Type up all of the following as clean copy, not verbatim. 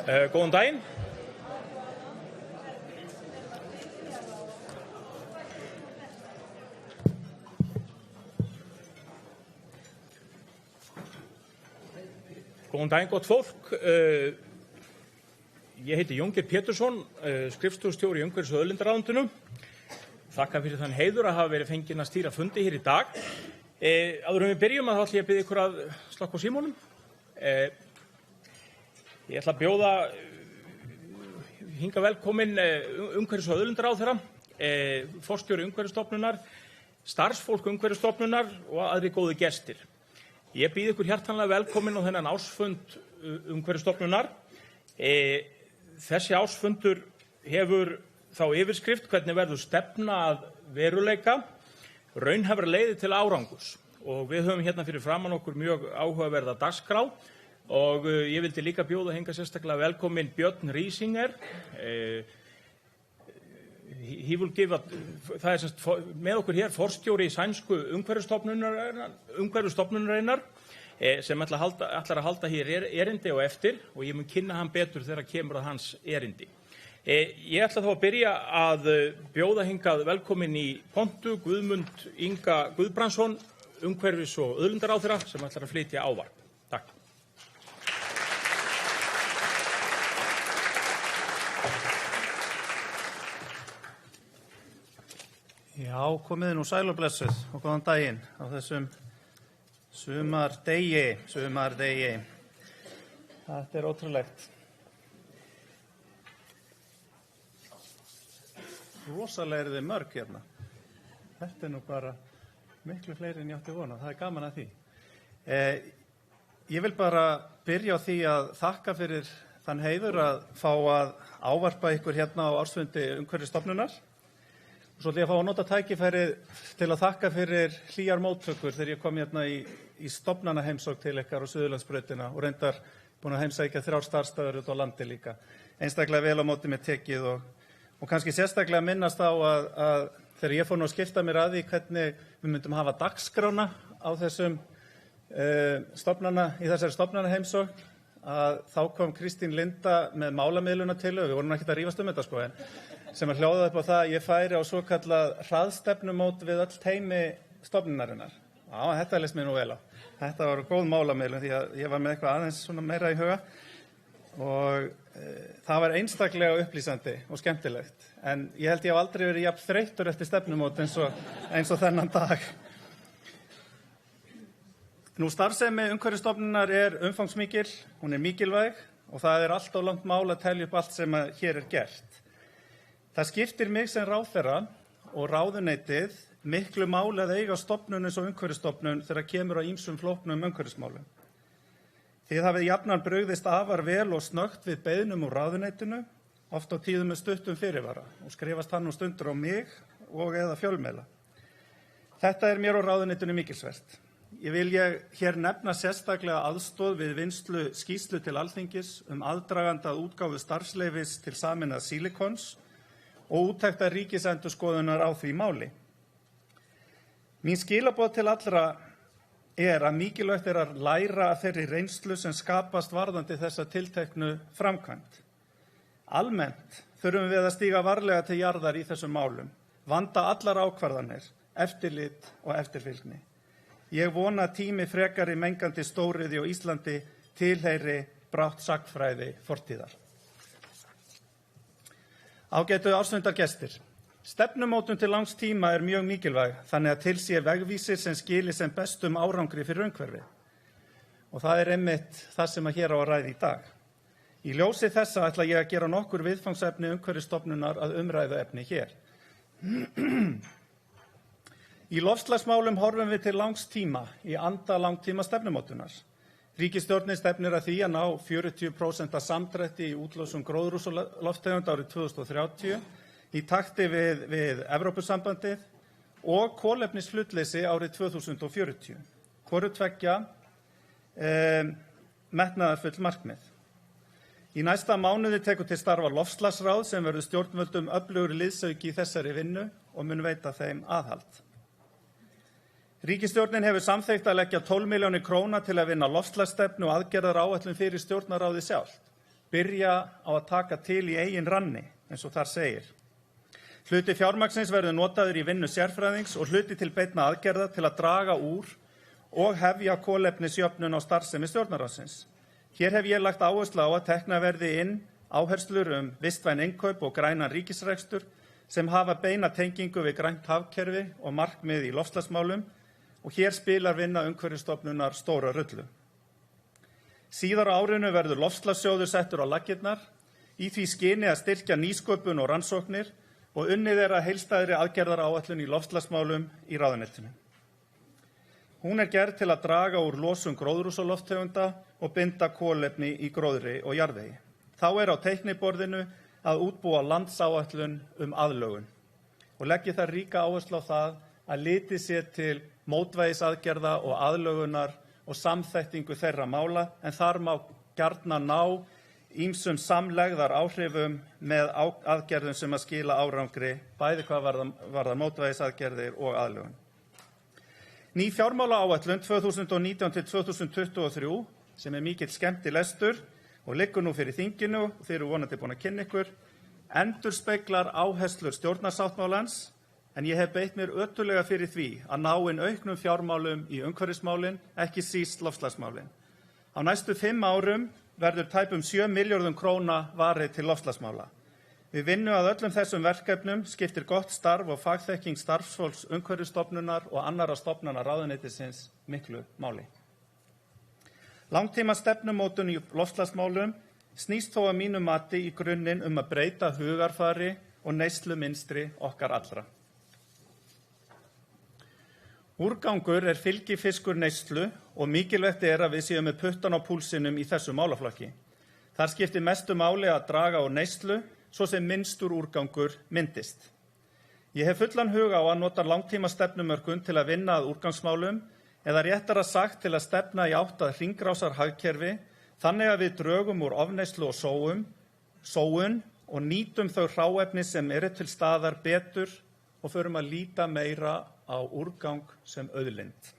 Góðan daginn. Góðan daginn, gott fólk. Ég heiti Jón Geir Pétursson, skrifstofustjóri í umhverfis- og auðlindaráðuneytinu. Þakka fyrir þann heiður að hafa verið fenginn að stýra fundi hér í dag. Áður en við byrjum þá ætla ég að biðja ykkur að slökkva á símónum. Ég ætla að bjóða hingað velkominn umhverfis- og auðlindaráðherra, forstjóri Umhverfisstofnunar, starfsfólk Umhverfisstofnunar og aðrir góðir gestir. Ég býð ykkur hjartanlega velkominn á þennan ársfund Umhverfisstofnunar. Þessi ársfundur hefur þá yfirskrift hvernig verður stefna að veruleika, raunhæfar leiðir til árangurs. Og við höfum hérna fyrir framan okkur mjög áhugaverða dagskrá og ég vildi líka bjóða hingað sérstaklega velkominn Björn Rísinger. Það er með okkur hér forstjóri sænsku umhverfisstofnunarinnar sem ætlar að halda hér erindi á eftir og ég mun kynna hann betur þegar kemur að hans erindi. Ég ætla þá að byrja að bjóða hingað velkominn í pontu Guðmund Inga Guðbrandsson, umhverfis- og auðlindaráðherra sem ætlar að flytja ávarp. Takk. Já, komið nú sæl og blessuð og góðan daginn á þessum sumardegi. Þetta er ótrúlegt. Rosalega eru þið mörg hérna. Þetta er nú bara miklu fleiri en ég átti vona. Það er gaman að því. Ég vil bara byrja á því að þakka fyrir þann heiður að fá að ávarpa ykkur hérna á ársfundi Umhverfisstofnunar. Og svo ætla ég að fá að nota tækifærið til að þakka fyrir hlýjar móttökur þegar ég kom hérna í stofnanaheimsókn til ykkar á Suðurlandsbrautina og reyndar búin að heimsækja 3 starfsstöðvar út á landi líka. Einstaklega vel á móti með tekið og kannski sérstaklega minnast á að þegar ég fór nú að skipta mér að því hvernig við myndum hafa dagskrána á þessum í þessari stofnanaheimsókn, að þá kom Kristín Linda með málamiðlunartillögu, við vorum ekki að rífast þetta sko, en sem að hljóða upp á það að ég færi á svokallað hraðstefnumót við öll teymi stofnunarinnar. Já, þetta leist mér nú vel á. Þetta var góð málamiðlun því að ég var með eitthvað aðeins svona meira í huga og það var einstaklega upplýsandi og skemmtilegt. En ég held ég hef aldrei verið jafn þreyttur eftir stefnumót eins og þennan dag. Nú starfsemi Umhverfisstofnunar er umfangsmikil, hún er mikilvæg og það er allt of langt mál að telja upp allt sem hér er gert. Það skiptir mig sem ráðherra og ráðuneytið miklu máli að eiga stofnun eins og Umhverfisstofnun þegar kemur á ýmsum flóknum umhverfismálum. Þið hafið jafnan brugðist afar vel og snöggt við beiðnum úr ráðuneytinu, oft á tíðum með stuttum fyrirvara og skrifast hann nú stundur á mig og eða fjölmiðla. Þetta er mér og ráðuneytinu mikilsvert. Ég vil hér nefna sérstaklega aðstoð við vinnslu skýrslu til Alþingis aðdraganda að útgáfu starfsleyfis til sameinaðs Sílikons og úttektar ríkisendurskoðunar á því máli. Mín skilaboð til allra er að mikilvægt er að læra af þeirri reynslu sem skapast varðandi þessa tilteknu framkvæmd. Almennt þurfum við að stíga varlega til jarðar í þessum málum, vanda allar ákvarðanir, eftirlit og eftirfylgni. Ég vona að tími frekari mengandi stóriðju á Íslandi tilheyri brátt sagnfræði fortíðar. Ágætu ársfundargestir. Stefnumótun til langs tíma er mjög mikilvæg, þannig að til sé vegvísir sem skili sem bestum árangri fyrir umhverfið. Og það er einmitt það sem hér á að ræða í dag. Í ljósi þessa ætla ég að gera nokkur viðfangsefni Umhverfisstofnunar að umræðuefni hér. Í loftslagsmálum horfum við til langs tíma í anda langtíma stefnumótunar. Ríkisstjórnin stefnir að því að ná 40% samdrætti í útlosun gróðurhúsalofttegunda árið 2030 í takti við Evrópusambandið og kolefnishlutleysi árið 2040. Hvoru tveggja metnaðarfull markmið. Í næsta mánuði tekur til starfa loftslagsráð sem verður stjórnvöldum öflugur liðsauki í þessari vinnu og mun veita þeim aðhald. Ríkisstjórnin hefur samþykkt að leggja 12 milljónir króna til að vinna loftslagsstefnu og aðgerðaráætlun fyrir stjórnarráðið sjálft. byrja á að taka til í eigin ranni, eins og þar segir. Hluti fjármagnsins verður notaður í vinnu sérfræðings og hluti til beinna aðgerða til að draga úr og hefja kolefnisjöfnun á starfsemi Stjórnarráðsins. Hér hef ég lagt áherslu á að tekna verði inn áherslur vistvæn innkaup og grænan ríkisrekstur sem hafa beina tengingu við grænt hagkerfi og markmið í loftslagsmálum og hér spilar vinna Umhverfisstofnunar stóra rullu. Síðar á árinu verður loftslagssjóður settur á laggirnar í því skyni að styrkja nýsköpun og rannsóknir og unnið að heildstæðri aðgerðaráætlun í loftslagsmálum í ráðuneytinu. Hún gerð til að draga úr losun gróðurhúsalofttegunda og binda kolefni í gróðri og jarðvegi. Þá á teikniborðinu að útbúa landsáætlun aðlögun og legg ég þar ríka áherslu á það að litið sé til mótvægisaðgerða og aðlögunar og samþættingu þeirra mála en þar má gjarnan ná ýmsum samlegðar áhrifum með aðgerðum sem að skila árangri bæði hvað varðar mótvægisaðgerðir og aðlögun. Ný fjármálaáætlun 2019 til 2023 sem mikill skemmtilestur og liggur nú fyrir þinginu og þeir eru vonandi búin að kynna ykkur, endurspeglar áherslur stjórnarsáttmálans en ég hef beitt mér ötullega fyrir því að ná inn auknum fjármálum í umhverfismálin, ekki síst loftslagsmálin. Á næstu 5 árum verður tæpum 7 milljörðum króna varið til loftslagsmála. Við vinnu að öllum þessum verkefnum skiptir gott starf og fagþekking starfsfólks Umhverfisstofnunar og annarra stofnana ráðuneytisins miklu máli. Langtíma stefnumótun í loftslagsmálum snýst þó að mínu mati í grunninn að breyta hugarfari og neyslumynstri okkar allra. Úrgangur fylgifiskur neyslu og mikilvægt að við séum með puttan á púlsinum í þessum málaflokki. Þar skiptir mestu máli að draga úr neyslu svo sem minnstur úrgangur myndist. Ég hef fullan hug á að nota langtíma stefnumörkun til að vinna að úrgangsmálum eða réttara sagt til að stefna í átt að hringrásarhagkerfi þannig að við drögum úr ofneyslu og sóun og nýtum þau hráefni sem eru til staðar betur og förum að líta meira á úrgang sem auðlind.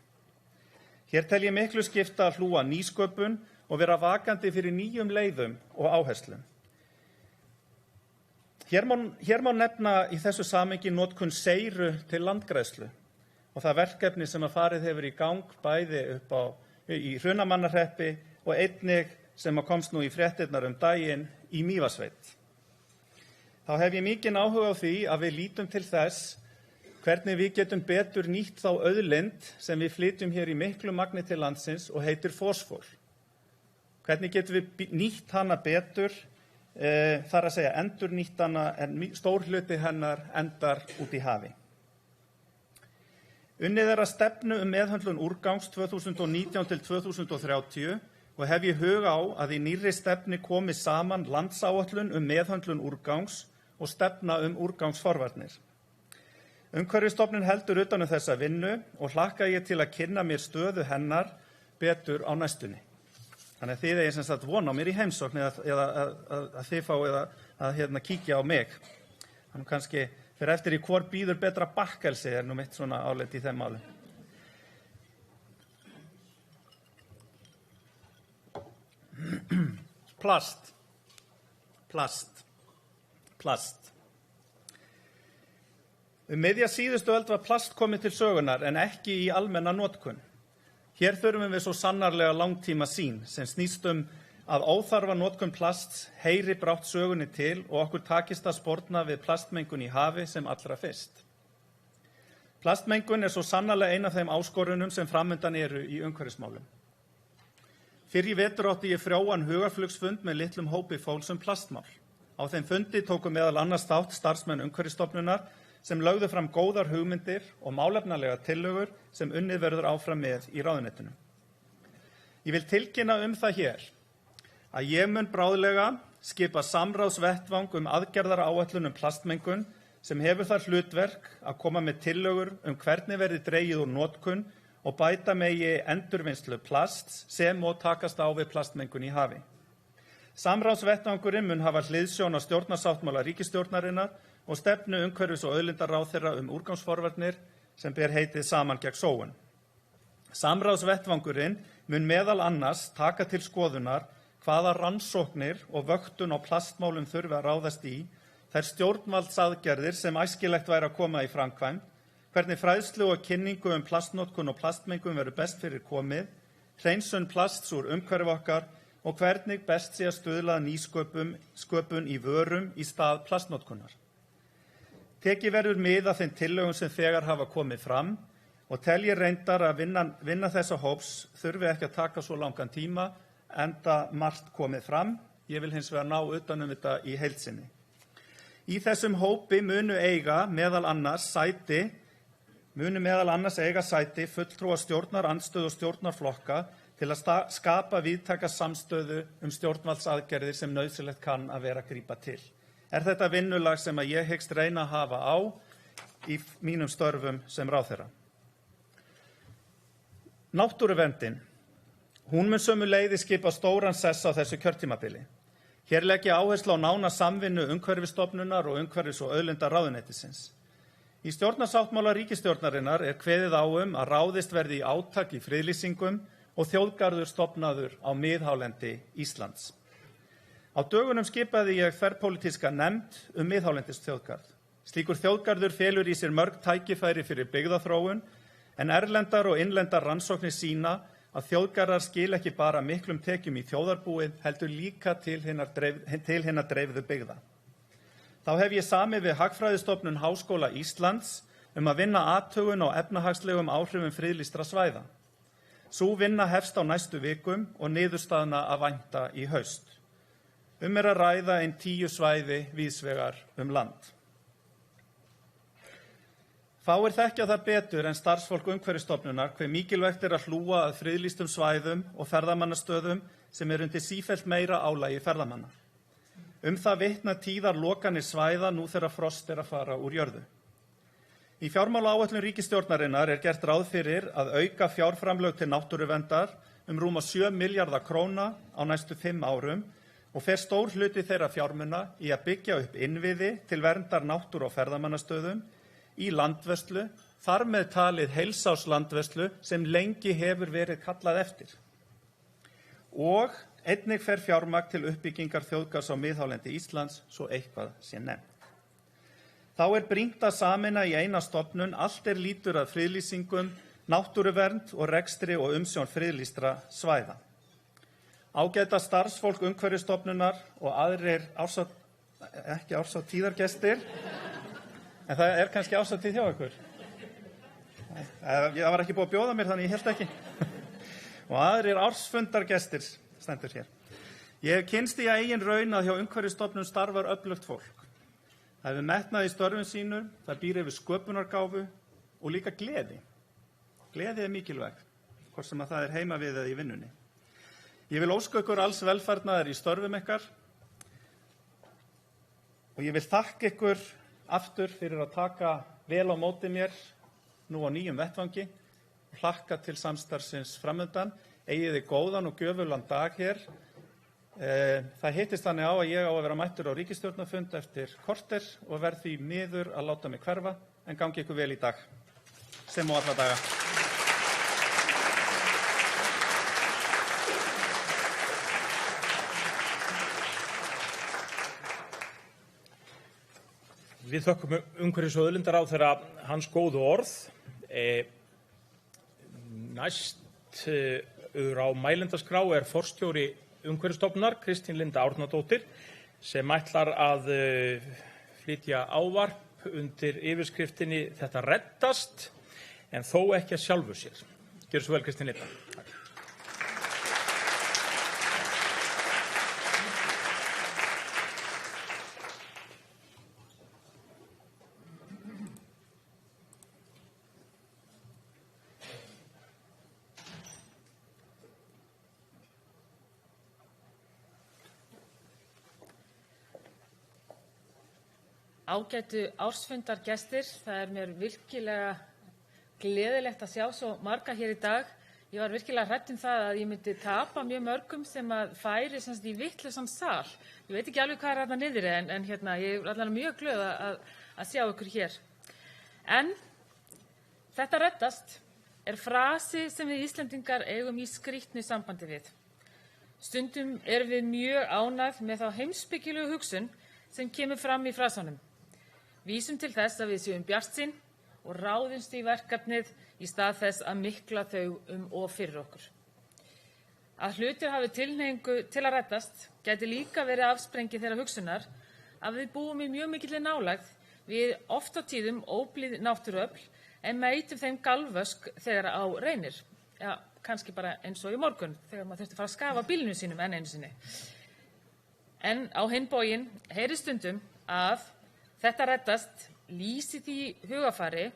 Hér tel ég miklu skipta að hlúa nýsköpun og vera vakandi fyrir nýjum leiðum og áherslum. Hér má nefna í þessu samhengi notkun seyru til landgræðslu og það verkefni sem að farið hefur í gang bæði í Hrunamannahreppi og einnig sem að komst nú í fréttirnar daginn í Mývatnssveit. Þá hef ég mikinn áhuga á því að við lítum til þess hvernig við getum betur nýtt þá auðlind sem við flytjum hér í miklu magni til landsins og heitir fosfór. Hvernig getum við nýtt hana betur, þar að segja endurnýtt hana en stór hluti hennar endar út í hafi. Unnið að stefnu meðhöndlun úrgangs 2019 til 2030 og hef ég hug á að í nýrri stefnu komi saman landsáætlun meðhöndlun úrgangs og stefna úrgangsforvarnir. Umhverfisstofnun heldur utan þessa vinnu og hlakka ég til að kynna mér stöðu hennar betur á næstunni. Þannig að þið eigið sem sagt von á mér í heimsókn eða að þið fáið að kíkja á mig. Þannig kannski fyrir eftir í hvor býður betra bakkelsi nú mitt svona álit í þeim málum. Plast. Miðja síðustu öld var plast komið til sögunar en ekki í almenna notkun. Hér þurfum við svo sannarlega langtíma sýn sem snýst að óþarfa notkun plasts heyri brátt sögunni til og okkur takist að sporna við plastmengun í hafi sem allra fyrst. Plastmengun svo sannarlega ein af þeim áskorunum sem framundan eru í umhverfismálum. Fyrr í vetur átti ég frjóan hugarflugsfund með litlum hópi fólks plastmál. Á þeim fundi tóku meðal annars þátt starfsmenn Umhverfisstofnunar sem lögðu fram góðar hugmyndir og málefnalega tillögur sem unnið verður áfram með í ráðuneytinu. Ég vil tilkynna það hér að ég mun bráðlega skipa samráðsvettvang aðgerðaráætlun plastmengun sem hefur það hlutverk að koma með tillögur hvernig verði dregið úr notkun og bæta megi endurvinnslu plasts sem og takast á við plastmengun í hafi. Samráðsvettvangurinn mun hafa hliðsjón af stjórnarsáttmála ríkisstjórnarinnar og stefnu umhverfis- og auðlindaráðherra úrgangsforvarnir sem ber heitið Saman gegn sóun. Samráðsvettvangurinn mun meðal annars taka til skoðunar hvaða rannsóknir og vöktun á plastmálum þurfi að ráðast í, þær stjórnvaldsaðgerðir sem æskilegt væri að koma í framkvæmd, hvernig fræðslu og kynningu plastnotkun og plastmengun verður best fyrir komið, hreinsun plasts úr umhverfi okkar og hvernig best sé að stuðla að nýsköpun í vörum í stað plastnotkunar. Tekið verður mið af þeim tillögum sem þegar hafa komið fram og tel ég reyndar að vinna þessa hóps þurfi ekki að taka svo langan tíma enda margt komið fram. Ég vil hins vegar ná utan þetta í heild sinni. Í þessum hópi munu meðal annars eiga sæti fulltrúar stjórnarandstöðu og stjórnarflokka til að skapa víðtæka samstöðu stjórnvaldsaðgerðir sem nauðsynlegt kann að vera að grípa til. Þetta vinnulag sem ég hyggst reyna að hafa á í mínum störfum sem ráðherra. Náttúruverndin. Hún mun sömuleiðis skipa stóran sess á þessu kjörtímabili. Hér legg ég áherslu á nána samvinnu Umhverfisstofnunar og Umhverfis- og auðlindaráðuneytisins. Í stjórnarsáttmála ríkisstjórnarinnar kveðið á að ráðist verði í átak í friðlýsingum og þjóðgarður stofnaður á miðhálendi Íslands. Á dögunum skipaði ég þverpólitíska nefnd miðhálendisþjóðgarð. Slíkur þjóðgarður felur í sér mörg tækifæri fyrir byggðaþróun, en erlendar og innlendar rannsóknir sýna að þjóðgarðar skila ekki bara miklum tekjum í þjóðarbúið, heldur líka til hinna dreifðu byggða. Þá hef ég samið við Hagfræðistofnun Háskóla Íslands að vinna athugun á efnahagslegum áhrifum friðlýstra svæða. Sú vinna hefst á næstu vikum og niðurstaðna að vænta í haust. Er að ræða 10 svæði víðsvegar land. Fáir þekkja það betur en starfsfólk Umhverfisstofnunar hve mikilvægt að hlúa að friðlýstum svæðum og ferðamannastöðum sem undir sífellt meira álagi ferðamanna. Það vitna tíðar lokanir svæða nú þegar frost að fara úr jörðu. Í fjármálaáætlun ríkisstjórnarinnar gert ráð fyrir að auka fjárframlög til náttúruverndar rúma 7 milljarða króna á næstu 5 árum og fer stór hluti þeirra fjármuna í að byggja upp innviði til verndar náttúru- og ferðamannastöðum, í landvörslu, þar með talið heilsárslandvörslu sem lengi hefur verið kallað eftir. Og einnig fer fjármagn til uppbyggingar þjóðgarðs á miðhálendi Íslands, svo eitthvað sé nefnt. Þá brýnt að sameina í eina stofnun allt lýtur að friðlýsingum, náttúruvernd og rekstri og umsjón friðlýstra svæða. Ágæta starfsfólk Umhverfisstofnunar og aðrir ekki árshátíðargestir, en það kannski árshátíð hjá ykkur. Það var ekki búið að bjóða mér þannig ég hélt ekki. Og aðrir ársfundargestir stendur hér. Ég hef kynnst í eigin raun að hjá Umhverfisstofnun starfar öflugt fólk. Það hefur metnað í störfum sínum, það býr yfir sköpunargáfu og líka gleði. Gleði mikilvæg, hvort sem að það heima við eða í vinnunni. Ég vil óska ykkur alls velfarnaðar í störfum ykkar og ég vil þakka ykkur aftur fyrir að taka vel á móti mér nú á nýjum vettvangi og hlakka til samstarfsins framundan. Eigið þið góðan og gjöfulan dag hér. Það hittist þannig á að ég á að vera mættur á ríkisstjórnarfund eftir korter og verð því miður að láta mig hverfa, en gangi ykkur vel í dag, sem og alla daga. Við þökkum umhverfis- og auðlindaráðherra hans góðu orð. Næst á mælendaskrá forstjóri Umhverfisstofnunar, Kristín Linda Árnadóttir, sem ætlar að flytja ávarp undir yfirskriftinni Þetta reddast, en þó ekki að sjálfu sér. Gjörðu svo vel, Kristín Linda. Ágætu ársfundargestir, það mér virkilega gleðilegt að sjá svo marga hér í dag. Ég var virkilega hrædd það að ég myndi tapa mjög mörgum sem að færi í vitlausan sal. Ég veit ekki alveg hvað þarna niðri en ég allavega mjög glöð að sjá ykkur hér. En þetta reddast frasi sem við Íslendingar eigum í skrýtnu sambandi við. Stundum erum við mjög ánægð með þá heimspekilegu hugsun sem kemur fram í frasanum. Vísum til þess að við séum bjartsýn og ráðumst í verkefnið í stað þess að mikla þau og fyrir okkur. Að hlutir hafi tilhneigingu til að reddast gæti líka verið afsprengi þeirra hugsunar að við búum í mjög mikilli nálægð við oft á tíðum óblíð náttúruöfl en meitum þeim galvösk þegar á reynir. Já, kannski bara eins og í morgun þegar maður þurfti að fara að skafa bílnum sínum enn einu sinni. En á hinn bóginn heyri stundum að þetta reddast lýsi því hugafari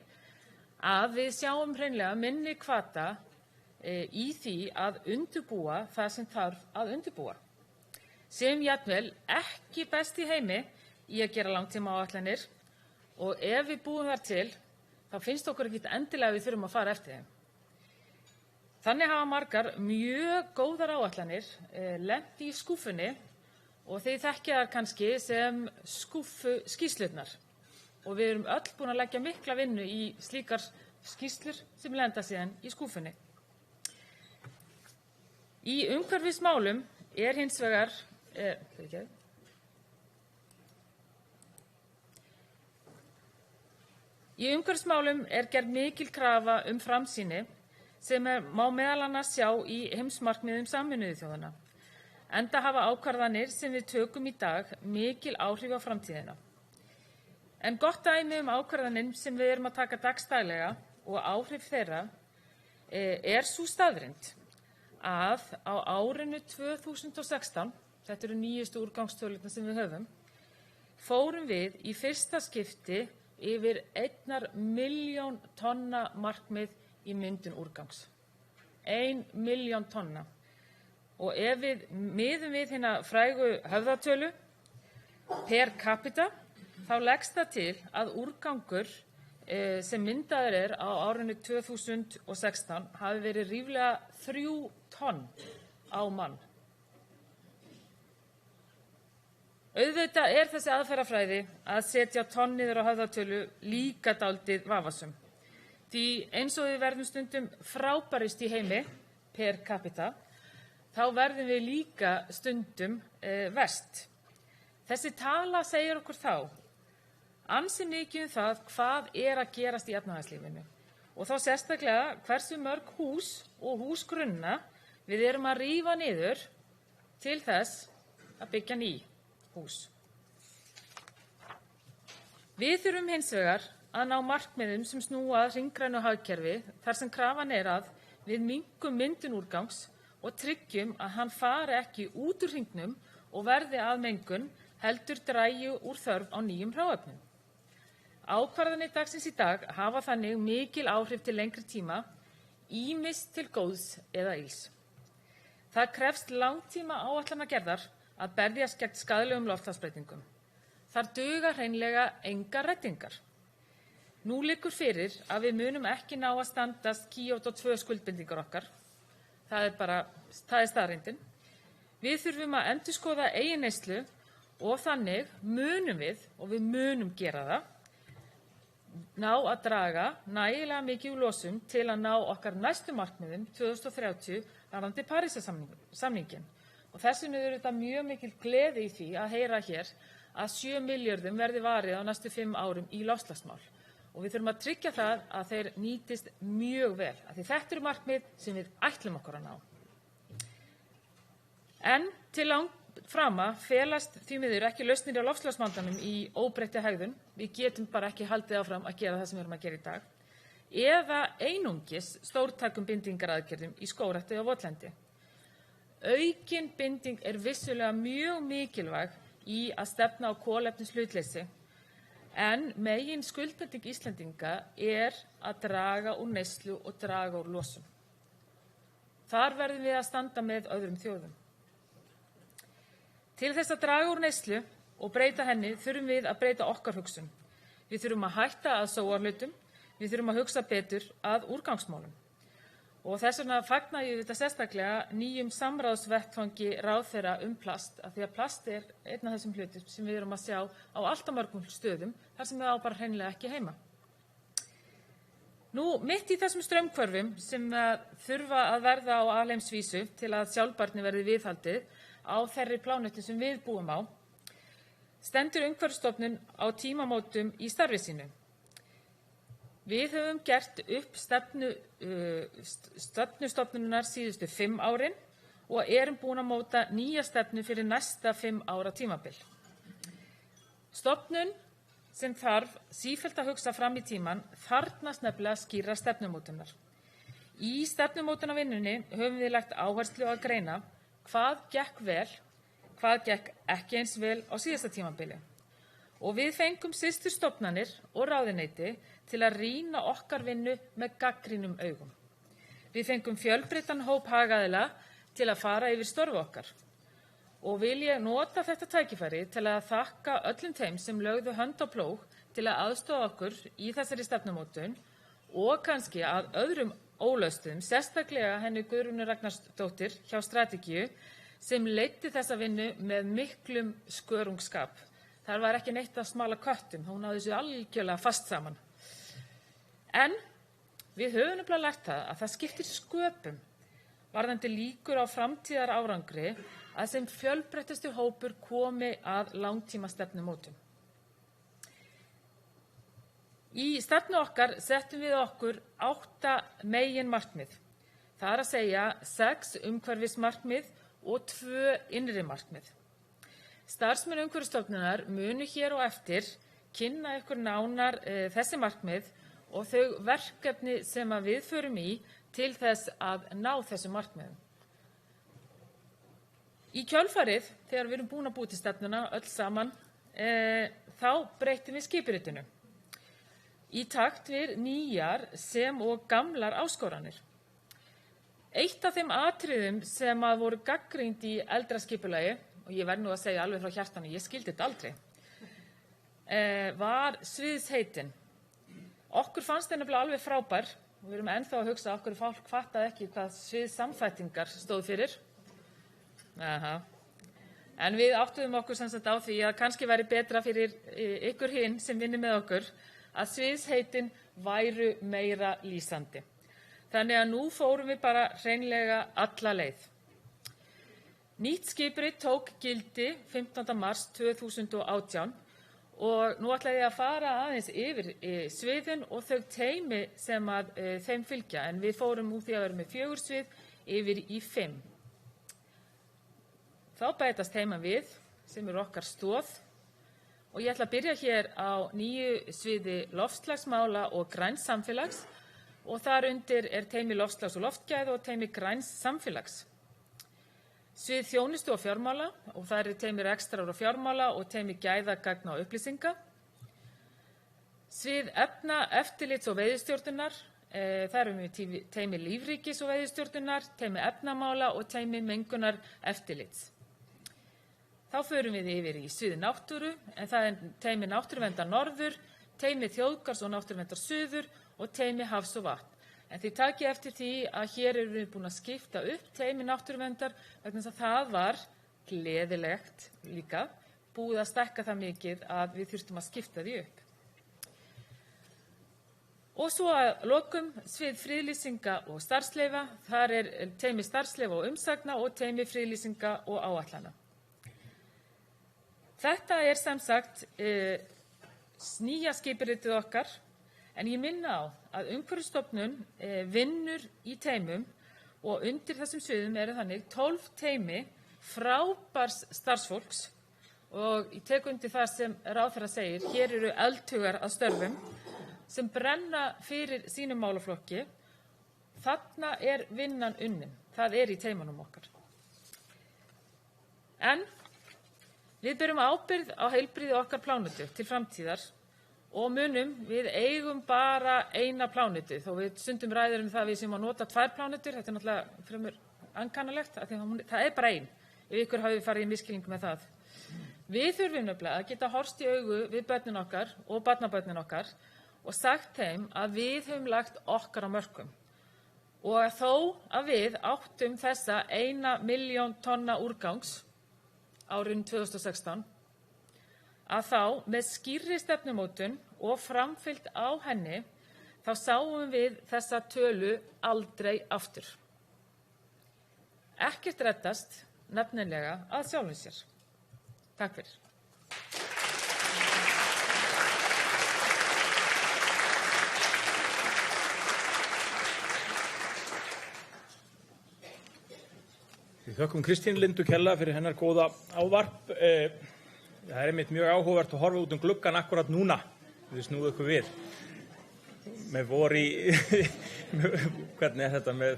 að við sjáum hreinlega minni hvata í því að undirbúa það sem þarf að undirbúa. Sem jafnvel ekki best í heimi í að gera langtímaáætlanir og ef við búum þar til, þá finnst okkur ekki endilega við þurfum að fara eftir þeim. Þannig hafa margar mjög góðar áætlanir lent í skúfunni og þeir þekkja þar kannski sem skúffuskýrslurnar. Og við erum öll búin að leggja mikla vinnu í slíkar skýrslur sem lenda síðan í skúfunni. Í umhverfismálum er hins vegar gerð mikil krafa framsýni sem má meðal annars sjá í heimsmarkmiðum Sameinuðu þjóðanna. Enda hafa ákvarðanir sem við tökum í dag mikil áhrif á framtíðina. En gott dæmi ákvarðanir sem við erum að taka dagsdaglega og áhrif þeirra er sú staðreynd að á árinu 2016, þetta eru nýjustu úrgangstölurnar sem við höfum, fórum við í fyrsta skipti yfir 1 milljón tonna markmið í myndun úrgangs. 1 milljón tonna. Og ef við miðum við hérna frægu höfðatölu per capita, þá leggst það til að úrgangur sem myndaður er á árinu 2016 hafi verið ríflega 3 tonn á mann. Auðvitað er þessi aðferðafræði að setja tonn niður á höfðatölu líka dálítið vafasöm. Því eins og við verðum stundum frábærust í heimi per capita, þá verðum við líka stundum verst. Þessi tala segir okkur þá ansi mikið það hvað er að gerast í efnahagslífinu og þá sérstaklega hversu mörg hús og húsgrunna við erum að rífa niður til þess að byggja ný hús. Við þurfum hins vegar að ná markmiðum sem snúa að hringrænu hagkerfi þar sem krafan er að við minnkum myndun úrgangs og tryggjum að hann fari ekki út úr hringnum og verði að mengun heldur dragi úr þörf á nýjum hráefnum. Ákvarðanir dagsins í dag hafa þannig mikil áhrif til lengri tíma, ýmist til góðs eða ills. Það krefst langtíma áætlanagerðar að berjast gegn skaðlegum loftslagsbreytingum. Þar duga hreinlega engar reddingar. Nú liggur fyrir að við munum ekki ná að standast Kyoto 2 skuldbindingar okkar. Það er staðreyndin. Við þurfum að endurskoða eigin neyslu og þannig munum við, og við munum gera það, ná að draga nægilega mikið úr losun til að ná okkar næstu markmiðum 2030 varðandi Parísarsamninginn. Og þess vegna er þetta mjög mikil gleði í því að heyra hér að 7 milljörðum verði varið á næstu 5 árum í loftslagsmál. Og við þurfum að tryggja það að þeir nýtist mjög vel, af því þetta eru markmið sem við ætlum okkur að ná. En til langframa felast því miður ekki lausnir á loftslagsvandanum í óbreyttri hegðun. Við getum bara ekki haldið áfram að gera það sem við erum að gera í dag. Eða einungis stórtækum bindingaraðgerðum í skógrækti og votlendi. Aukin binding er vissulega mjög mikilvæg í að stefna á kolefnishlutleysi, en megin skuldbinding Íslendinga er að draga úr neyslu og draga úr losun. Þar verðum við að standa með öðrum þjóðum. Til þess að draga úr neyslu og breyta henni þurfum við að breyta okkar hugsun. Við þurfum að hætta að sóa hlutum, við þurfum að hugsa betur að úrgangsmálum. Og þess vegna fagna ég þetta sérstaklega nýjum samráðsvettvangi ráðherra plast, af því að plast er einn af þessum hlutum sem við erum að sjá á allt of mörgum stöðum þar sem það á bara hreinlega ekki heima. Mitt í þessum straumhvörfum sem þurfa að verða á alheimsvísu til að sjálfbærni verði viðhaldið á þeirri plánetu sem við búum á, stendur Umhverfisstofnun á tímamótum í starfi sínu. Við höfum gert upp stefnustofnunar síðustu 5 árin og erum búin að móta nýja stefnu fyrir næsta 5 ára tímabil. Stofnun sem þarf sífellt að hugsa fram í tíman þarfnast nefnilega skýrrar stefnumótunar. Í stefnumótunarvinnunni höfum við lagt áherslu á að greina hvað gekk vel, hvað gekk ekki eins vel á síðasta tímabili. Og við fengum systurstofnanir og ráðuneyti til að rýna okkar vinnu með gagnrýnum augum. Við fengum fjölbreyttan hóp hagaðila til að fara yfir störf okkar. Og vil ég nota þetta tækifæri til að þakka öllum þeim sem lögðu hönd á plóg til að aðstoða okkur í þessari stefnumótun og kannski að öðrum ólöstuðum, sérstaklega henni Guðrúnu Ragnarsdóttur hjá Strategíu sem leiddi þessa vinnu með miklum skörungsskap. Þar var ekki neitt að smala köttum, hún hafði þessu algjörlega fast saman. En við höfum nefnilega lært að það skiptir sköpum varðandi líkur á framtíðar árangri að sem fjölbreyttustu hópur komi að langtímastefnumótun. Í stefnu okkar settum við okkur 8 meginmarkmið. Það er að segja 6 umhverfismarkmið og 2 innri markmið. Starfsmenn Umhverfisstofnunar munu hér og eftir kynna ykkur nánar þessi markmið og þau verkefni sem að við förum í til þess að ná þessum markmiðum. Í kjölfarið, þegar við erum búin að búa til stefnuna öll saman, þá breytum við skipuritinu í takt við nýjar sem og gamlar áskoranir. Eitt af þeim atriðum sem að voru gagnrýnd í eldra skipulagi, og ég verð nú að segja alveg frá hjartanu, ég skildi þetta aldrei, var sviðsheitin. Okkur fannst það nefnilega alveg frábær og við erum ennþá að hugsa okkur fólk fattaði ekki hvað sviðsamþættingar stóð fyrir. En við áttuðum okkur sem sagt á því að kannski væri betra fyrir ykkur hinn sem vinnur með okkur að sviðsheitin væru meira lýsandi. Þannig að nú fórum við bara hreinlega alla leið. Nýtt skipurit tók gildi 15. mars 2018 og nú ætla ég að fara aðeins yfir sviðin og þau teymi sem að þeim fylgja, en við fórum úr því að vera með 4 svið yfir í 5. Þá bætast teyma við sem eru okkar stoð og ég ætla að byrja hér á nýju sviði loftslagsmála og græns samfélags og þar undir er teymi loftslags og loftgæða og teymi græns samfélags. Svið þjónustu og fjármála og það eru teymi rekstrar og fjármála og teymi gæða, gagna og upplýsinga. Svið efna, eftirlits og veiðistjórnunar, það eru við teymi lífríkis og veiðistjórnunar, teymi efnamála og teymi mengunar eftirlits. Þá förum við yfir í sviði náttúru, en það er teymi náttúruverndar norður, teymi þjóðgarðs og náttúruverndar suður og teymi hafs og vatn. En þið takið eftir því að hér erum við búin að skipta upp teymi náttúruverndar vegna þess að það var gleðilegt líka, búið að stækka það mikið að við þurftum að skipta því upp. Og svo að lokum svið friðlýsinga og starfsleyfa, þar er teymi starfsleyfa og umsagna og teymi friðlýsinga og áætlana. Þetta er sem sagt nýja skipuritið okkar, en ég minna á að Umhverfisstofnun vinnur í teymum og undir þessum sviðum eru þannig 12 teymi frábærs starfsfólks og ég tek undir það sem ráðherra segir, hér eru eldhugar að störfum sem brenna fyrir sínum málaflokki. Þarna er vinnan unnin, það er í teymunum okkar. En við berum ábyrgð á heilbrigði okkar plánetu til framtíðar og munum við eigum bara eina plánetu, þó við stundum ræðum það við sem að nota 2 plánetur, þetta er náttúrulega fremur ankannalegt, það er bara ein, ef ykkur hafið farið í misskilningu með það. Við þurfum nefnilega að geta horfst í augu við börnin okkar og barnabörnin okkar og sagt þeim að við höfum lagt okkar á mörkum og að þó að við áttum þessa 1 milljón tonna úrgangs árið 2016, að þá með skýrri stefnumótun og framfylgd á henni, þá sáum við þessa tölu aldrei aftur. Ekkert reddast nefnilega að sjálfum sér. Takk fyrir. Við þökkum Kristín Lindu kærlega fyrir hennar góða ávarp. Það er einmitt mjög áhugavert að horfa út gluggann akkurat núna. Við snúðum ykkur við. Með voru hvernig þetta með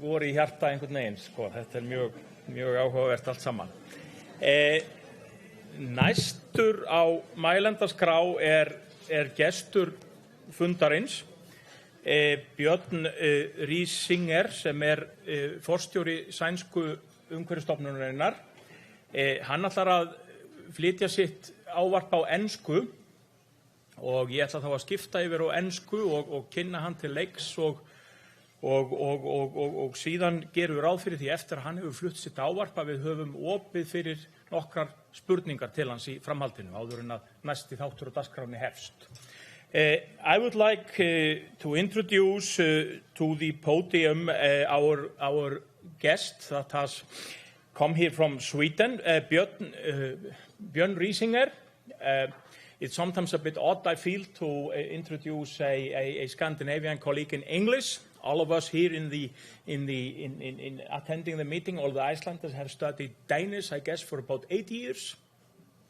voru hjarta einhvern veginn, sko. Þetta er mjög áhugavert allt saman. Næstur á mælendaskrá er gestur fundarins. Björn Riesinger sem forstjóri sænsku umhverfisstofnunarinnar. Hann ætlar að flytja sitt ávarp á ensku og ég ætla þá að skipta yfir á ensku og kynna hann til leiks og síðan gerum við ráð fyrir því eftir að hann hefur flutt sitt ávarp að við höfum opið fyrir nokkrar spurningar til hans í framhaldinu áður en að næsti þáttur á dagskránni hefst. I would like to introduce to the podium our guest that has come here from Sweden, Björn Riesinger. It's sometimes a bit odd, I feel, to introduce a Scandinavian colleague in English. All of us here in attending the meeting, all the Icelanders have studied Danish, I guess, for about 8 years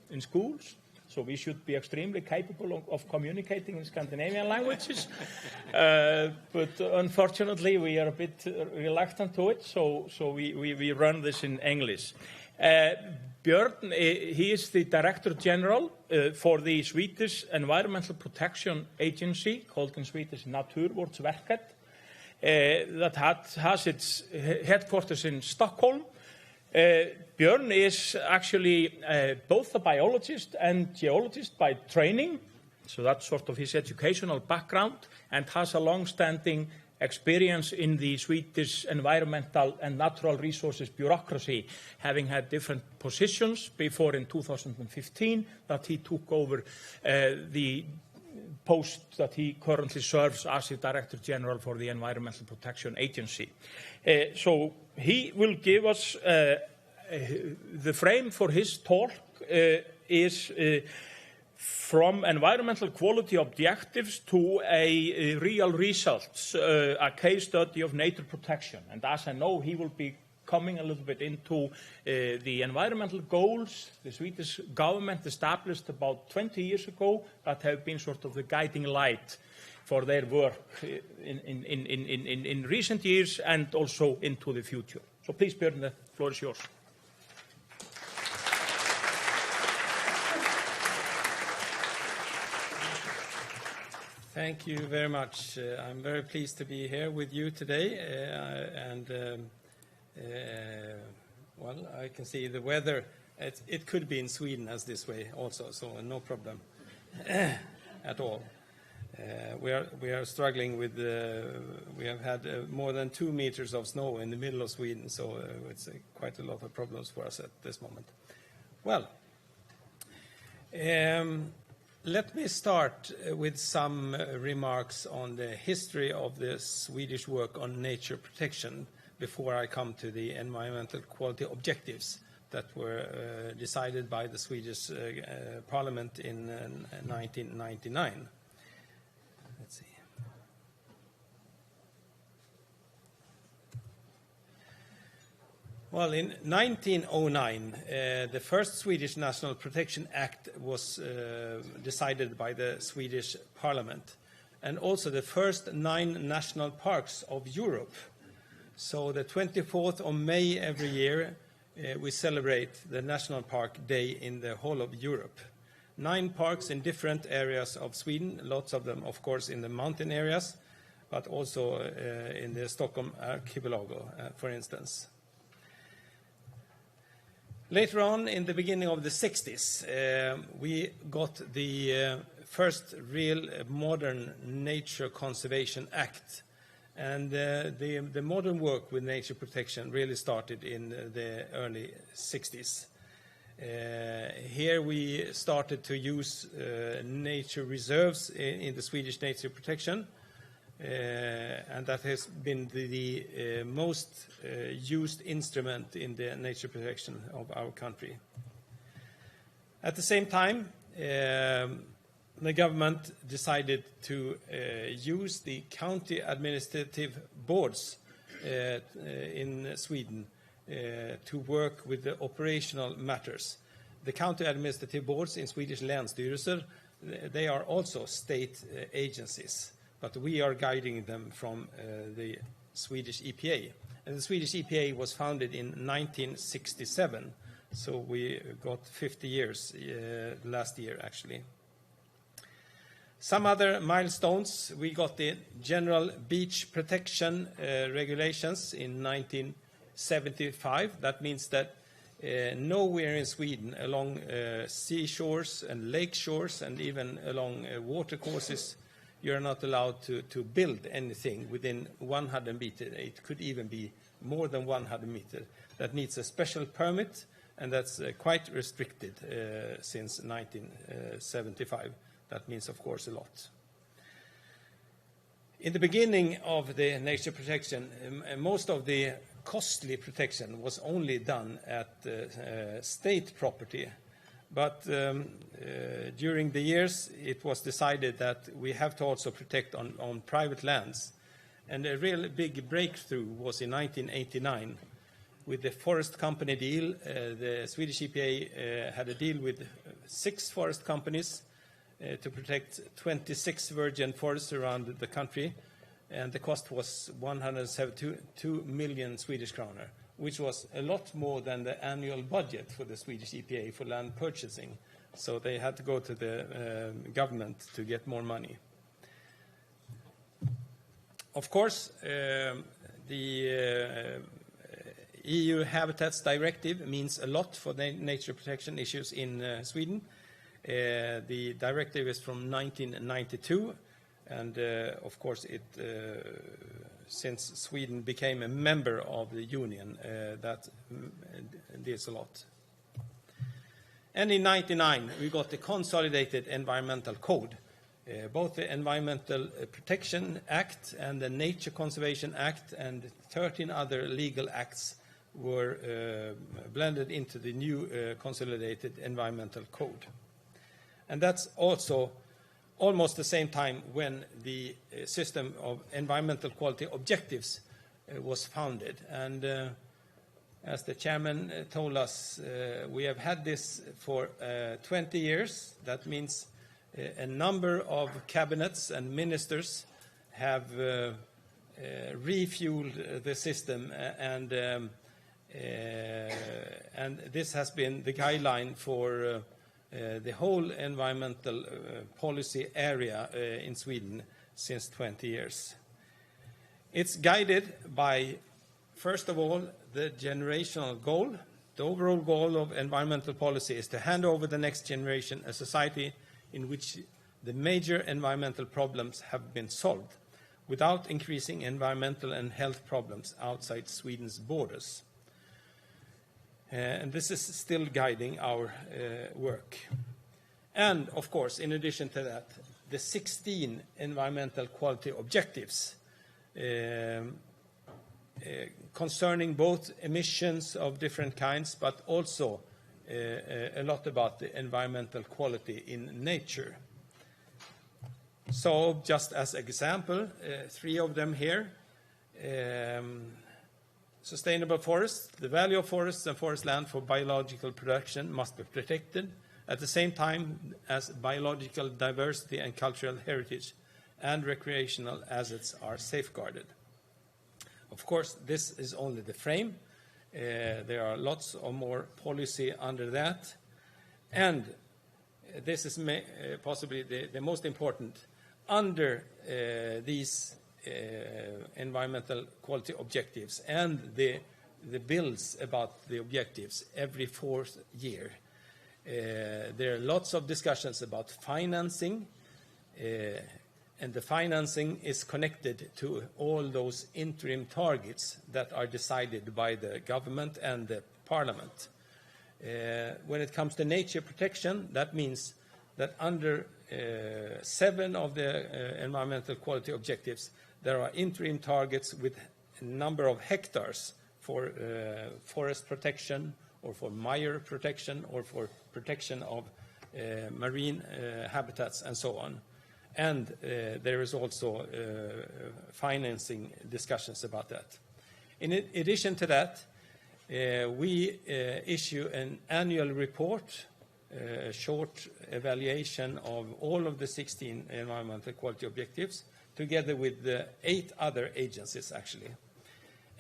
in schools. So we should be extremely capable of communicating in Scandinavian languages. But unfortunately, we are a bit reluctant to it, so we run this in English. Björn, he is the Director General for the Swedish Environmental Protection Agency, called in Swedish Naturvårdsverket, that has its headquarters in Stockholm. Björn is actually both a biologist and geologist by training, so that's sort of his educational background, and has a long-standing experience in the Swedish environmental and natural resources bureaucracy, having had different positions before in 2015 that he took over the post that he currently serves as the Director General for the Environmental Protection Agency. So he will give us the frame for his talk is from environmental quality objectives to a real results, a case study of nature protection. And as I know, he will be coming a little bit into the environmental goals the Swedish government established about 20 years ago that have been sort of the guiding light for their work in recent years and also into the future. So please, Björn, the floor is yours. Thank you very much. I'm very pleased to be here with you today. Well, I can see the weather. It could be in Sweden as this way also, so no problem at all. We are struggling with. We have had more than 2 meters of snow in the middle of Sweden, so it's quite a lot of problems for us at this moment. Well. Let me start with some remarks on the history of the Swedish work on nature protection before I come to the environmental quality objectives that were decided by the Swedish Parliament in 1999. Let's see. Well, in 1909, the first Swedish National Protection Act was decided by the Swedish Parliament, and also the first 9 national parks of Europe. So the 24th of May every year, we celebrate the National Park Day in the whole of Europe. 9 parks in different areas of Sweden, lots of them, of course, in the mountain areas, but also in the Stockholm archipelago, for instance. Later on, in the beginning of the 60s, we got the first real modern Nature Conservation Act. And the modern work with nature protection really started in the early 60s. Here we started to use nature reserves in the Swedish nature protection, and that has been the most used instrument in the nature protection of our country. At the same time, the government decided to use the county administrative boards in Sweden to work with the operational matters. The county administrative boards in Swedish länsstyrelser, they are also state agencies, but we are guiding them from the Swedish EPA. And the Swedish EPA was founded in 1967, so we got 50 years last year, actually. Some other milestones: we got the General Beach Protection Regulations in 1975. That means that nowhere in Sweden along seashores and lake shores and even along water courses you're not allowed to build anything within 100 meters. It could even be more than 100 meters. That needs a special permit, and that's quite restricted since 1975. That means, of course, a lot. In the beginning of the nature protection, most of the costly protection was only done at state property. But during the years, it was decided that we have to also protect on private lands. And a real big breakthrough was in 1989 with the forest company deal. The Swedish EPA had a deal with 6 forest companies to protect 26 virgin forests around the country, and the cost was 172 million Swedish kronor, which was a lot more than the annual budget for the Swedish EPA for land purchasing. So they had to go to the government to get more money. Of course, the EU Habitats Directive means a lot for the nature protection issues in Sweden. The directive is from 1992, and of course, since Sweden became a member of the Union, that deals a lot. And in 1999, we got the Consolidated Environmental Code. Both the Environmental Protection Act and the Nature Conservation Act and 13 other legal acts were blended into the new Consolidated Environmental Code. And that's also almost the same time when the system of environmental quality objectives was founded. And as the chairman told us, we have had this for 20 years. That means a number of cabinets and ministers have refueled the system, and this has been the guideline for the whole environmental policy area in Sweden since 20 years. It's guided by, first of all, the generational goal. The overall goal of environmental policy is to hand over the next generation a society in which the major environmental problems have been solved without increasing environmental and health problems outside Sweden's borders. And this is still guiding our work. And, of course, in addition to that, the 16 environmental quality objectives concerning both emissions of different kinds, but also a lot about the environmental quality in nature. So, just as example, 3 of them here. Sustainable forests. The value of forests and forest land for biological production must be protected at the same time as biological diversity and cultural heritage and recreational assets are safeguarded. Of course, this is only the frame. There are lots of more policy under that. And this is possibly the most important. Under these environmental quality objectives and the bills about the objectives every 4th year, there are lots of discussions about financing, and the financing is connected to all those interim targets that are decided by the government and the parliament. When it comes to nature protection, that means that under 7 of the environmental quality objectives, there are interim targets with a number of hectares for forest protection or for mire protection or for protection of marine habitats and so on. And there is also financing discussions about that. In addition to that, we issue an annual report, a short evaluation of all of the 16 environmental quality objectives, together with the 8 other agencies, actually.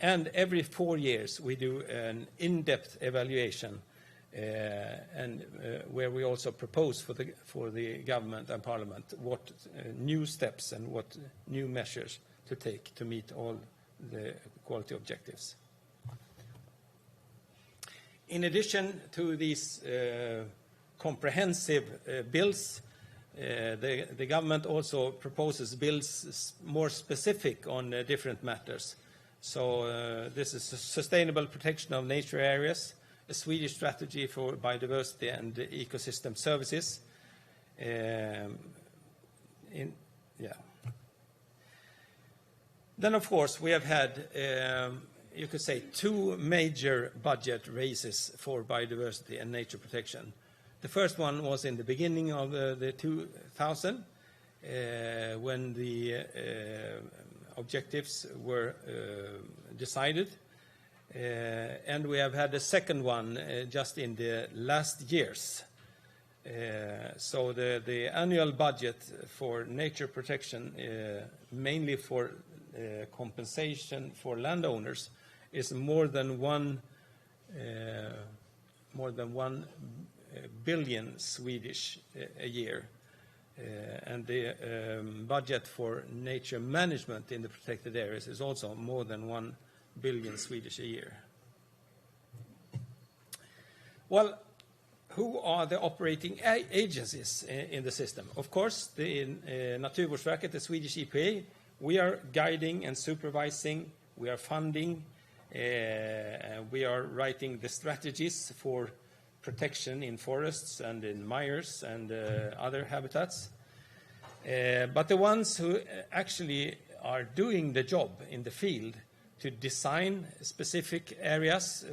And every 4 years, we do an in-depth evaluation, where we also propose for the government and parliament what new steps and what new measures to take to meet all the quality objectives. In addition to these comprehensive bills, the government also proposes bills more specific on different matters. So this is sustainable protection of nature areas, a Swedish strategy for biodiversity and ecosystem services. Then, of course, we have had, you could say, 2 major budget raises for biodiversity and nature protection. The first one was in the beginning of the 2000, when the objectives were decided. And we have had a second one just in the last years. So the annual budget for nature protection, mainly for compensation for landowners, is more than 1 billion Swedish a year. And the budget for nature management in the protected areas is also more than 1 billion Swedish a year. Well, who are the operating agencies in the system? Of course, the Naturvårdsverket, the Swedish EPA, we are guiding and supervising, we are funding, we are writing the strategies for protection in forests and in mires and other habitats. But the ones who actually are doing the job in the field to design specific areas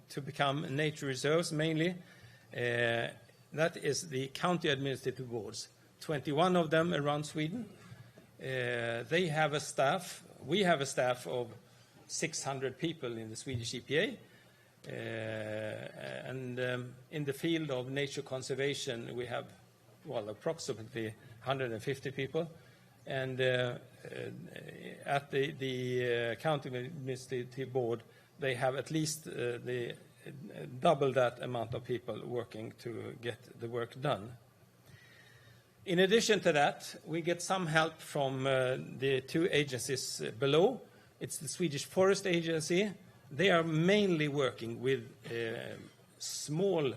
to become nature reserves mainly, that is the county administrative boards, 21 of them around Sweden. They have a staff, we have a staff of 600 people in the Swedish EPA. And in the field of nature conservation, we have, well, approximately 150 people. And at the county administrative board, they have at least double that amount of people working to get the work done. In addition to that, we get some help from the 2 agencies below. It's the Swedish Forest Agency. They are mainly working with small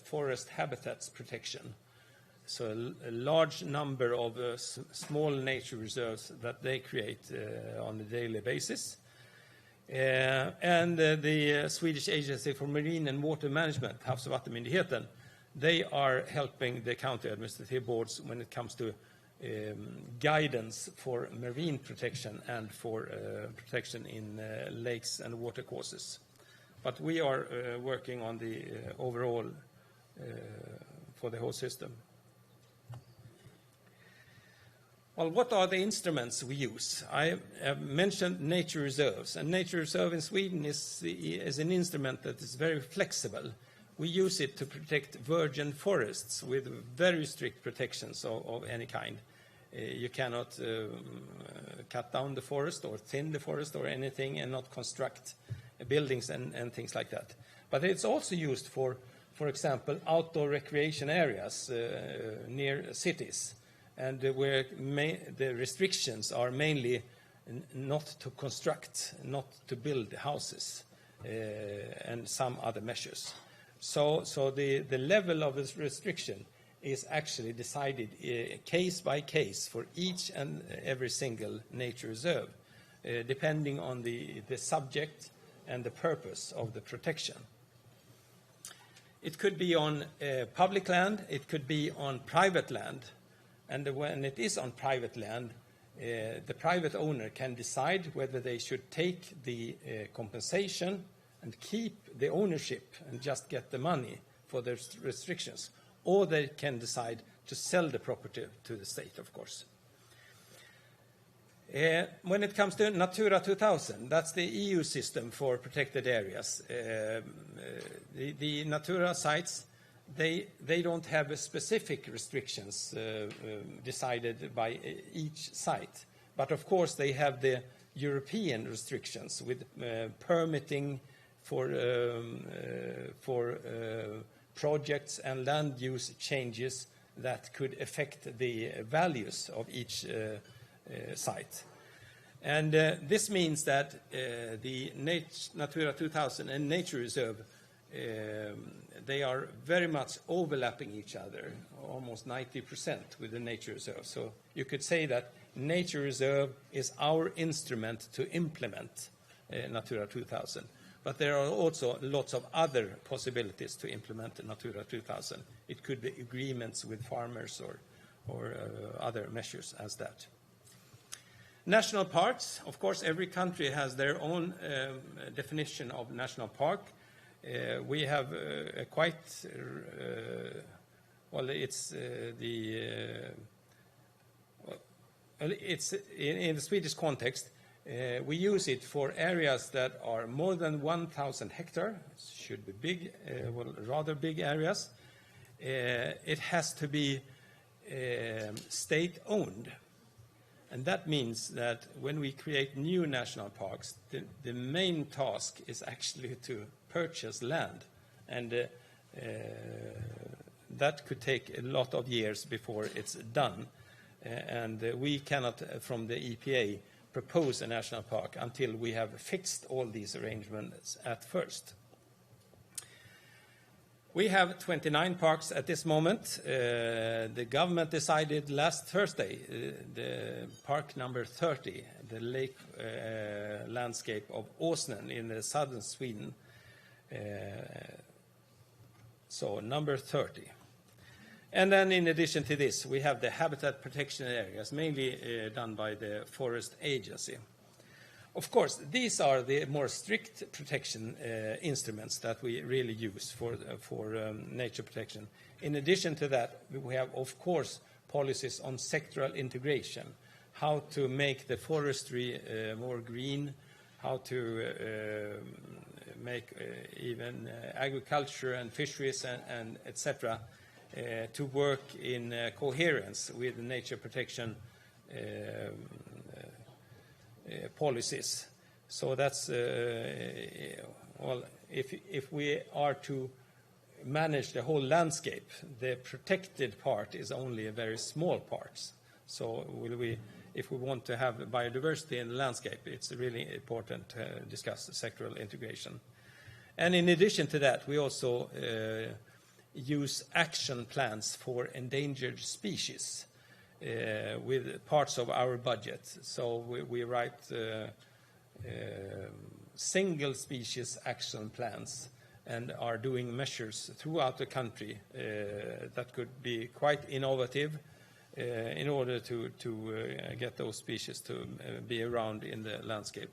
forest habitats protection. So a large number of small nature reserves that they create on a daily basis. And the Swedish Agency for Marine and Water Management, Havs- och vattenmyndigheten, they are helping the county administrative boards when it comes to guidance for marine protection and for protection in lakes and watercourses. But we are working on the overall for the whole system. Well, what are the instruments we use? I have mentioned nature reserves, and nature reserve in Sweden is an instrument that is very flexible. We use it to protect virgin forests with very strict protections of any kind. You cannot cut down the forest or thin the forest or anything and not construct buildings and things like that. But it's also used for example, outdoor recreation areas near cities, and where the restrictions are mainly not to construct, not to build houses, and some other measures. So the level of this restriction is actually decided case by case for each and every single nature reserve, depending on the subject and the purpose of the protection. It could be on public land, it could be on private land. And when it is on private land, the private owner can decide whether they should take the compensation and keep the ownership and just get the money for the restrictions, or they can decide to sell the property to the state, of course. When it comes to Natura 2000, that's the EU system for protected areas. The Natura sites, they don't have specific restrictions decided by each site. But of course, they have the European restrictions with permitting for projects and land use changes that could affect the values of each site. And this means that the Natura 2000 and nature reserve, they are very much overlapping each other, almost 90% with the nature reserve. So you could say that nature reserve is our instrument to implement Natura 2000. But there are also lots of other possibilities to implement Natura 2000. It could be agreements with farmers or other measures as that. National parks, of course, every country has their own definition of national park. We have a quite, well, it's it's in the Swedish context, we use it for areas that are more than 1,000 hectares. It should be big, well, rather big areas. It has to be state-owned. And that means that when we create new national parks, the main task is actually to purchase land. And that could take a lot of years before it's done. And we cannot, from the EPA, propose a national park until we have fixed all these arrangements at first. We have 29 parks at this moment. The government decided last Thursday, the park number 30, the lake landscape of Åsnen in the southern Sweden. So number 30. And then in addition to this, we have the habitat protection areas, mainly done by the Forest Agency. Of course, these are the more strict protection instruments that we really use for nature protection. In addition to that, we have, of course, policies on sectoral integration, how to make the forestry more green, how to make even agriculture and fisheries and etc. To work in coherence with nature protection policies. So that's, well, if we are to manage the whole landscape, the protected part is only a very small part. So if we want to have biodiversity in the landscape, it's really important to discuss sectoral integration. And in addition to that, we also use action plans for endangered species with parts of our budget. So we write single species action plans and are doing measures throughout the country that could be quite innovative in order to get those species to be around in the landscape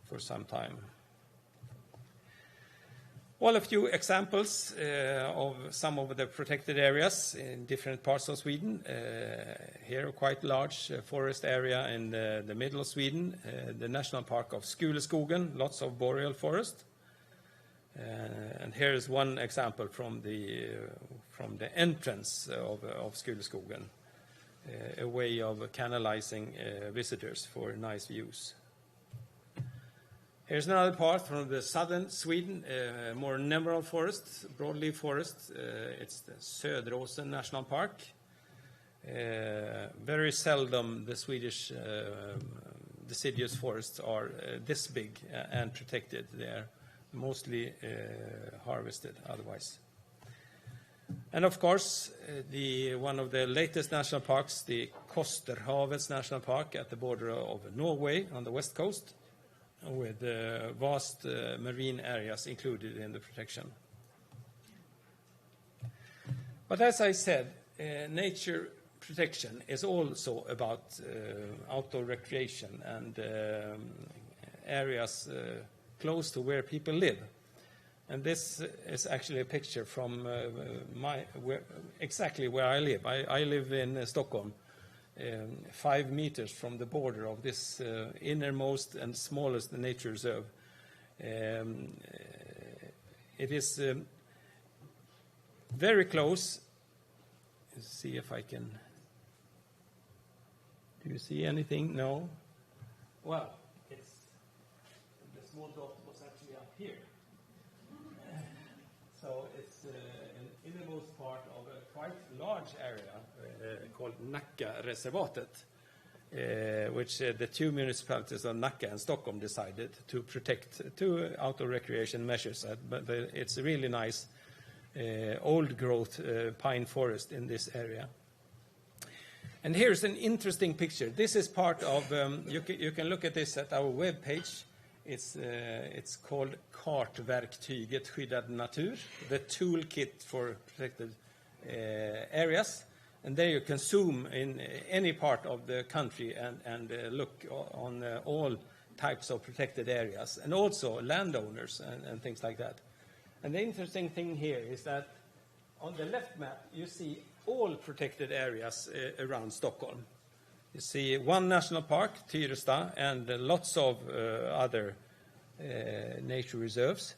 for some time. Well, a few examples of some of the protected areas in different parts of Sweden. Here, a quite large forest area in the middle of Sweden, the National Park of Skuleskogen, lots of boreal forest. And here is one example from the entrance of Skuleskogen, a way of canalizing visitors for nice views. Here's another part from the southern Sweden, more emerald forest, broadleaf forest. It's the Söderåsen National Park. Very seldom the Swedish deciduous forests are this big and protected. They are mostly harvested otherwise. And of course, one of the latest national parks, the Kosterhavets National Park at the border of Norway on the west coast, with vast marine areas included in the protection. But as I said, nature protection is also about outdoor recreation and areas close to where people live. And this is actually a picture from exactly where I live. I live in Stockholm, 5 meters from the border of this innermost and smallest nature reserve. It is very close. Let's see if I can. Do you see anything? No? Well, the small dot was actually up here. So it's an innermost part of a quite large area called Nacka-reservatet, which the two municipalities of Nacka and Stockholm decided to protect to outdoor recreation measures. But it's a really nice old growth pine forest in this area. And here's an interesting picture. This is part of, you can look at this at our webpage. It's called Kartverktyget skyddad natur, the toolkit for protected areas. And there you can zoom in any part of the country and look on all types of protected areas, and also landowners and things like that. And the interesting thing here is that on the left map, you see all protected areas around Stockholm. You see one national park, Tyresta, and lots of other nature reserves.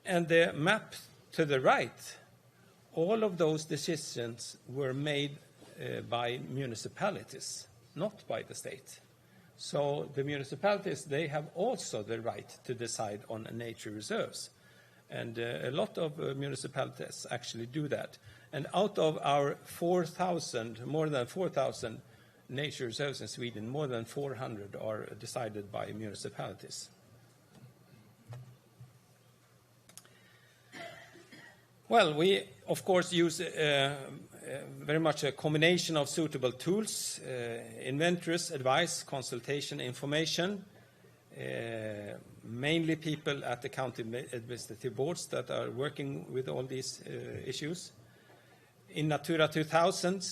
And the map to the right, all of those decisions were made by municipalities, not by the state. So the municipalities, they have also the right to decide on nature reserves. And a lot of municipalities actually do that. And out of our 4,000, more than 4,000 nature reserves in Sweden, more than 400 are decided by municipalities. Well, we, of course, use very much a combination of suitable tools, inventories, advice, consultation, information, mainly people at the county administrative boards that are working with all these issues. In Natura 2000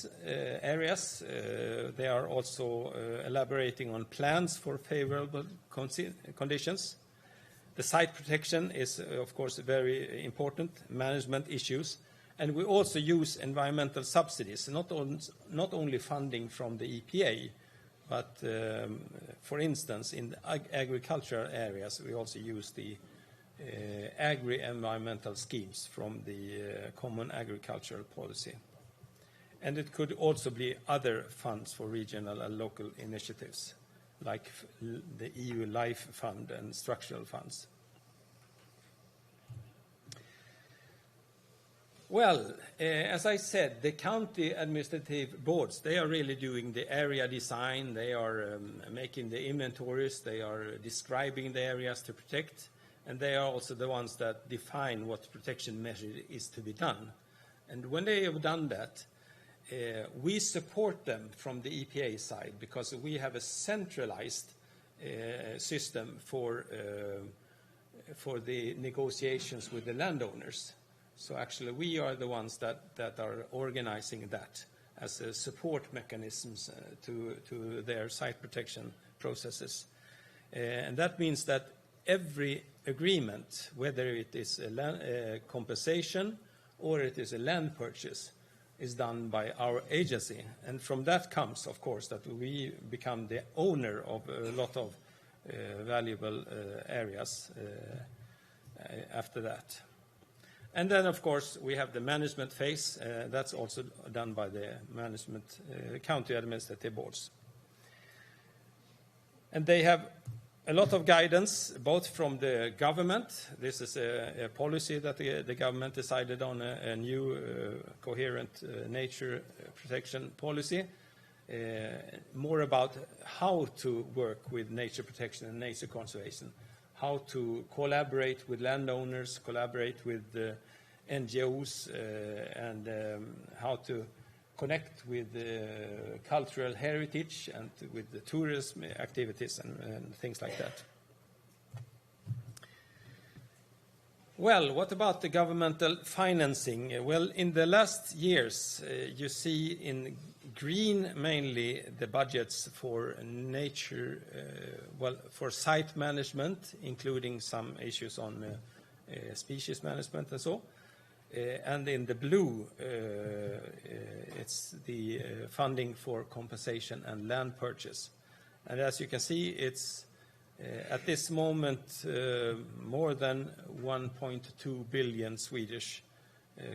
areas, they are also elaborating on plans for favorable conditions. The site protection is, of course, very important, management issues. And we also use environmental subsidies, not only funding from the EPA, but, for instance, in the agricultural areas, we also use the agri-environmental schemes from the Common Agricultural Policy. And it could also be other funds for regional and local initiatives, like the EU Life Fund and structural funds. Well, as I said, the county administrative boards, they are really doing the area design, they are making the inventories, they are describing the areas to protect, and they are also the ones that define what protection measure is to be done. And when they have done that, we support them from the EPA side because we have a centralized system for the negotiations with the landowners. So actually we are the ones that are organizing that as a support mechanisms to their site protection processes. And that means that every agreement, whether it is a compensation or it is a land purchase, is done by our agency. And from that comes, of course, that we become the owner of a lot of valuable areas after that. And then, of course, we have the management phase. That's also done by the management county administrative boards. And they have a lot of guidance, both from the government. This is a policy that the government decided on, a new coherent nature protection policy, more about how to work with nature protection and nature conservation, how to collaborate with landowners, collaborate with NGOs, and how to connect with cultural heritage and with the tourism activities and things like that. Well, what about the governmental financing? Well, in the last years, you see in green mainly the budgets for nature, for site management, including some issues on species management and so. And in the blue, it's the funding for compensation and land purchase. And as you can see, it's at this moment more than 1.2 billion Swedish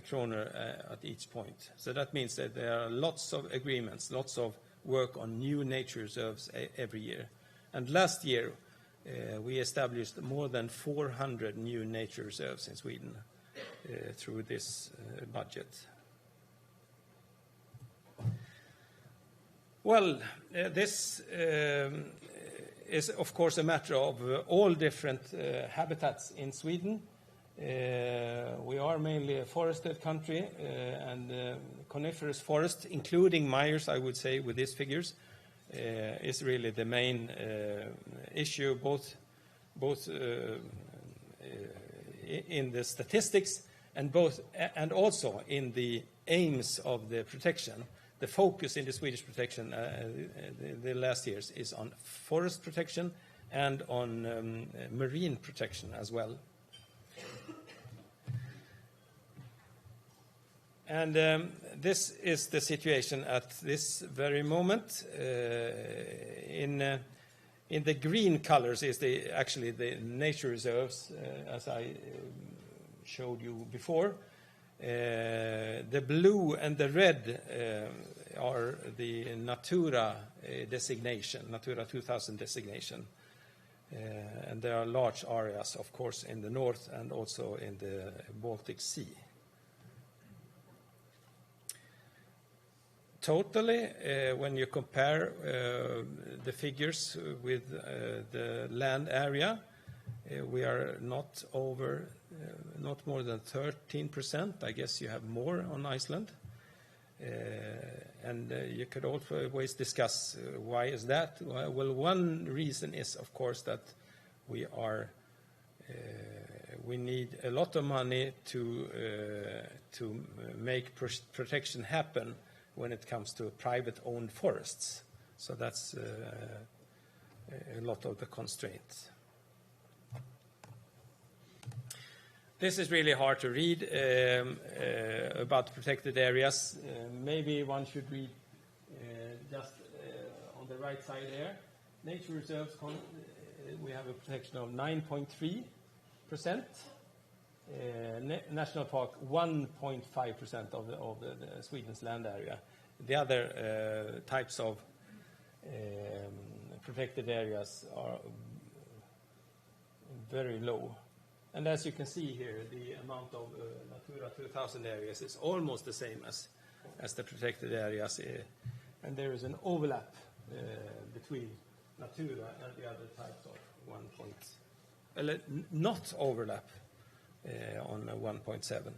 kroner at each point. So that means that there are lots of agreements, lots of work on new nature reserves every year. And last year, we established more than 400 new nature reserves in Sweden through this budget. Well, this is, of course, a matter of all different habitats in Sweden. We are mainly a forested country, and coniferous forest, including Myers, I would say, with these figures, is really the main issue, both in the statistics and also in the aims of the protection. The focus in the Swedish protection the last years is on forest protection and on marine protection as well. And this is the situation at this very moment. In the green colors is actually the nature reserves, as I showed you before. The blue and the red are the Natura designation, Natura 2000 designation. And there are large areas, of course, in the north and also in the Baltic Sea. Totally, when you compare the figures with the land area, we are not more than 13%. I guess you have more on Iceland. And you could always discuss why is that. Well, one reason is, of course, that we need a lot of money to make protection happen when it comes to private-owned forests. So that's a lot of the constraints. This is really hard to read about protected areas. Maybe one should read just on the right side there. Nature reserves, we have a protection of 9.3%. National park, 1.5% of the Sweden's land area. The other types of protected areas are very low. And as you can see here, the amount of Natura 2000 areas is almost the same as the protected areas. And there is an overlap between Natura and the other types of not overlap on 1.7.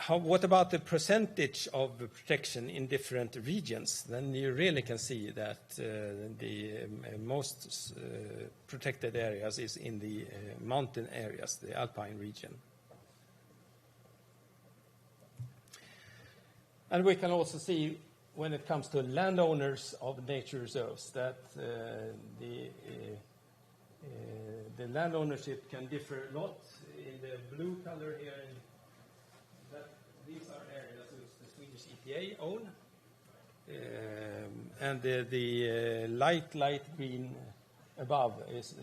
What about the percentage of protection in different regions? Then you really can see that the most protected areas is in the mountain areas, the alpine region. And we can also see when it comes to landowners of nature reserves that the land ownership can differ a lot. In the blue color here, these are areas which the Swedish EPA own, and the light green above is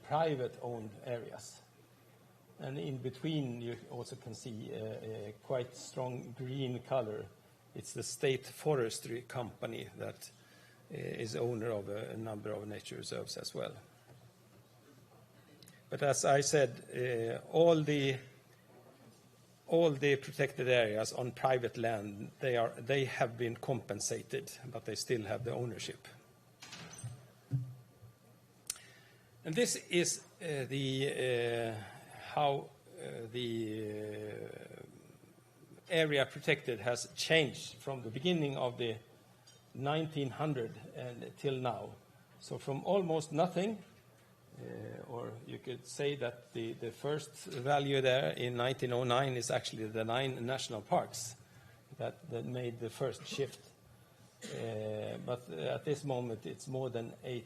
private-owned areas. And in between, you also can see a quite strong green color. It's the State Forestry Company that is owner of a number of nature reserves as well. But as I said, all the protected areas on private land, they have been compensated, but they still have the ownership. And this is how the area protected has changed from the beginning of the 1900 and till now. So from almost nothing, or you could say that the first value there in 1909 is actually the 9 national parks that made the first shift. But at this moment, it's more than 8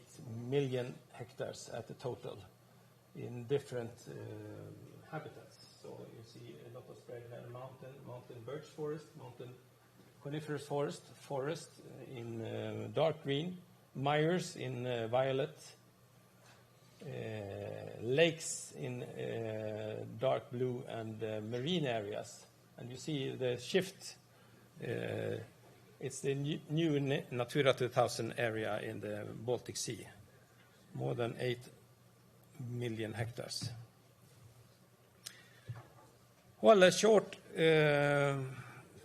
million hectares at the total in different habitats. So you see a lot of spread there: mountain birch forest, mountain coniferous forest in dark green, mires in violet, lakes in dark blue, and marine areas. And you see the shift. It's the new Natura 2000 area in the Baltic Sea, more than 8 million hectares. Well,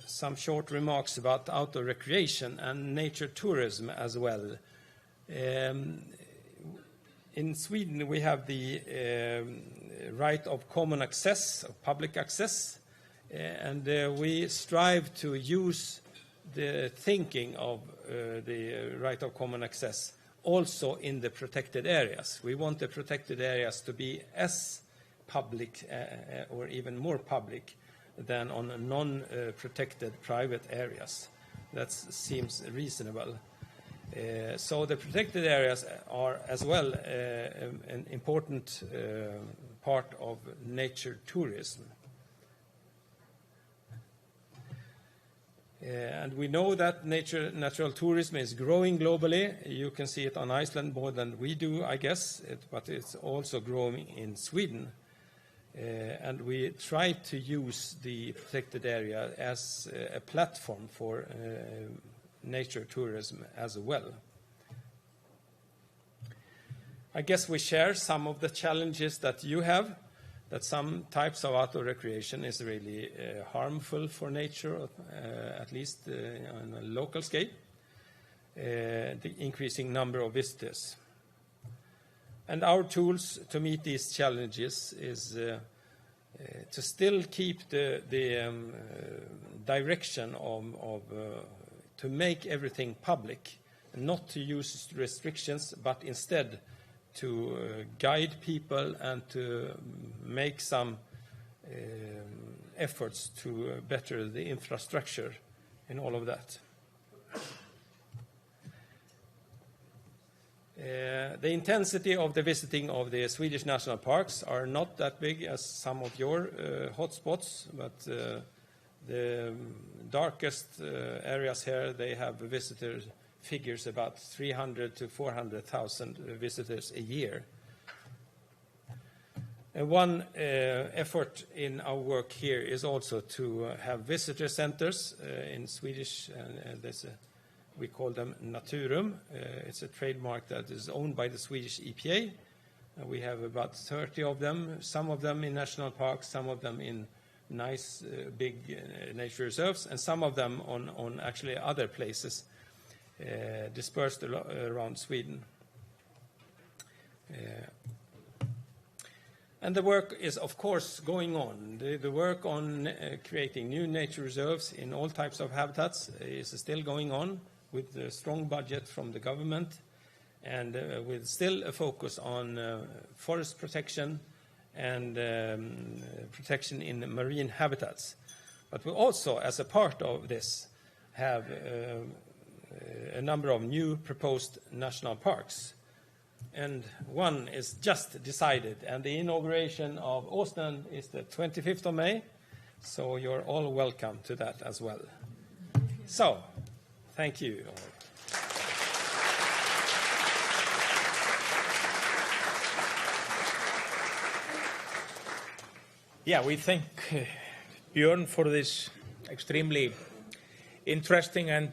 some short remarks about outdoor recreation and nature tourism as well. In Sweden, we have the right of common access, of public access, and we strive to use the thinking of the right of common access also in the protected areas. We want the protected areas to be as public or even more public than on non-protected private areas. That seems reasonable. So the protected areas are as well an important part of nature tourism. And we know that natural tourism is growing globally. You can see it on Iceland more than we do, I guess, but it's also growing in Sweden. And we try to use the protected area as a platform for nature tourism as well. I guess we share some of the challenges that you have, that some types of outdoor recreation is really harmful for nature, at least on a local scale, the increasing number of visitors. And our tools to meet these challenges is to still keep the direction of to make everything public, not to use restrictions, but instead to guide people and to make some efforts to better the infrastructure in all of that. The intensity of the visiting of the Swedish national parks are not that big as some of your hotspots, but the darkest areas here, they have visitors figures about 300 to 400,000 visitors a year. And one effort in our work here is also to have visitor centers in Swedish, and we call them Naturum. It's a trademark that is owned by the Swedish EPA. We have about 30 of them, some of them in national parks, some of them in nice big nature reserves, and some of them on actually other places dispersed around Sweden. And the work is, of course, going on. The work on creating new nature reserves in all types of habitats is still going on with a strong budget from the government, and with still a focus on forest protection and protection in marine habitats. But we also, as a part of this, have a number of new proposed national parks. And one is just decided, and the inauguration of Åsnen is the 25th of May, so you're all welcome to that as well. So, thank you. Yeah, we thank Björn for this extremely interesting and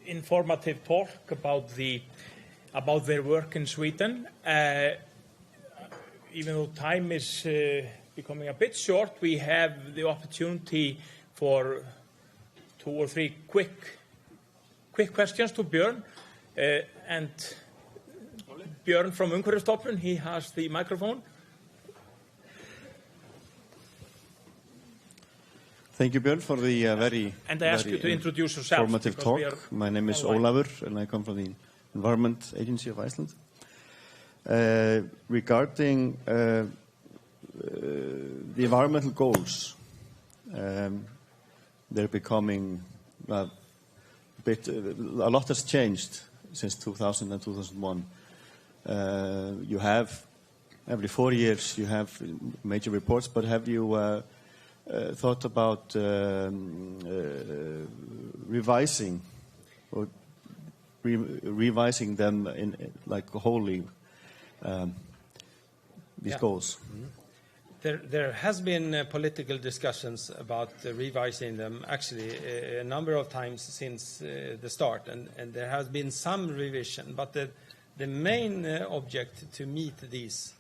informative talk about their work in Sweden. Even though time is becoming a bit short, we have the opportunity for 2 or 3 quick questions to Björn. And Björn from Umhverfisstofnun, he has the microphone. Thank you, Björn, for the very And I ask you to introduce yourself. informative talk. My name is Ólafur, and I come from the Environment Agency of Iceland. Regarding the environmental goals, they're becoming a lot has changed since 2000 and 2001. You have every 4 years you have major reports, but have you thought about revising or revising them in like wholly these goals? There has been political discussions about revising them actually a number of times since the start, and there has been some revision, but the main object to meet these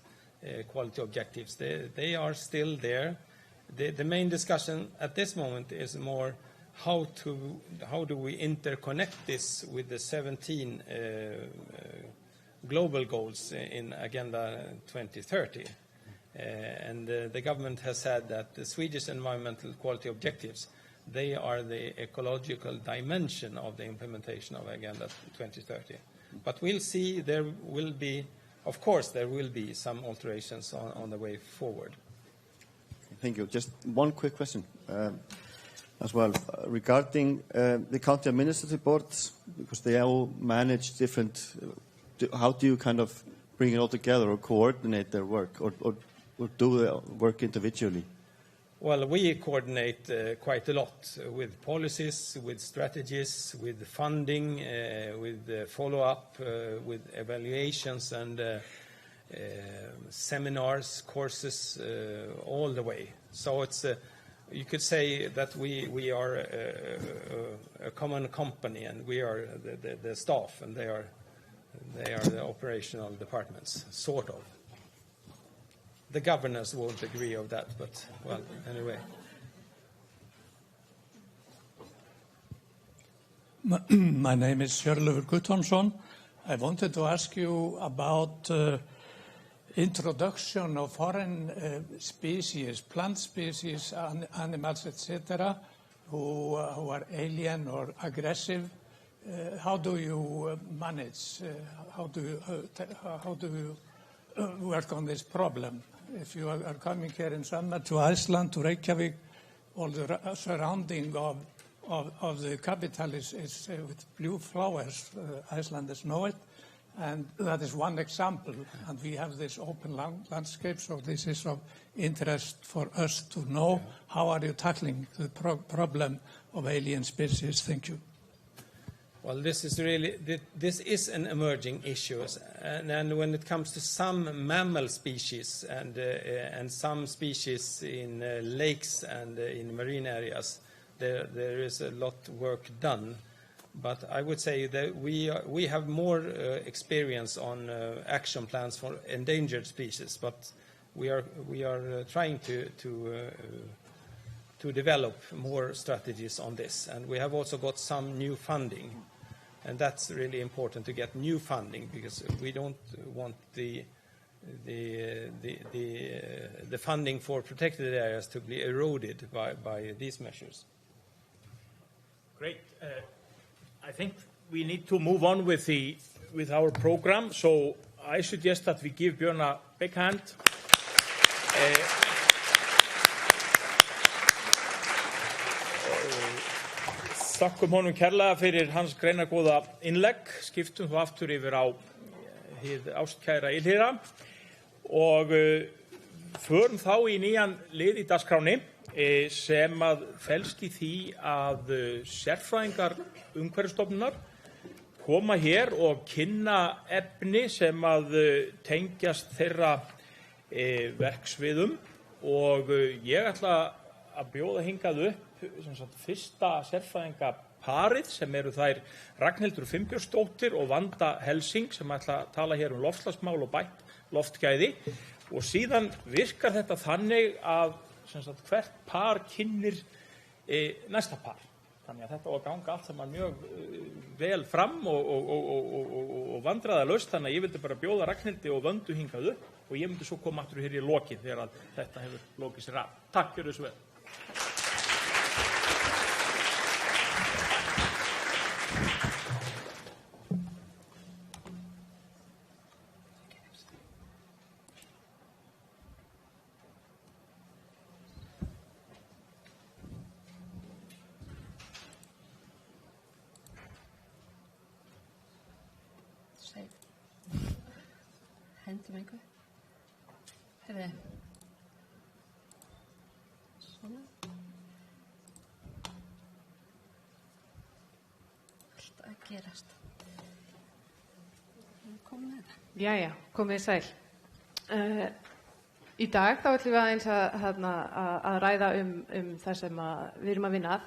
quality objectives, they are still there. The main discussion at this moment is more how do we interconnect this with the 17 global goals in Agenda 2030. And the government has said that the Swedish environmental quality objectives, they are the ecological dimension of the implementation of Agenda 2030. But we'll see, there will be some alterations on the way forward. Thank you. Just one quick question as well regarding the county administrative boards, because they all manage different. How do you kind of bring it all together or coordinate their work, or do they work individually? Well, we coordinate quite a lot with policies, with strategies, with funding, with follow-up, with evaluations and seminars, courses, all the way. So it's you could say that we are a common company, and we are the staff, and they are the operational departments, sort of. The governors won't agree of that, but, well, anyway. My name is Hjörleifur Guttormsson. I wanted to ask you about introduction of foreign species, plant species, animals, etc., who are alien or aggressive. How do you manage? How do you work on this problem? If you are coming here in summer to Iceland, to Reykjavik, all the surrounding of the capital is with blue flowers. Icelanders know it, and that is one example. And we have this open landscape, so this is of interest for us to know. How are you tackling the problem of alien species? Thank you. Well, this is an emerging issue, and when it comes to some mammal species and some species in lakes and in marine areas, there is a lot of work done. But I would say that we have more experience on action plans for endangered species, but we are trying to develop more strategies on this, and we have also got some new funding. And that's really important, to get new funding, because we don't want the funding for protected areas to be eroded by these measures. Great. I think we need to move on with our program. So I suggest that we give Björn a big hand. Þakkum honum kærlega fyrir hans greinargóða innlegg, skiptum þá aftur yfir á hið ástkæra Ylhýra og förum þá í nýjan lið í dagskránni sem að felst í því að sérfræðingar Umhverfisstofnunar koma hér og kynna efni sem að tengjast þeirra verksviðum, og ég ætla að bjóða hingað upp fyrsta sérfræðingaparið, sem eru þær Ragnhildur Finnbjörnsdóttir og Vanda Helsing, sem ætla að tala hér loftslagsmál og bætt loftgæði. Og síðan virkar þetta þannig að hvert par kynnir næsta par. Þannig að þetta á að ganga allt saman mjög vel fram og vandræðalaust. Þannig að ég vildi bara bjóða Ragnhildi og Vöndu hingað upp, og ég myndi svo koma aftur hér í lokið þegar að þetta hefur lokið sér af. Takk fyrir þessu vel. hendum einhver. Herði. Svona. Allt að gerast. Komum með það. Jæja, komið þið sæl. Í dag þá ætlum við aðeins að ræða það sem við erum að vinna að.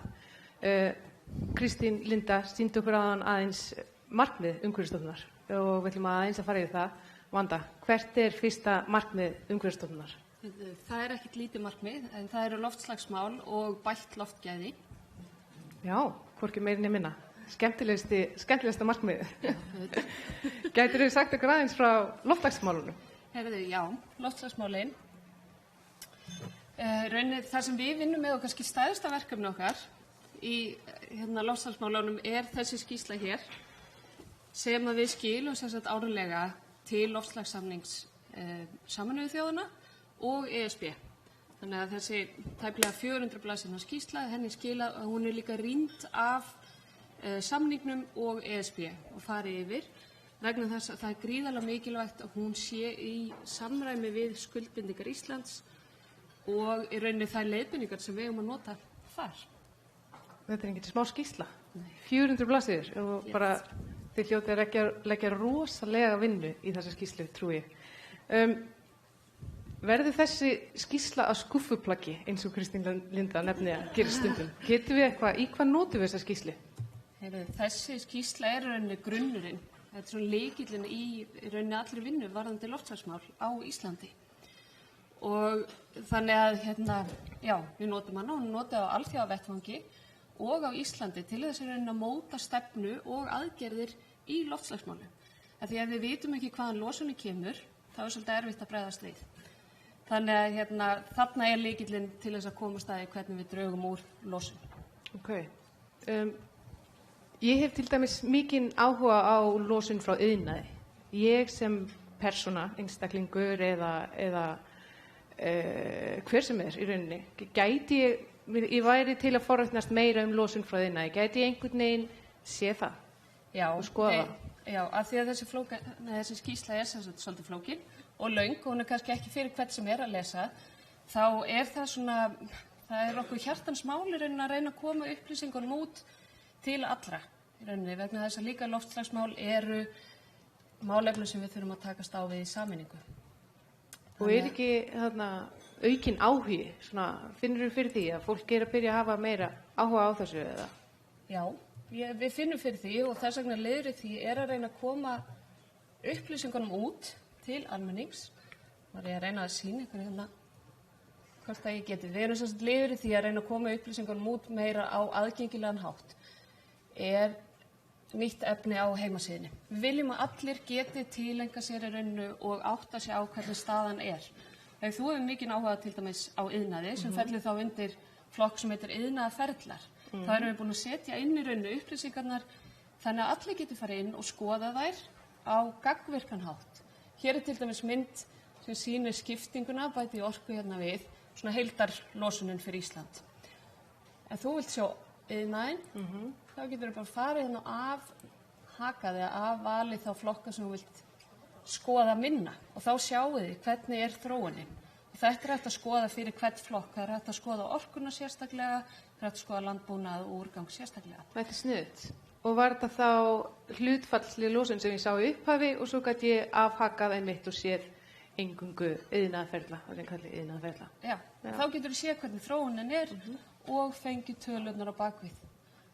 Kristín Linda sýndi okkur aðeins markmið Umhverfisstofnunar og við ætlum aðeins að fara yfir það. Vanda, hvert er fyrsta markmið Umhverfisstofnunar? Það er ekkert lítið markmið, en það eru loftslagsmál og bætt loftgæði. Já, hvorki meira né minna. Skemmtilegasta markmið. Gætirðu sagt okkur aðeins frá loftslagsmálunum? Já, loftslagsmálin. Raunin það sem við vinnum með og kannski stærsta verkefni okkar í loftslagsmálunum er þessi skýrsla hér sem að við skilum sem sagt árlega til loftslagssamnings Sameinuðu þjóðanna og ESB. Þannig að þessi tæplega 400 blaðsíðna skýrsla, henni skilað að hún er líka rýnd af samningnum og ESB og farið yfir vegna þess að það er gríðarlega mikilvægt að hún sé í samræmi við skuldbindingar Íslands og í rauninni þær leiðbeiningar sem við eigum að nota þar. Þetta er engin smá skýrsla. 400 blaðsíður og bara þið hljótið að leggja rosalega vinnu í þessa skýrslu, trúi ég. Verður þessi skýrsla að skúffuplaggi eins og Kristín Linda nefni að gera stundum? Getum við eitthvað, í hvað notum við þessa skýrslu? Þessi skýrsla er rauninni grunnurinn. Þetta er svona lykillinn í rauninni allri vinnu varðandi loftslagsmál á Íslandi. Og þannig að við notum hana og hún notið á alþjóðavettvangi og á Íslandi til þess að móta stefnu og aðgerðir í loftslagsmálum. Því ef við vitum ekki hvaðan losunin kemur, þá er svolítið erfitt að bregðast við. Þannig að þarna er lykillinn til þess að komast að hvernig við draugum úr losun. Okay. Ég hef til dæmis mikinn áhuga á losun frá iðnaði. Ég sem persóna, einstaklingur eða hver sem er í rauninni, gæti ég væri til að forrætnast meira losun frá iðnaði. Gæti ég einhvern veginn sé það? Já, og skoða það? Já, af því að þessi skýrsla er svolítið flókin og löng og hún er kannski ekki fyrir hvern sem er að lesa, þá er það er okkur hjartans máli að reyna að koma upplýsingunum út til allra. Vegna þess að líka loftslagsmál eru málefni sem við þurfum að takast á við í sameiningu. Og er ekki aukinn áhugi, finnur þú fyrir því að fólk er að byrja að hafa meira áhuga á þessu eða? Já, við finnum fyrir því og þess vegna leiðir því er að reyna að koma upplýsingunum út til almennings. Var ég að reyna að sýna ykkur hvort að ég geti. Við erum sem sagt leiðir því að reyna að koma upplýsingunum út meira á aðgengilegan hátt. Er nýtt efni á heimasíðunni. Við viljum að allir geti tilengja sér í rauninu og átta sig á hvernig staðan er. Þegar þú hefur mikinn áhuga til dæmis á iðnaði sem fellur þá undir flokk sem heitir iðnaðarferlar. Þá erum við búin að setja inn í rauninu upplýsingarnar þannig að allir geti farið inn og skoða þær á gagnvirkan hátt. Hér er til dæmis mynd sem sýnir skiptinguna bæti í orku við, svona heildarlosunin fyrir Ísland. Ef þú vilt sjá iðnaðinn, þá getur við bara farið af hakaði af vali þá flokka sem þú vilt skoða minna og þá sjáu þið hvernig er þróunin. Og þetta er hægt að skoða fyrir hvert flokk, það er hægt að skoða orkuna sérstaklega, það er hægt að skoða landbúnað og úrgang sérstaklega. Þetta er sniðugt. Og var þetta þá hlutfallsleg losun sem ég sá í upphafi og svo gæti ég afhakað einmitt og séð engungu iðnaðarferla, það er kallið iðnaðarferla. Já, þá getur við séð hvernig þróunin er og fengið tölurnar á bakvið.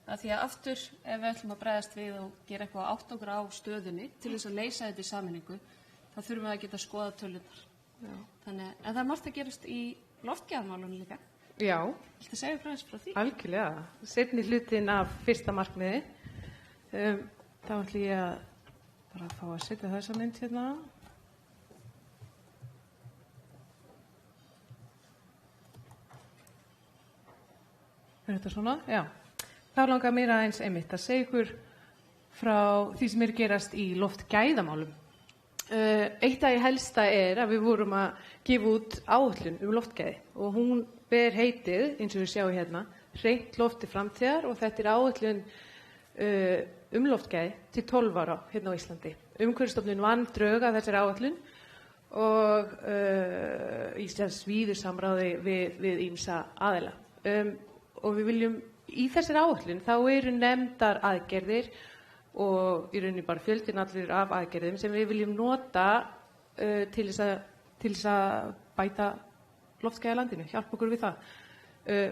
Því að aftur, ef við ætlum að bregðast við og gera eitthvað átt okkur á stöðunni til þess að leysa þetta í sameiningu, þá þurfum við að geta skoða tölurnar. En það er margt að gerast í loftgæðamálunum líka. Já. Viltu segja frá því? Algjörlega. Seinni hlutin af fyrsta markmiði. Þá ætlum ég að bara fá að setja þessa mynd hérna. Er þetta svona? Já. Þá langar mér aðeins einmitt að segja ykkur frá því sem er gerast í loftgæðamálum. Eitt af því helsta er að við vorum að gefa út áætlun loftgæði og hún ber heitið, eins og við sjáum hérna, Hreint loft til framtíðar og þetta er áætlun loftgæði til 12 ára hérna á Íslandi. Umhverfisstofnun vann drög að þessari áætlun og í svíðu samráði við ýmsa aðila. Og við viljum, í þessari áætlun, þá eru nefndar aðgerðir og í rauninni bara fjöldinn allir af aðgerðum sem við viljum nota til þess að bæta loftgæði á landinu, hjálpa okkur við það.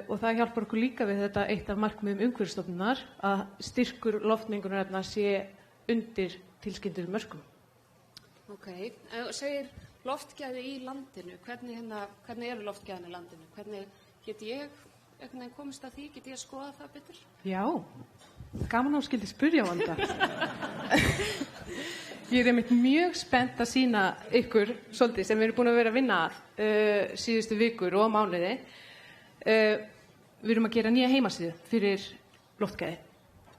Og það hjálpar okkur líka við þetta eitt af markmiðum Umhverfisstofnunar að styrkur loftmengunarefna sé undir tilskyldum mörkum. Ok, segir loftgæði í landinu, hvernig eru loftgæðin í landinu? Hvernig get ég komist að því, get ég að skoða það betur? Já, gaman á skildi spyrja Vanda. Ég er einmitt mjög spennt að sýna ykkur svolítið sem við erum búin að vera að vinna að síðustu vikur og mánuði. Við erum að gera nýja heimasíðu fyrir loftgæði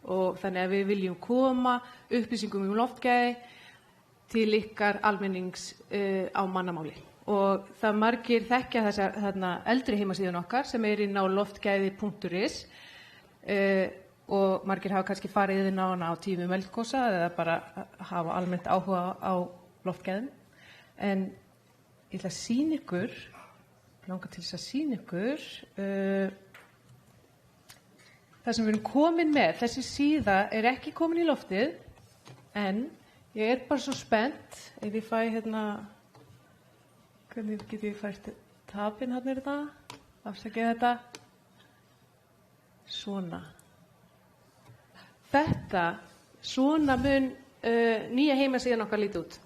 og þannig að við viljum koma upplýsingum loftgæði til ykkar almennings á mannamáli. Og það margir þekkja þessa eldri heimasíðun okkar sem er inn á loftgæði.is og margir hafa kannski farið inn á hana á tímum eldgosa eða bara hafa almennt áhuga á loftgæðum. En ég ætla að sýna ykkur, langar til þess að sýna ykkur það sem við erum komin með. Þessi síða er ekki komin í loftið en ég er bara svo spennt ef ég fæ hvernig get ég fært tapinn þetta, afsakið þetta, svona. Svona mun nýja heimasíðan okkar líti út.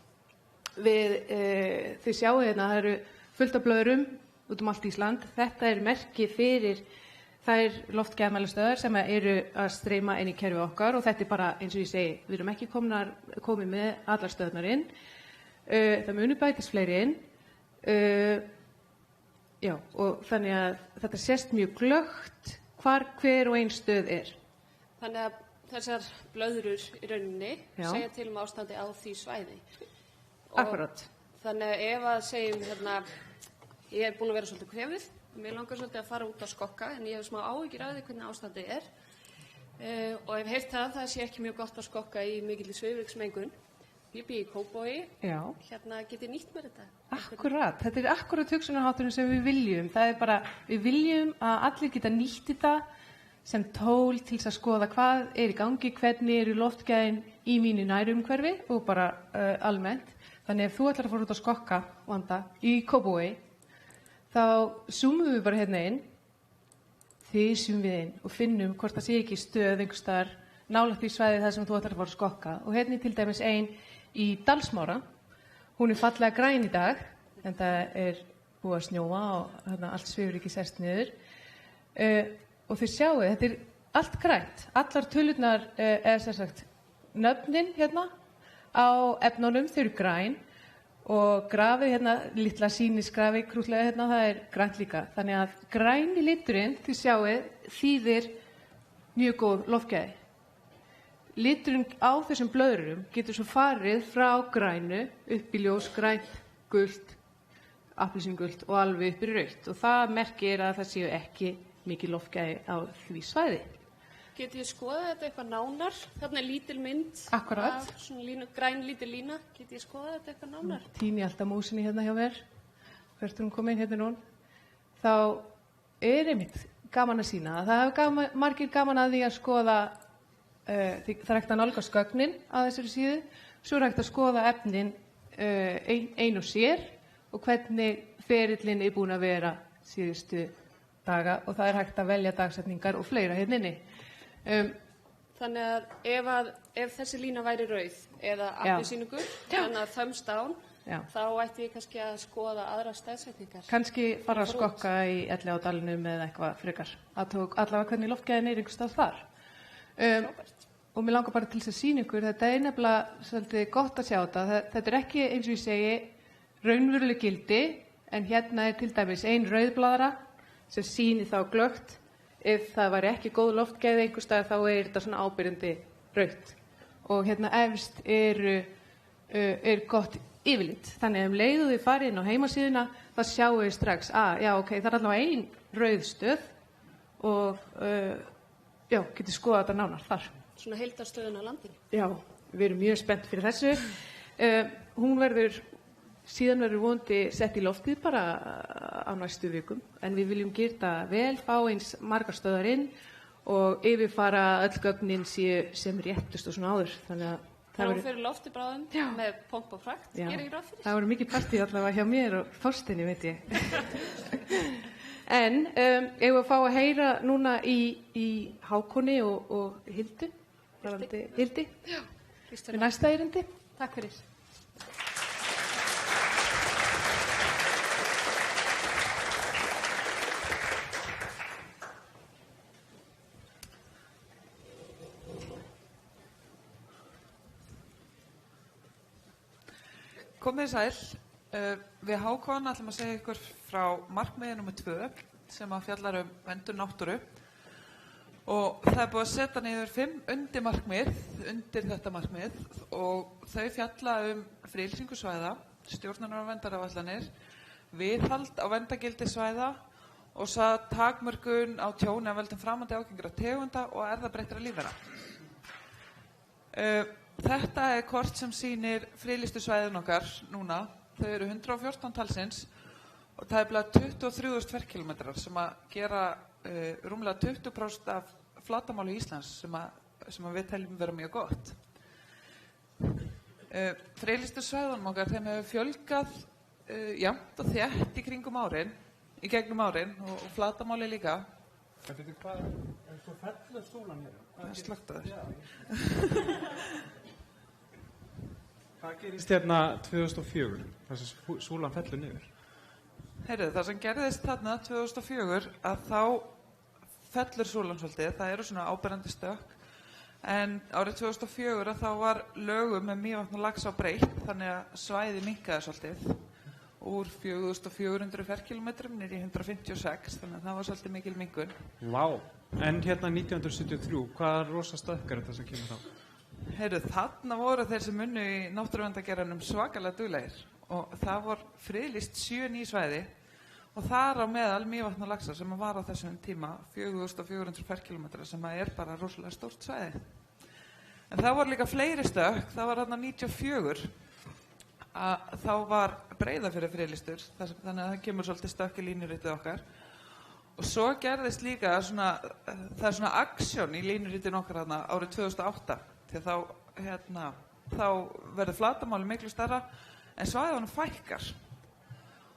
Þið sjáu það eru fullt af blöðrum út allt Ísland. Þetta er merki fyrir þær loftgæðamælastöðvar sem eru að streyma inn í kerfið okkar og þetta er bara, eins og ég segi, við erum ekki komið með allar stöðnar inn. Það munu bætast fleiri inn. Já, og þannig að þetta sést mjög glöggt hver og ein stöð er. Þannig að þessar blöðrur í rauninni segja til ástandi á því svæði. Akkurat. Þannig að ef að segjum ég er búin að vera svolítið kvefið, mér langar svolítið að fara út að skokka en ég hef smá áhyggjur af því hvernig ástandið er og hef heyrt það sé ekki mjög gott að skokka í mikilli svifryksmengun. Ég bý í Kópavogi, get ég nýtt mér þetta? Akkurat, þetta er akkurat hugsunarhátturinn sem við viljum. Það er bara, við viljum að allir geta nýtt þetta sem tól til að skoða hvað er í gangi, hvernig eru loftgæðin í mínu nærumhverfi og bara almennt. Þannig ef þú ætlar að fara út að skokka, Vanda, í Kópavogi, þá zoomum við bara inn, þysum við inn og finnum hvort það sé ekki stöð einhvers staðar nálægt því svæði þar sem þú ætlar að fara að skokka. Og hérna til dæmis ein í Dalsmára, hún er fallega græn í dag, en það er búið að snjóa og allt svifryki sest niður. Og þið sjáu, þetta er allt grænt. Allar tölurnar, eða sem sagt, nöfnin á efnunum, þau eru græn og grafið litla sýnisgrafi, krútlega það er grænt líka. Þannig að græni liturinn, þið sjáu, þýðir mjög góð loftgæði. Liturinn á þessum blöðrum getur svo farið frá grænu upp í ljós, grænt, gult, appelsíngult og alveg upp í rautt. Og það merkir að það séu ekki mikið loftgæði á því svæði. Get ég skoða þetta eitthvað nánar? Þarna er lítil mynd. Akkurat. Svona græn lítil lína. Get ég skoða þetta eitthvað nánar? Tíni alltaf músinni hjá mér. Hvert hún kom inn nú. Þá er einmitt gaman að sýna það. Það hefur margir gaman að því að skoða, það er hægt að nálgast gögnin að þessari síðu. Svo er hægt að skoða efnin ein og sér og hvernig ferillinn er búin að vera síðustu daga og það er hægt að velja dagsetningar og fleira inni. Þannig að ef þessi lína væri rauð eða appelsínugul, þannig að thumbs down, þá ætti ég kannski að skoða aðra staðsetningar. Kannski fara að skokka í Elliðaárdalnum eða eitthvað frekar. Allavega hvernig loftgæðin er einhvers staðar þar. Og mér langar bara til þess að sýna ykkur, þetta er nefnilega svolítið gott að sjá þetta. Þetta er ekki, eins og ég segi, raunveruleg gildi, en hérna er til dæmis ein rauðblaðra sem sýnir þá glöggt. Ef það væri ekki góð loftgæði einhvers staðar þá er þetta svona ábyrjandi rautt. Og hérna efst er gott yfirlit. Þannig að leiðu þið farið inn á heimasíðuna þá sjáu þið strax að það er allavega ein rauð stöð og getið skoða þetta nánar þar. Svona heildarstöðun á landinu. Já, við erum mjög spennt fyrir þessu. Hún verður síðan verður vonandi sett í loftið bara á næstu vikum, en við viljum gera það vel, fá eins margar stöðar inn og yfirfara öll gögnin sem réttust og svona áður. Þannig að það verður fyrir lofti bráðum með pomp og prakt, gerir ég ráð fyrir. Það verður mikið partí allavega hjá mér og Þorsteini, veit ég. En eigum við að fá að heyra núna í Hákoni og Hildi. Hildi, við næsta erindi. Takk fyrir. Komið sæl. Við Hákon ætlum að segja ykkur frá markmiði nr. 2 sem að fjallar verndun náttúru og það búið að setja niður 5 undir þetta markmið og þau fjalla friðlýsingu svæða, stjórnunar- og verndaráætlanir, viðhald á verndargildi svæða og takmörkun á tjóni af völdum framandi ágengra tegunda og erfðabreyttra lífvera. Þetta kort sem sýnir friðlýstu svæðin okkar núna. Þau eru 114 talsins og það er 23.000 ferkílómetrar sem að gera rúmlega 20% af flatamáli Íslands sem að við teljum vera mjög gott. Friðlýstu svæðunum okkar, þeim hefur fjölgað jafnt og þétt í gegnum árin og flatamáli líka. Það veitir hvað, svo fellur súlan hér. Það er slögt að þér. Hvað gerist hérna 2004, þess að súlan fellur niður? Heyrðu, það sem gerðist þarna 2004 að þá fellur súlan svolítið, það eru svona áberandi stökk, en árið 2004 að þá var lögum með Mývatn og Laxá breytt, þannig að svæði minnkaði svolítið úr 4.400 ferkílómetrum niður í 156, þannig að það var svolítið mikil minnkun. Vá, en hérna 1973, hvaða rosa stökk er þetta sem kemur þá? Heyrðu, þarna voru þeir sem unnu í náttúruverndargeranum svakalega duglegir og það var friðlýst 7 ný svæði og þar á meðal Mývatn og Laxá sem var á þessum tíma 4.400 ferkílómetrar sem er bara rosalega stórt svæði. En það voru líka fleiri stökk, það var þarna 94 að þá var Breiðafjörður friðlýstur, þannig að það kemur svolítið stökk í línuritið okkar. Og svo gerðist líka það er svona aksjón í línuritinu okkar þarna árið 2008 því þá verður flatamáli miklu stærra en svæðunum fækkar.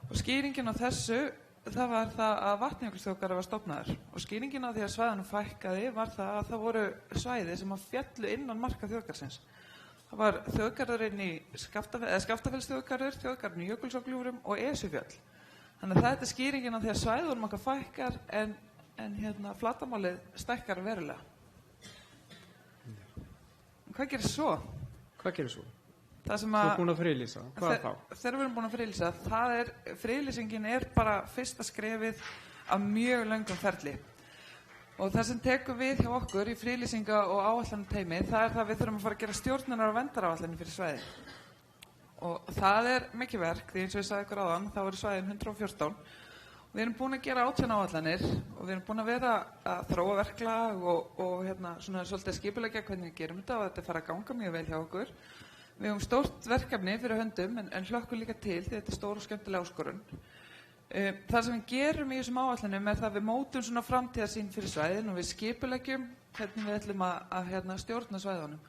Og skýringin á þessu, það var það að Vatnajökulsþjóðgarður var stofnaður og skýringin á því að svæðunum fækkaði var það að það voru svæði sem að féllu innan marka þjóðgarðsins. Það var þjóðgarðurinn í Skaftafellsþjóðgarður, þjóðgarðurinn í Jökulsárgljúfrum og Esjufjall. Þannig að þetta er skýringin á því að svæðunum okkar fækkar en flatamálið stækkar verulega. Hvað gerir svo? Hvað gerir svo? Það sem Þú er búin að friðlýsa, hvað þá? Þegar við erum búin að friðlýsa, friðlýsingin er bara fyrsta skrefið af mjög löngum ferli. Og það sem tekur við hjá okkur í friðlýsinga og áætlanateymi, það er það að við þurfum að fara að gera stjórnunar- og verndaráætlanir fyrir svæði. Og það er mikið verk, því eins og ég sagði ykkur áðan, þá eru svæðin 114. Við erum búin að gera 18 áætlanir og við erum búin að vera að þróa verklag og svona svolítið skipuleggja hvernig við gerum þetta og þetta fara að ganga mjög vel hjá okkur. Við höfum stórt verkefni fyrir höndum en hlökkum líka til því þetta er stór og skemmtileg áskorun. Það sem við gerum í þessum áætlanum er það að við mótum svona framtíðarsýn fyrir svæðin og við skipuleggjum hvernig við ætlum að stjórna svæðunum.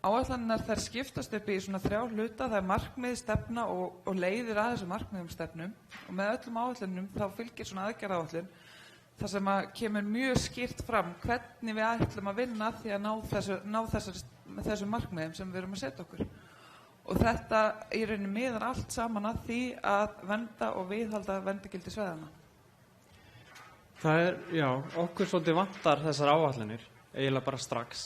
Áætlanirnar þær skiptast upp í svona 3 hluta, það er markmið, stefna og leiðir að þessum markmiðum stefnum og með öllum áætlunum þá fylgir svona aðgerðaáætlun þar sem að kemur mjög skýrt fram hvernig við ætlum að vinna því að ná þessum markmiðum sem við erum að setja okkur. Og þetta í rauninni miðar allt saman að því að vernda og viðhalda verndargildi svæðanna. Það er, já, okkur svolítið vantar þessar áætlanir, eiginlega bara strax.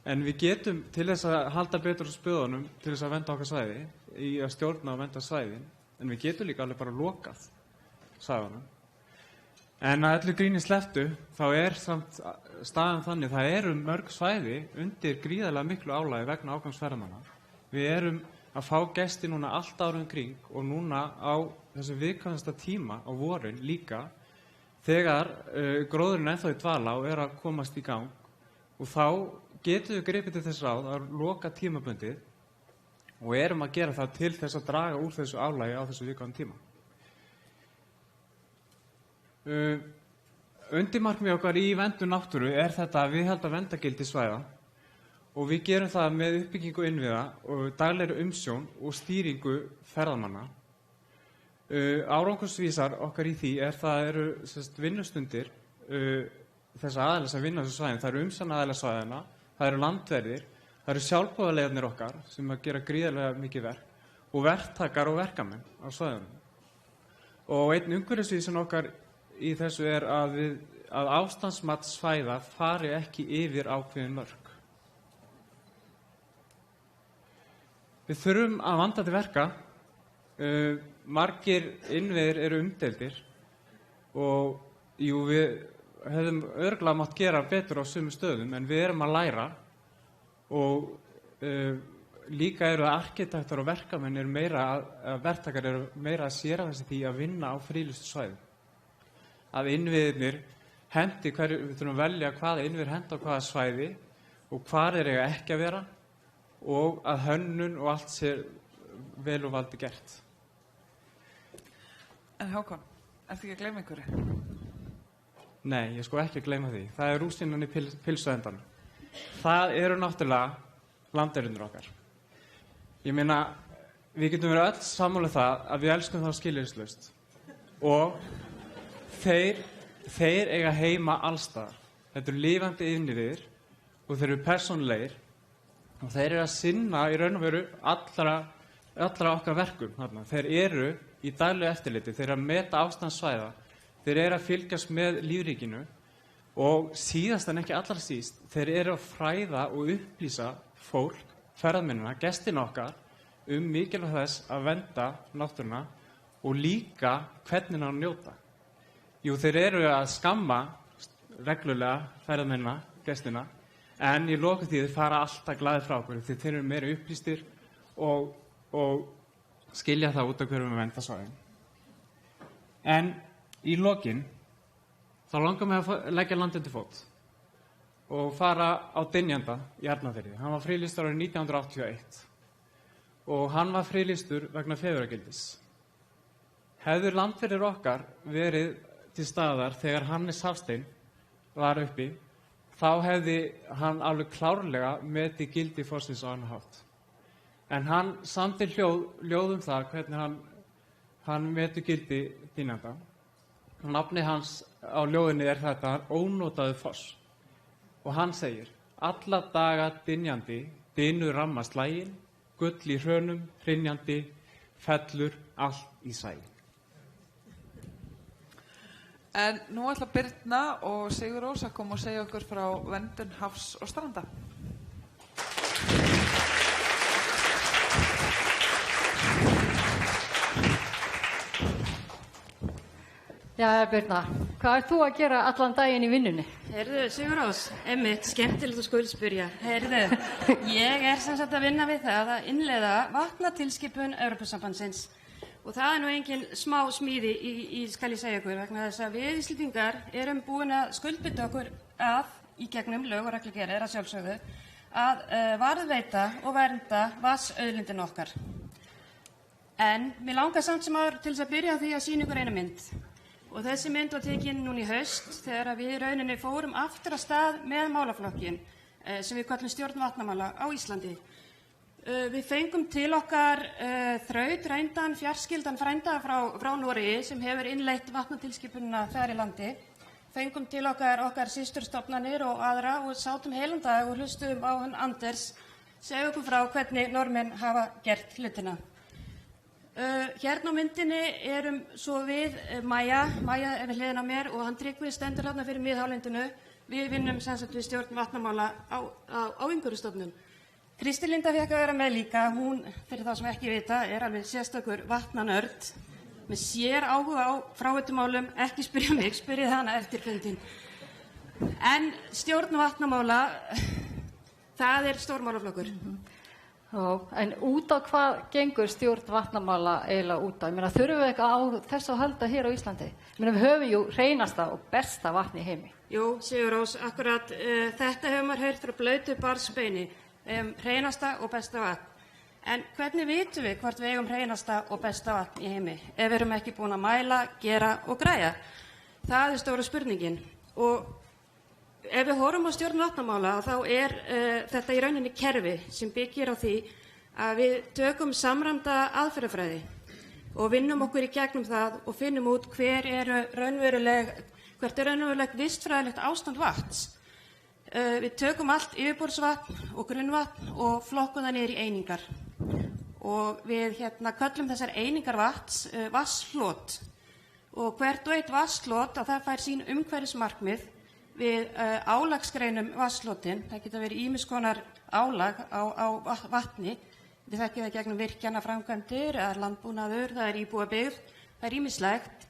En við getum til þess að halda betur á spöðunum til þess að vernda okkar svæði, í að stjórna og vernda svæðin, en við getum líka alveg bara lokað svæðunum. En að öllu gríni slepptu, þá er samt staðan þannig, það eru mörg svæði undir gríðarlega miklu álagi vegna ágangsferðamanna. Við erum að fá gesti núna allt árið kring og núna á þessum viðkvæmasta tíma á vorin líka, þegar gróðurinn ennþá í dvala og er að komast í gang og þá getum við gripið til þess ráð að loka tímabundið og erum að gera það til þess að draga úr þessu álagi á þessu viðkvæmum tíma. Undirmarkmið okkar í verndun náttúru þetta að viðhalda verndargildi svæða og við gerum það með uppbyggingu innviða og daglegri umsjón og stýringu ferðamanna. Árangursvísar okkar í því það eru vinnustundir þess aðeins að vinna þessu svæðin. Það eru umsjónaraðilar svæðanna, það eru landverðir, það eru sjálfboðaliðarnir okkar sem að gera gríðarlega mikið verk og verktakar og verkamenn á svæðunum. Og einn umhverfisvísin okkar í þessu að ástandsmat svæða fari ekki yfir ákveðin mörk. Við þurfum að vanda til verka. Margir innviðir eru umdeildir og við hefðum örugglega mátt gera betur á sumum stöðum en við erum að læra og líka eru það arkitektar og verkamenn verktakar eru meira að séra þessi því að vinna á friðlýstu svæðum. Að innviðirnir hendi við þurfum að velja hvaða innviðir henda á hvaða svæði og hvar eiga ekki að vera og að hönnun og allt sé vel og valdi gert. En Hákon, ertu ekki að gleyma einhverju? Nei, ég sko ekki að gleyma því. Það er rúsínan í pylsuendanum. Það eru náttúrulega landeigendur okkar. Ég meina, við getum verið öll sammála það að við elskum þá skilyrðislaust og þeir eiga heima allstaðar. Þetta eru lifandi innviðir og þeir eru persónulegir og þeir eru að sinna í raun og veru allra okkar verkum. Þeir eru í daglegu eftirliti, þeir eru að meta ástand svæða, þeir eru að fylgjast með lífríkinu og síðast en ekki allra síst, þeir eru að fræða og upplýsa fólk, ferðamennina, gestina okkar mikilvægi þess að vernda náttúruna og líka hvernig hann njóta. Jú, þeir eru að skamma reglulega ferðamennina, gestina, en í lokum því þeir fara alltaf glaðir frá okkur því þeir eru meira upplýstir og skilja það út af hverju við vernda svæðin. En í lokin þá langar mig að leggja landið til fót og fara á Dynjanda í Arnarfirði. Hann var friðlýstur árið 1981 og hann var friðlýstur vegna fegurðargildis. Hefðu landverðir okkar verið til staðar þegar Hannes Hafstein var uppi, þá hefði hann alveg klárlega metið gildi fossins á annan hátt. En hann samdi ljóð það hvernig hann metur gildi Dynjanda. Nafni hans á ljóðinni þetta ónotaður foss. Og hann segir, alla daga dynjandi, dynur ramma slægin, gull í hrönum, hrynjandi, fellur allt í sægin. En nú ætla Birna og Sigurrós að koma og segja okkur frá verndun hafs og stranda. Já, Birna, hvað ert þú að gera allan daginn í vinnunni? Heyrðu, Sigurrós, einmitt, skemmtilegt að skuli spyrja. Heyrðu, ég sem sagt að vinna við það að innleiða vatnatilskipun Evrópusambandsins. Og það nú engin smá smíði skal ég segja ykkur, vegna þess að við Íslendingar erum búin að skuldbinda okkur í gegnum lög og reglugerðir að sjálfsögðu, að varðveita og vernda vatnsauðlindina okkar. En mér langar samt sem áður til þess að byrja á því að sýna ykkur eina mynd. Og þessi mynd var tekin núna í haust þegar við í rauninni fórum aftur af stað með málaflokkin sem við kallum stjórn vatnamála á Íslandi. Við fengum til okkar þrautreyndan, fjarskyldan frænda frá Noregi sem hefur innleitt vatnatilskipunina þar í landi. Fengum til okkar systurstofnanir og aðra og sátum heilan dag og hlustuðum á hann Anders segja okkur frá hvernig Norðmenn hafa gert hlutina. Hérna á myndinni erum svo við Maja er við hliðina á mér og hann Tryggvi stendur hérna fyrir miðhálendinu. Við vinnum sem sagt við stjórn vatnamála á Umhverfisstofnun. Kristín Linda fékk að vera með líka, hún, fyrir þá sem ekki vita, er alveg sérstakur vatnanörd með sér áhuga á fráveitumálum, ekki spyrja mig, spyrjið hana eftir fundin. En stjórn vatnamála, það er stórmálaflokkur. En út á hvað gengur stjórn vatnamála eiginlega út á? Ég meina, þurfum við eitthvað á þessu að halda hér á Íslandi? Ég meina, við höfum jú hreinasta og besta vatn í heimi. Jú, Sigurrós, akkurat, þetta hefur maður heyrt frá blautu barnsbeini, hreinasta og besta vatn. En hvernig vitum við hvort við eigum hreinasta og besta vatn í heimi ef við erum ekki búin að mæla, gera og græja? Það er stóra spurningin. Og ef við horfum á stjórn vatnamála þá þetta í rauninni kerfi sem byggir á því að við tökum samræmda aðferðafræði og vinnum okkur í gegnum það og finnum út hvert er raunverulegt vistfræðilegt ástand vatns. Við tökum allt yfirborðsvatn og grunnvatn og flokkum það niður í einingar. Og við köllum þessar einingar vatns vatnsflot. Og hvert og eitt vatnsflot það fær sín umhverfismarkmið við álagsgreinum vatnsflotin. Það geta verið ýmiss konar álag á vatni. Við þekkjum það gegnum virkjanaframkvæmdir, landbúnaður, það er íbúabyggð, það er ýmislegt.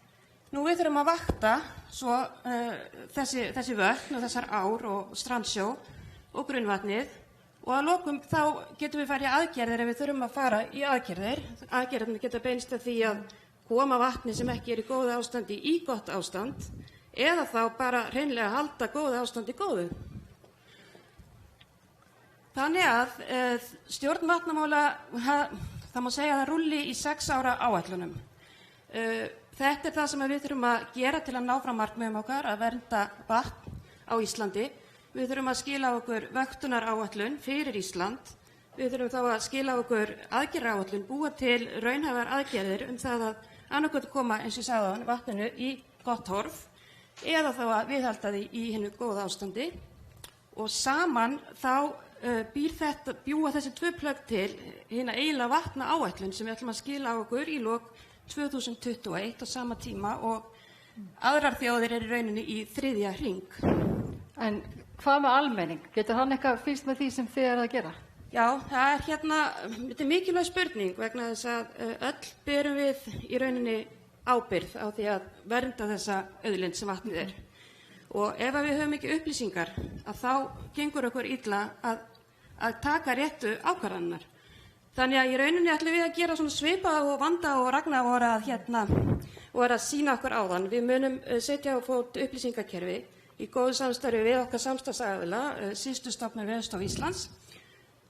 Nú við þurfum að vakta svo þessi vötn og þessar ár og strandsjó og grunnvatnið og að lokum þá getum við farið í aðgerðir ef við þurfum að fara í aðgerðir. Aðgerðirnar geta beinst að því að koma vatni sem ekki í góðu ástandi í gott ástand eða þá bara hreinlega halda góðu ástandi góðu. Þannig að stjórn vatnamála, það má segja að það rúlli í 6 ára áætlunum. Þetta er það sem við þurfum að gera til að ná fram markmiðum okkar að vernda vatn á Íslandi. Við þurfum að skila okkur vöktunaráætlun fyrir Ísland. Við þurfum þá að skila okkur aðgerðaráætlun, búa til raunhæfar aðgerðir það að annaðhvort koma, eins og ég sagði áðan, vatninu í gott horf eða þá að viðhalda því í hinu góða ástandi. Og saman þá bjúga þessi 2 plögg til hina eiginlega vatnaáætlun sem við ætlum að skila okkur í lok 2021 á sama tíma og aðrar þjóðir í rauninni í 3. hring. En hvað með almenning? Getur hann eitthvað fylgst með því sem þið að gera? Já, það þetta er mikilvæg spurning vegna þess að öll berum við í rauninni ábyrgð á því að vernda þessa auðlind sem vatnið er. Og ef við höfum ekki upplýsingar að þá gengur okkur illa að taka réttu ákvarðanirnar. Þannig að í rauninni ætlum við að gera svona svipað og Vanda og Ragnar voru að sýna okkur áðan. Við munum setja á fót upplýsingakerfi í góðu samstarfi við okkar samstarfsaðila, Systurstofnun Veðurstofu Íslands.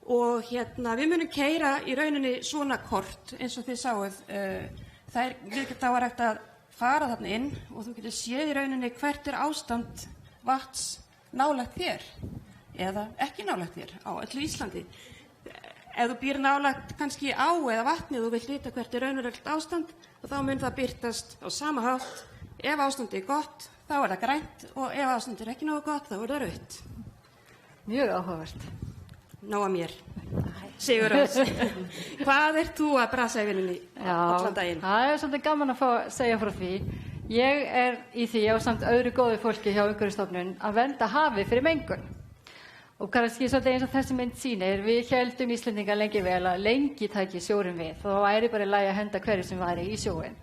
Og við munum keyra í rauninni svona kort eins og þið sáuð. Þá er hægt að fara þarna inn og þú getur séð í rauninni hvert er ástand vatns nálægt þér eða ekki nálægt þér á öllu Íslandi. Ef þú býr nálægt kannski á eða vatni og þú vilt vita hvert er raunverulegt ástand og þá mun það birtast á sama hátt. Ef ástandið er gott, þá er það grænt og ef ástandið er ekki nógu gott, þá er það rautt. Mjög áhugavert. Nóg að mér. Sigurrós, hvað ert þú að brasa í vinnunni allan daginn? Það er svolítið gaman að fá að segja frá því. Ég er í því á samt öðru góðu fólki hjá Umhverfisstofnun að vernda hafið fyrir mengun. Og kannski svolítið eins og þessi mynd sýnir, við héldum Íslendingar lengi vel að lengi tæki sjórinn við og það væri bara í lagi að henda hverju sem væri í sjóinn.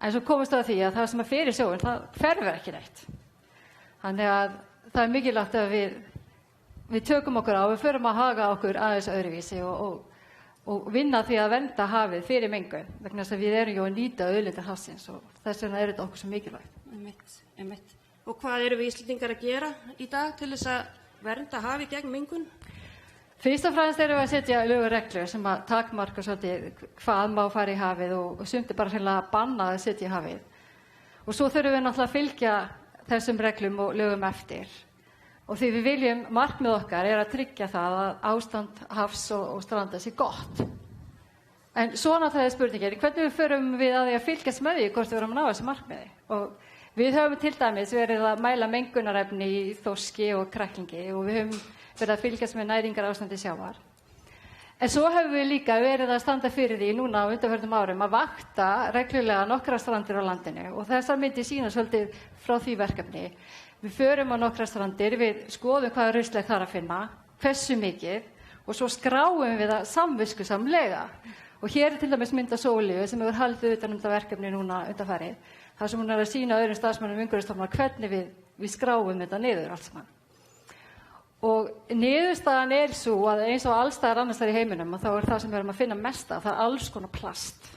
En svo komast það að því að það sem er fyrir sjóinn, það hverfur ekki neitt. Þannig að það er mikilvægt að við tökum okkur á, við förum að haga okkur aðeins öðruvísi og vinna því að vernda hafið fyrir mengun. Vegna þess að við erum jú að nýta auðlindir hafsins og þess vegna er þetta okkur svo mikilvægt. Einmitt. Og hvað eru við Íslendingar að gera í dag til þess að vernda hafið gegn mengun? Fyrst og fremst erum við að setja lög og reglur sem að takmarka svolítið hvað má fara í hafið og sumt er bara hreinlega að banna að setja í hafið. Og svo þurfum við náttúrulega að fylgja þessum reglum og lögum eftir. Og því við viljum, markmið okkar er að tryggja það að ástand hafs og stranda sé gott. En svo náttúrulega er spurningin, hvernig förum við að því að fylgjast með því hvort við erum að ná þessu markmiði? Og við höfum til dæmis verið að mæla mengunarefni í þorski og kræklingi og við höfum verið að fylgjast með næringarástandi sjávar. En svo höfum við líka verið að standa fyrir því núna á undanförnum árum að vakta reglulega nokkrar strandir á landinu og þessar myndir sýna svolítið frá því verkefni. Við förum á nokkrar strandir, við skoðum hvaða rusl er þar að finna, hversu mikið og svo skráum við það samviskusamlega. Og hér er til dæmis mynd af Sólíu sem hefur haldið utan þetta verkefni núna undanfarið. Það sem hún er að sýna öðrum starfsmönnum Umhverfisstofnunar hvernig við skráum þetta niður allt saman. Og niðurstaðan er svo að eins og alls staðar annars þar í heiminum og þá er það sem við erum að finna mest af, það er alls konar plast.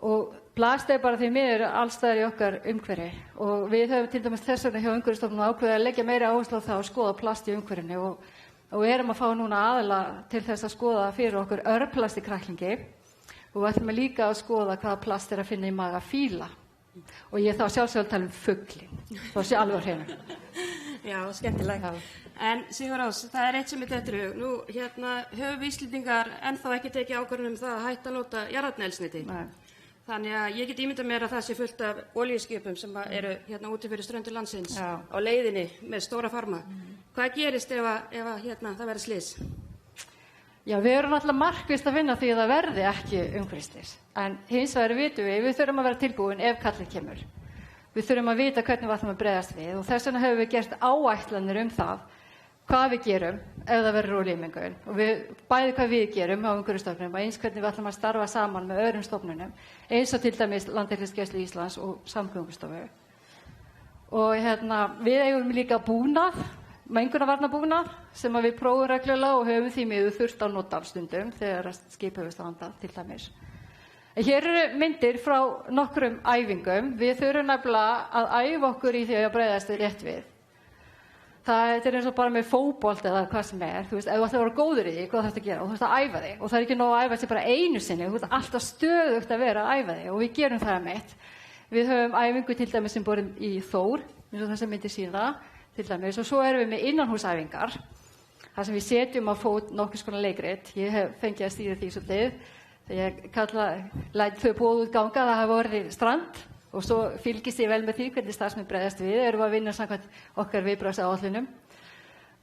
Og plast er bara því miður alls staðar í okkar umhverfi og við höfum til dæmis þess vegna hjá Umhverfisstofnun ákveðið að leggja meiri áherslu á það að skoða plast í umhverfinu og og við erum að fá núna aðalega til þess að skoða fyrir okkur örplast í kræklingi og við ætlum líka að skoða hvaða plast er að finna í maga fíla og ég þá sjálfsögðu að tala fuglin, þá sé alveg á hreinu. Já, skemmtilegt. En Sigurrós, það er eitt sem er dettur í hug. Nú, höfum við Íslendingar ennþá ekki tekið ákvörðun það að hætta að nota jarðefnaeldsneyti. Þannig að ég get ímyndað mér að það sé fullt af olíuskipum sem eru úti fyrir ströndur landsins á leiðinni með stóra farma. Hvað gerist ef það verður slys? Já, við erum alltaf markvisst að vinna því að það verði ekki umhverfisslys. En hins vegar vitum við þurfum að vera tilbúin ef kallið kemur. Við þurfum að vita hvernig við ætlum að bregðast við og þess vegna höfum við gert áætlanir það hvað við gerum ef það verður olíumengun og bæði hvað við gerum á umhverfisstofnunum og eins hvernig við ætlum að starfa saman með öðrum stofnunum eins og til dæmis Landhelgisgæslu Íslands og Samgöngustofu. Og við eigum líka búnað, mengunarvarnabúnað sem við prófum reglulega og höfum því miður þurft á nota stundum þegar skip hefur strandað til dæmis. Hér eru myndir frá nokkrum æfingum. Við þurfum nefnilega að æfa okkur í því að bregðast rétt við. Það er eins og bara með fótbolt eða hvað sem ef þú ætlar að vera góður í því, hvað þarftu að gera? Og þú þarft að æfa þig og það er ekki nóg að æfa sig bara einu sinni, þú þarft alltaf stöðugt að vera að æfa þig og við gerum það meitt. Við höfum æfingu til dæmis sem borum í Þór, eins og þessi myndir sína til dæmis og svo erum við með innanhúsæfingar, þar sem við setjum á fót nokkurs konar leikrit. Ég hef fengið að stýra því svolítið, þegar ég læt þau boð út ganga að það hafi orðið strand. Og svo fylgist ég vel með því hvernig starfsmenn bregðast við, erum að vinna samkvæmt okkar viðbragðsáætlunum,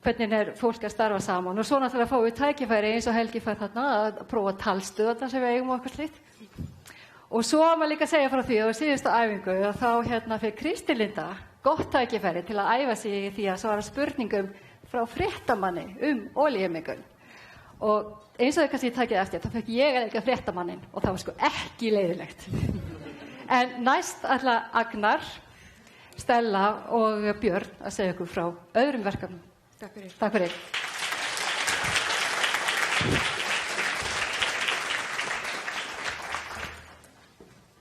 hvernig er fólk að starfa saman og svo náttúrulega fáum við tækifæri eins og Helgi fær þarna að prófa talstöðarna sem við eigum okkur slíkt. Og svo má líka segja frá því á síðustu æfingu að þá fyrir Kristín Linda gott tækifæri til að æfa sig í því að svara spurningum frá fréttamanni olíumengun. Og eins og þau kannski takið eftir, þá fekk ég að leika fréttamanninn og það var sko ekki leiðilegt. En næst ætla Agnar, Stella og Björn að segja ykkur frá öðrum verkefnum. Takk fyrir. Takk fyrir.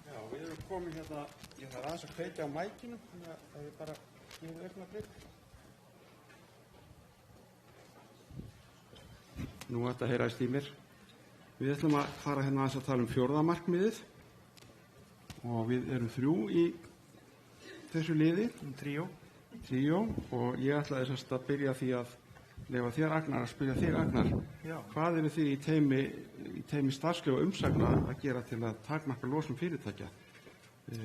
Já, við erum komin ég þarf aðeins að kveikja á mækinu, þannig að ég bara gefið augnablik. Nú ætti að heyrast í mér. Við ætlum að fara aðeins að tala fjórða markmiðið. Og við erum 3 í þessu liði. Tríó. Og ég ætlaði að byrja því að leyfa þér, Agnar, að spyrja þig, Agnar. Já. Hvað eru þið í teimi starfsleyfa umsagna að gera til að takmarka losun fyrirtækja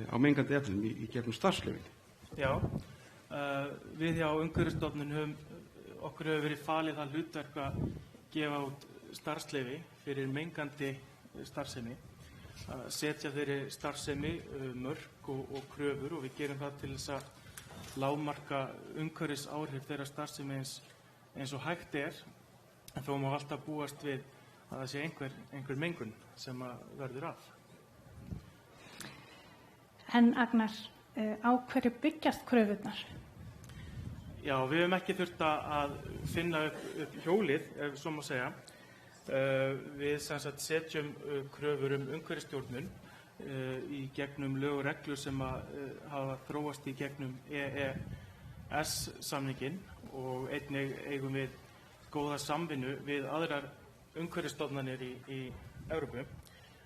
á mengandi efnum í gegnum starfsleyfin? Já, við hjá Umhverfisstofnun okkur hefur verið falið það hlutverk að gefa út starfsleyfi fyrir mengandi starfsemi. Að setja þeirri starfsemi mörk og kröfur og við gerum það til þess að lágmarka umhverfisáhrif þeirra starfsemi eins og hægt en þó má alltaf búast við að það sé einhver mengun sem verður af. En Agnar, á hverju byggjast kröfurnar? Já, við höfum ekki þurft að finna upp hjólið, ef svo má segja. Við setjum kröfur umhverfisstjórnun í gegnum lög og reglur sem hafa þróast í gegnum EES-samninginn og einnig eigum við góða samvinnu við aðrar umhverfisstofnanir í Evrópu.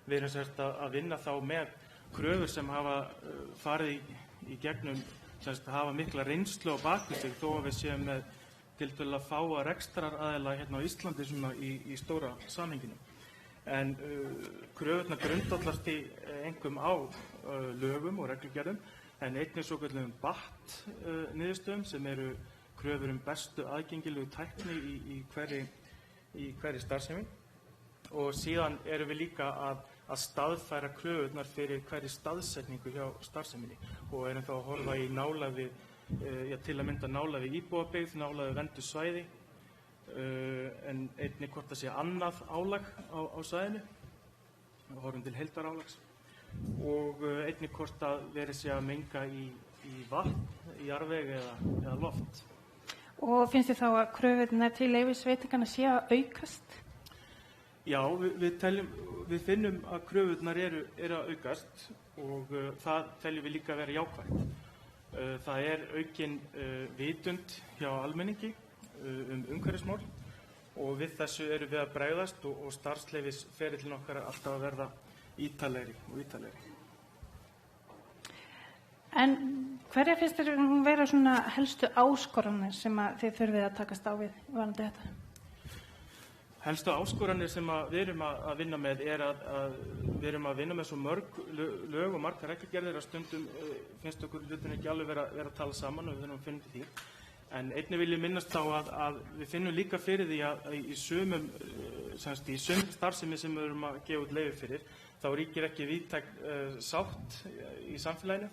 Við erum að vinna þá með kröfur sem hafa farið í gegnum, hafa mikla reynslu á bak við sig þó að við séum með tiltölulega fáa rekstraraðila á Íslandi í stóra samhenginu. En kröfurnar grundvallast einkum á lögum og reglugerðum en einnig svokölluðum BAT-niðurstöðum sem eru kröfur bestu aðgengilegu tækni í hverri starfsemi og síðan erum við líka að staðfæra kröfurnar fyrir hverri staðsetningu hjá starfseminni og erum þá að horfa í nálægð til að mynda nálægð við íbúabyggð, nálægð við vernduð svæði en einnig hvort það sé annað álag á svæðinu, við horfum til heildarálags og einnig hvort að verið sé að menga í vatn, í jarðveg eða loft. Og finnst þið þá að kröfurnar til leyfisveitinganna sé að aukast? Já, við finnum að kröfurnar eru að aukast og það teljum við líka að vera jákvætt. Það er aukin vitund hjá almenningi umhverfismál og við þessu erum við að bregðast og starfsleyfisferillinn okkar er alltaf að verða ítarlegri og ítarlegri. En hverja finnst þér vera svona helstu áskoranir sem að þið þurfið að takast á við varðandi þetta? Helstu áskoranir sem við erum að vinna með er að við erum að vinna með svo mörg lög og margar reglugerðir að stundum finnst okkur hlutin ekki alveg vera að tala saman og við þurfum að finna til því. En einnig vil ég minnast á að við finnum líka fyrir því að í sumum starfsemi sem við erum að gefa út leyfi fyrir, þá ríkir ekki víðtæk sátt í samfélaginu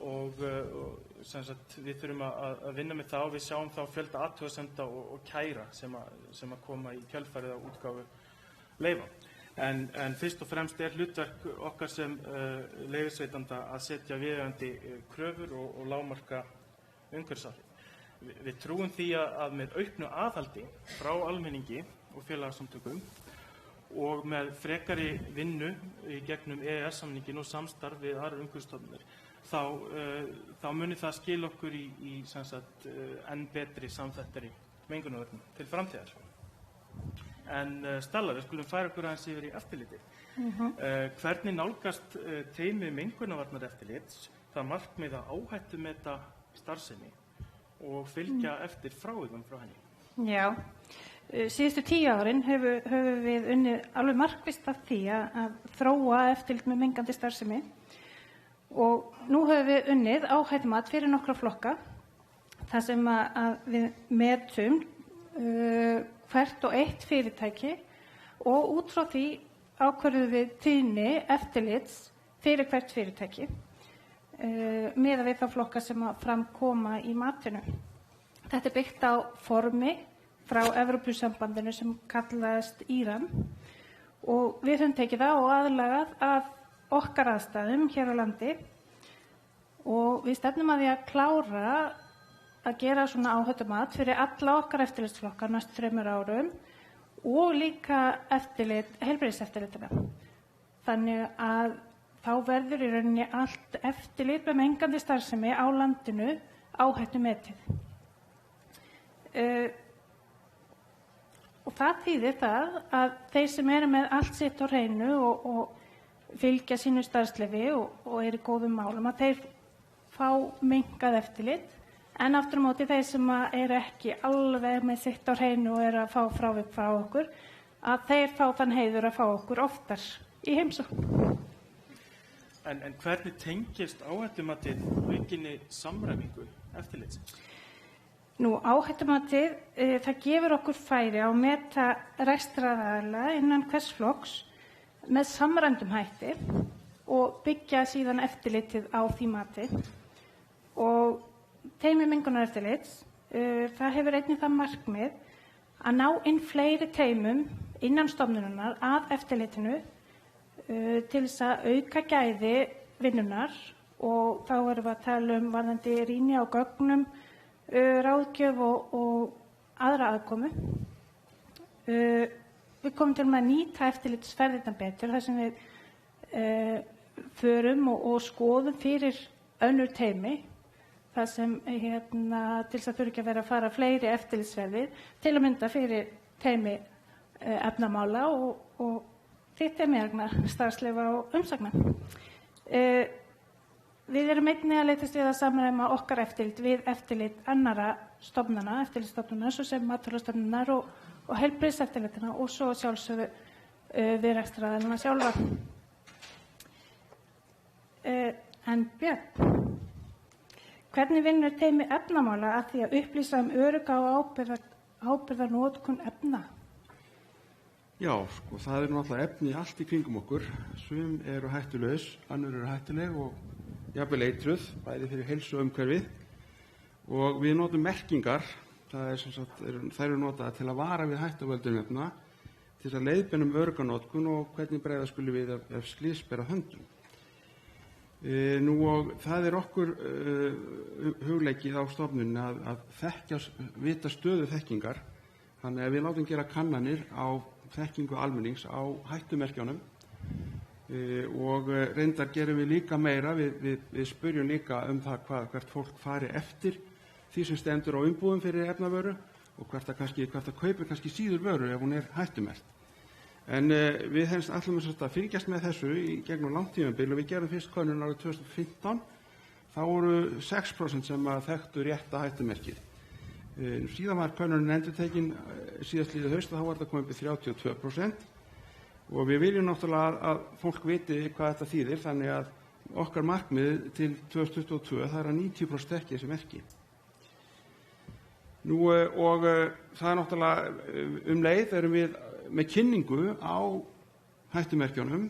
og við þurfum að vinna með það og við sjáum þá fjölda athugasemda og kæra sem að koma í kjölfarið á útgáfu leyfa. En fyrst og fremst er hlutverk okkar sem leyfisveitanda að setja viðeigandi kröfur og lágmarka umhverfisáhrif. Við trúum því að með auknu aðhaldi frá almenningi og félagasamtökum og með frekari vinnu í gegnum EES-samningin og samstarf við aðrar umhverfisstofnanir þá muni það skila okkur í enn betri samþættari mengunarvörnum til framtíðar. En Stella, við skulum færa okkur aðeins yfir í eftirlitið. Hvernig nálgast teymi mengunarvarnaeftirlits það markmið að áhættumeta starfsemi og fylgja eftir frávikum frá henni? Já, síðustu 10 árin höfum við unnið alveg markvisst af því að þróa eftirlit með mengandi starfsemi og nú höfum við unnið áhættumat fyrir nokkra flokka þar sem að við metum hvert og eitt fyrirtæki og út frá því ákvörðum við tíðni eftirlits fyrir hvert fyrirtæki miðað við þá flokka sem að framkoma í matinu. Þetta er byggt á formi frá Evrópusambandinu sem kallaðist IRAM og við höfum tekið það og aðlagað að okkar aðstæðum hér á landi og við stefnum að því að klára að gera svona áhættumat fyrir alla okkar eftirlitsflokkar næstu 3 árum og líka heilbrigðiseftirlitina. Þannig að þá verður í rauninni allt eftirlit með mengandi starfsemi á landinu áhættumetið. Og það þýðir það að þeir sem eru með allt sitt á hreinu og fylgja sínu starfsleyfi og eru í góðum málum að þeir fá mengað eftirlit en aftur á móti þeir sem eru ekki alveg með sitt á hreinu og eru að fá frávik frá okkur að þeir fá þann heiður að fá okkur oftar í heimsókn. En hvernig tengist áhættumatið aukinni samræmingu eftirlitsins? Nú, áhættumatið, það gefur okkur færi á að meta rekstraraðila innan hvers flokks með samræmdum hætti og byggja síðan eftirlitið á því mati. Og teymi mengunareftirlits, það hefur einnig það markmið að ná inn fleiri teymum innan stofnunarinnar að eftirlitinu til þess að auka gæði vinnunar og þá erum við að tala varðandi rýni á gögnum, ráðgjöf og aðra aðkomu. Við komum til með að nýta eftirlitsferðirnar betur þar sem við förum og skoðum fyrir önnur teymi þar sem til þess að þurfi ekki að vera að fara fleiri eftirlitsferðir til að mynda fyrir teymi efnamála og þitt er meðagna starfsleyfa og umsagna. Við erum einnig að leitast við að samræma okkar eftirlit við eftirlit annarra stofnana, eftirlitsstofnana, svo sem matvælastofnunar og heilbrigðiseftirlitina og svo sjálfsögðu við rekstraraðilana sjálfa. En Björn, hvernig vinnur teymi efnamála að því að upplýsa örugga og ábyrgðarnotkun efna? Já, sko, það er náttúrulega efni allt í kringum okkur. Sum eru hættulaus, önnur eru hættuleg og jafnvel eitruð, bæði fyrir heilsu og umhverfið. Og við notum merkingar, þær eru notaðar til að vara við hættuvöldum efna, til að leiðbeina öruggarnotkun og hvernig bregðast skuli við ef slys ber að höndum. Nú og það er okkur hugleikið á stofnunni að vita stöðu þekkingar, þannig að við látum gera kannanir á þekkingu almennings á hættumerkjunum og reyndar gerum við líka meira, við spyrjum líka það hvert fólk fari eftir því sem stendur á umbúðum fyrir efnavöru og hvert að kaupir kannski síður vöru ef hún hættumert. En við ætlum að fylgjast með þessu í gegnum langtímabil og við gerðum fyrst könnun árið 2015. Þá voru 6% sem þekktu rétta hættumerkið. Síðan var könnunin endurtekin síðastliðið haust og þá var þetta komið upp í 32%. Og við viljum náttúrulega að fólk viti hvað þetta þýðir, þannig að okkar markmið til 2022 það að 90% þekki þessi merki. Og það náttúrulega leið erum við með kynningu á hættumerkjunum,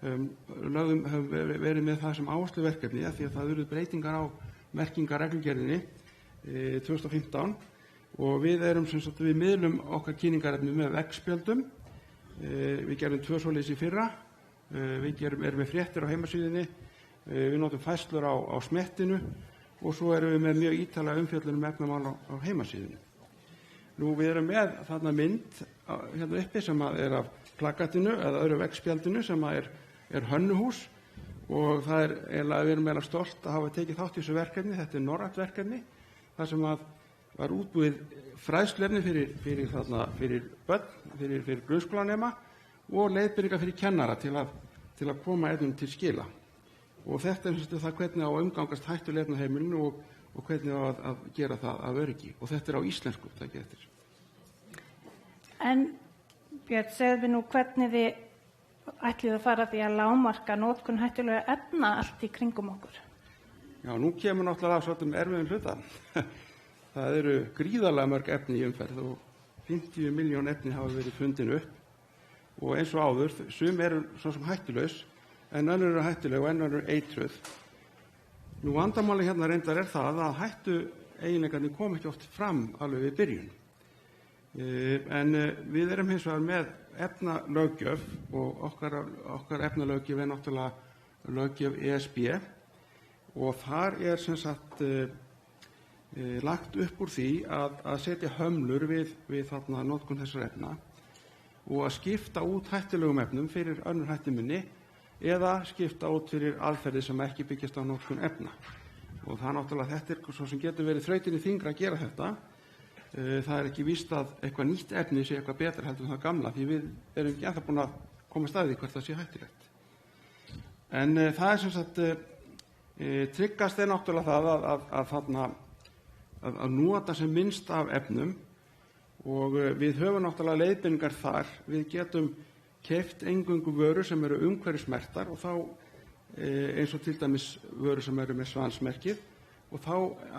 höfum verið með það sem áhersluverkefni því að það urðu breytingar á merkingareglugerðinni 2015 og við erum við miðlum okkar kynningarefni með veggspjöldum. Við gerum 2 svoleiðis í fyrra, við erum með fréttir á heimasíðunni, við notum færslur á smettinu og svo erum við með mjög ítarlega umfjöllun efnamál á heimasíðunni. Við erum með þarna mynd hérna uppi sem er af plakatinu eða öðru veggspjaldinu sem er hönnuhús og það við erum meira stolt að hafa tekið þátt í þessu verkefni. Þetta er norrænt verkefni þar sem var útbúið fræðsluefni fyrir börn, fyrir grunnskólanema og leiðbeiningar fyrir kennara til að koma efnum til skila. Og þetta það hvernig á að umgangast hættulega á heimilinu og hvernig á að gera það af öryggi. Og þetta á íslensku, takið eftir. En Björn, segðu nú hvernig þið ætlið að fara því að lágmarka notkun hættulega efna allt í kringum okkur? Já, nú kemur náttúrulega svolítið erfiðum hluta. Það eru gríðarlega mörg efni í umferð og 50 miljón efni hafa verið fundin upp og eins og áður, sum eru svo sem hættulaus en önnur eru hættuleg og önnur eru eitruð. Vandamáli hérna reyndar það að hættu eiginleikarnir kom ekki oft fram alveg við byrjun. En við erum hins vegar með efnalöggjöf og okkar efnalöggjöf náttúrulega löggjöf ESB og þar sem sagt lagt upp úr því að setja hömlur við þarna notkun þessar efna og að skipta út hættulegum efnum fyrir önnur hættuminni eða skipta út fyrir aðferðir sem ekki byggjast á notkun efna. Og það náttúrulega þetta svo sem getur verið þrautinni þyngra að gera þetta. Það ekki víst að eitthvað nýtt efni sé eitthvað betra heldur en það gamla því við erum ekki ennþá búin að koma staðið hvert það sé hættulegt. En það sem sagt tryggast náttúrulega það að nota sem minnst af efnum og við höfum náttúrulega leiðbeiningar þar. Við getum keypt eingöngu vörur sem eru umhverfismerktar og þá eins og til dæmis vörur sem eru með svansmerkið og þá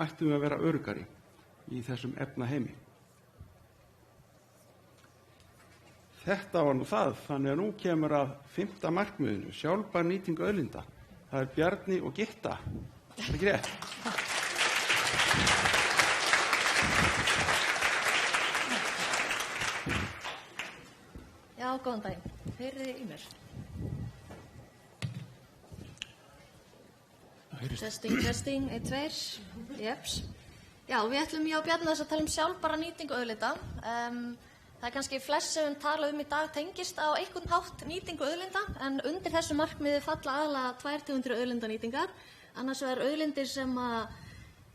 ættum við að vera öruggari í þessum efnaheimi. Þetta var nú það, þannig að nú kemur að 5. markmiðinu, sjálfbær nýting auðlinda. Það er Bjarni og Gitta. Það er ekki rétt. Já, góðan daginn. Heyriði í mér? Testing, 1, 2, jeps. Já, við ætlum Bjarni að tala sjálfbæra nýtingu auðlinda. Það er kannski flest sem við tala í dag tengist á einhvern hátt nýtingu auðlinda, en undir þessu markmiði falla aðalega 2 tegundir auðlindanýtingar. Annars vegar auðlindir sem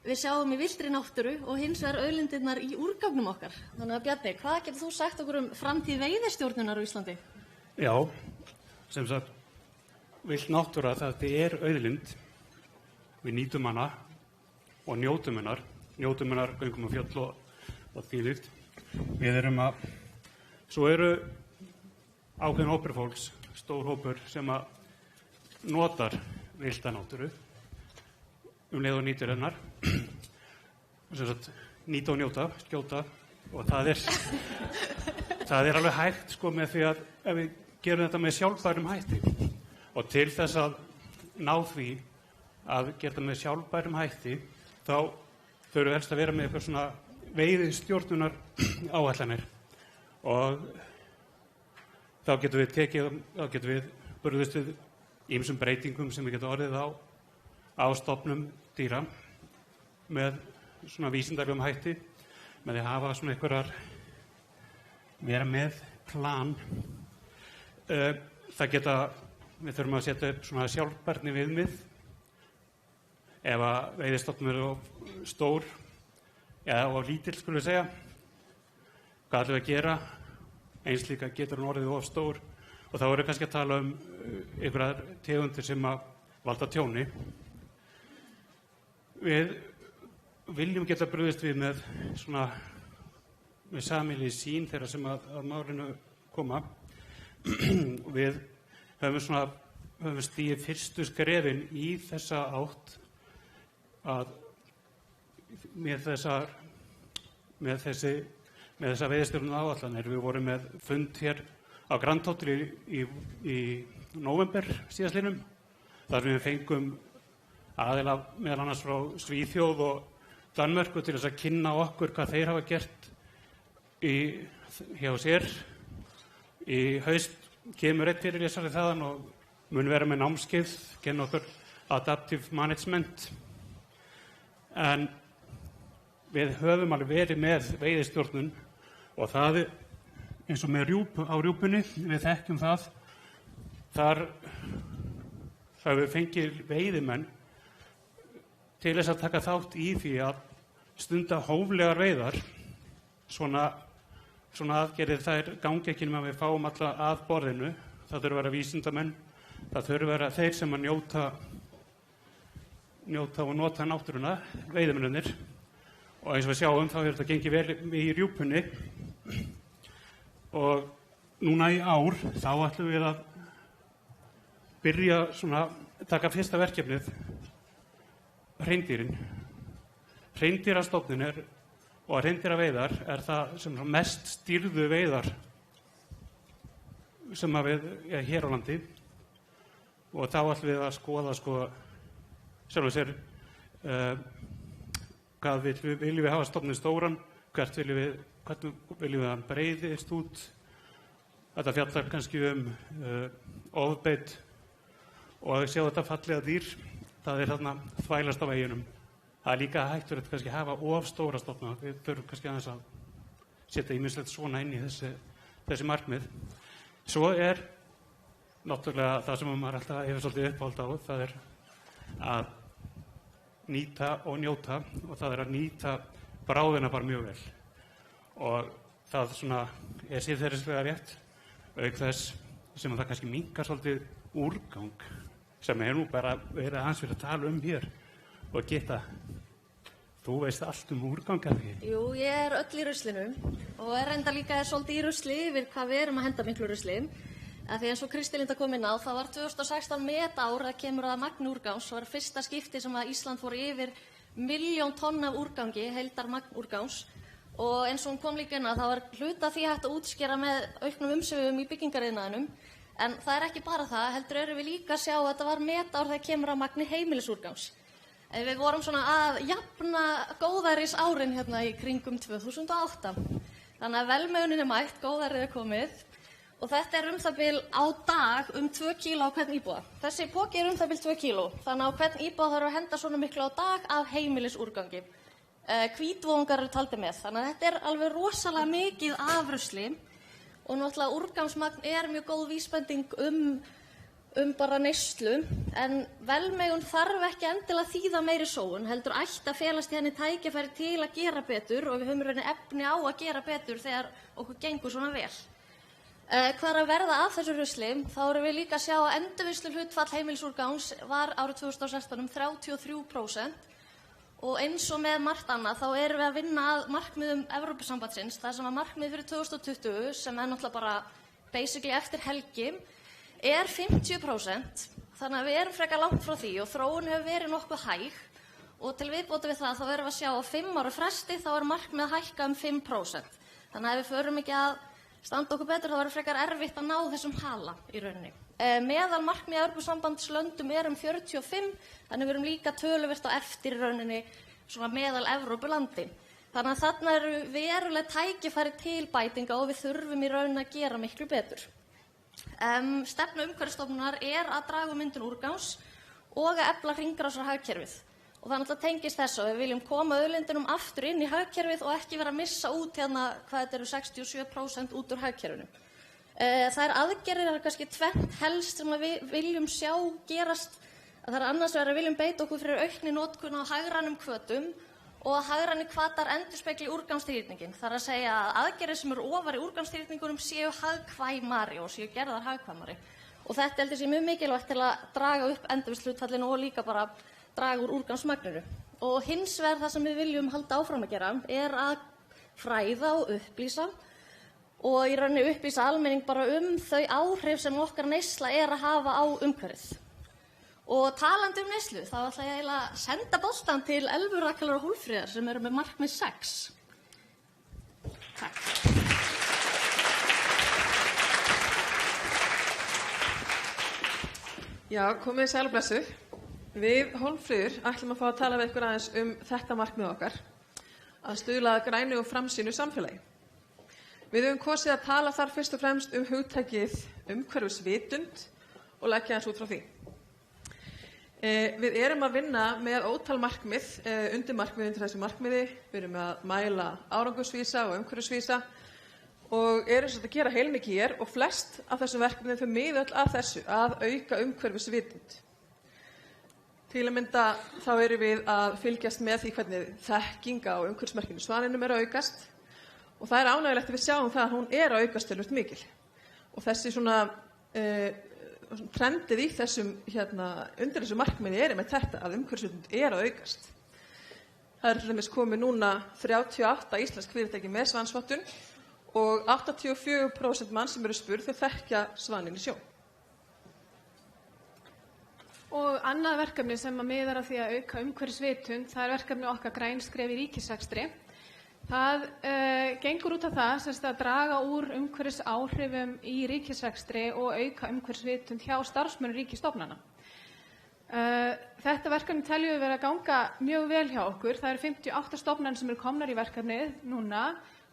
við sjáum í villtri náttúru og hins vegar auðlindirnar í úrgangnum okkar. Þannig að Bjarni, hvað getur þú sagt okkur framtíð veiðistjórnunar á Íslandi? Já, sem sagt, villt náttúra þetta er auðlind. Við nýtum hana og njótum hennar. Njótum hennar, göngum á fjöll og þvílíkt. Við erum svo eru ákveðin hópur fólks, stór hópur sem notar villta náttúru leið og nýtir hennar. Sem sagt, nýta og njóta, skjóta og það er alveg hægt með því að ef við gerum þetta með sjálfbærum hætti og til þess að ná því að gera þetta með sjálfbærum hætti þá þurfum við helst að vera með eitthvað svona veiðistjórnunar áætlanir og þá getum við burðist við ýmsum breytingum sem við getum orðið á stofnum dýra með svona vísindalegum hætti með því að hafa svona einhverjar vera með plan. Við þurfum að setja upp svona sjálfbærni viðmið ef að veiðistofnum eru stór eða of lítill, skulum við segja, Hvað ætlum við að gera? Eins líka getur hún orðið of stór og þá erum við kannski að tala einhverjar tegundir sem að valda tjóni. Við viljum geta brugðist við með sameiginlega sýn þeirra sem að málinu koma. Við höfum stigið fyrstu skrefin í þessa átt að með þessa veiðistjórnun áætlanir. Við vorum með fund hér á Grand Hotel í nóvember síðastliðnum þar sem við fengum aðila meðal annars frá Svíþjóð og Danmörku til þess að kynna okkur hvað þeir hafa gert hjá sér. Í haust kemur einn fyrirlesari þaðan og mun vera með námskeið, kenna okkur adaptive management. En við höfum alveg verið með veiðistjórnun og það er eins og með á rjúpunni, við þekkjum það. Þar höfum við fengið veiðimenn til þess að taka þátt í því að stunda hóflegar veiðar. Svona aðgerðir þær gangi ekki nema við fáum alla að borðinu. Það þurfa að vera vísindamenn, það þurfa að vera þeir sem að njóta og nota náttúruna, veiðimennirnir. Og eins og við sjáum þá hefur þetta gengið vel í rjúpunni. Og núna í ár þá ætlum við að byrja taka fyrsta verkefnið, hreindýrin. Hreindýrastofnun og hreindýraveiðar er það sem mest stýrðu veiðar sem við hér á landi. Og þá ætlum við að skoða sjálf og sér hvað viljum við hafa stofninn stóran, hvernig viljum við hann breiðist út. Þetta fjallar kannski ofbeit og að sjá þetta fallega dýr, það er þarna þvælast á veginum. Það er líka hættulegt kannski að hafa of stóra stofna. Við þurfum kannski aðeins að setja ýmislegt svona inn í þessi markmið. Svo er náttúrulega það sem maður alltaf hefur svolítið uppáhald á, það er að nýta og njóta og það er að nýta bráðina bara mjög vel. Og það er siðferðislega rétt, auk þess sem það kannski minnkar svolítið úrgang sem nú bara verið aðeins fyrir að tala hér og geta. Þú veist allt úrgang, er ekki? Jú, ég öll í ruslinu og reynda líka svolítið í rusli yfir hvað við erum að henda miklu rusli. Því eins og Kristi Linda kom inn á, það var 2016 metár að kemur að magn úrgangs. Það var fyrsta skipti sem að Ísland fór yfir 1 milljón tonn af úrgangi, heildar magn úrgangs. Og eins og hún kom líka inn að það var hluta því hægt að útskýra með auknum umsvifum í byggingariðnaðinum. En það er ekki bara það, heldur erum við líka að sjá að þetta var metár þegar kemur að magni heimilisúrgangs. Við vorum að jafna góðæris árin hérna í kringum 2008. Þannig að velmegunin er mætt, góðærið er komið. Og þetta er það bil á dag 2 kíló á hvern íbúa. Þessi poki er það bil 2 kíló. Þannig að hvern íbúa þarf að henda svona miklu á dag af heimilisúrgangi. Hvítvoðungar eru taldir með. Þannig að þetta er alveg rosalega mikið af rusli. Og náttúrulega úrgangsmagn er mjög góð vísbending bara neyslu. En velmegun þarf ekki endilega þýða meiri sóun. Heldur ætti að felast í henni tækifæri til að gera betur og við höfum rauninni efni á að gera betur þegar okkur gengur svona vel. Hvað er að verða af þessu rusli? Þá erum við líka að sjá að endurvinnsluhlutfall heimilisúrgangs var árið 2016 33%. Og eins og með margt annað þá erum við að vinna að markmiðum Evrópusambandsins. Það sem var markmið fyrir 2020 sem er náttúrulega bara basically eftir helgi er 50%. Þannig að við erum frekar langt frá því og þróun hefur verið nokkuð hæg. Og til viðbótar við það þá erum við að sjá á 5 ára fresti þá er markmið að hækka 5%. Þannig að ef við förum ekki að standa okkur betur þá er frekar erfitt að ná þessum hala í rauninni. Meðal markmið Evrópusambandslöndum er 45, þannig við erum líka töluvert á eftir í rauninni svona meðal Evrópulandi. Þannig að þarna eru veruleg tækifæri til bætinga og við þurfum í rauninni að gera miklu betur. Stefna Umhverfisstofnunar er að draga úr myndun úrgangs og að efla hringrásarhagkerfið. Og það náttúrulega tengist þessu og við viljum koma auðlindunum aftur inn í hagkerfið og ekki vera að missa út hérna hvað þetta eru 67% út úr hagkerfinu. Það er aðgerðir, það er kannski tvennt helst sem við viljum sjá gerast. Það er annars vegar að viljum beita okkur fyrir aukni notkun á hagrænum hvötum og að hagrænir hvatar endurspegli úrgangsþýðningin. Það er að segja að aðgerðir sem eru ofar í úrgangsþýðningunum séu hagkvæmari og séu gerðar hagkvæmari. Og þetta heldur sé mjög mikilvægt til að draga upp endurvinnsluhlutfallinu og líka bara draga úr úrgangsmagninu. Og hins vegar það sem við viljum halda áfram að gera er að fræða og upplýsa og í rauninni upplýsa almenning bara þau áhrif sem okkar neysla er að hafa á umhverfið. Og talandi neyslu, þá ætla ég eiginlega að senda boltan til Elvu Rakelar og Hólmfríðar sem eru með markmið 6. Takk. Já, komið sæl og blessuð. Við Hólmfríður ætlum að fá að tala við ykkur aðeins þetta markmið okkar, að stuðla að grænu og framsýnu samfélagi. Við höfum kosið að tala þar fyrst og fremst hugtakið umhverfisvitund og leggja aðeins út frá því. Við erum að vinna með ótal markmið, undir þessu markmiði. Við erum að mæla árangursvísa og umhverfisvísa og erum að gera heilmikið hér og flest af þessum verkefnum þau miða öll að þessu, að auka umhverfisvitund. Til að mynda þá erum við að fylgjast með því hvernig þekking á umhverfismerkinu Svaninum er að aukast og það er ánægjulegt að við sjáum það að hún er að aukast töluvert mikil. Og þessi trendið í undir þessu markmiði er með þetta að umhverfisvitund er að aukast. Það er til dæmis komið núna 38 íslensk fyrirtæki með svansvottun og 84% mann sem eru spurð þau þekkja svaninn í sjó. Og annað verkefni sem að miðar að því að auka umhverfisvitund, það er verkefni okkar græn skref í ríkisrekstri. Það gengur út af það að draga úr umhverfisáhrifum í ríkisrekstri og auka umhverfisvitund hjá starfsmönnum ríkisstofnana. Þetta verkefni teljum við vera að ganga mjög vel hjá okkur. Það eru 58 stofnanir sem eru komnar í verkefnið núna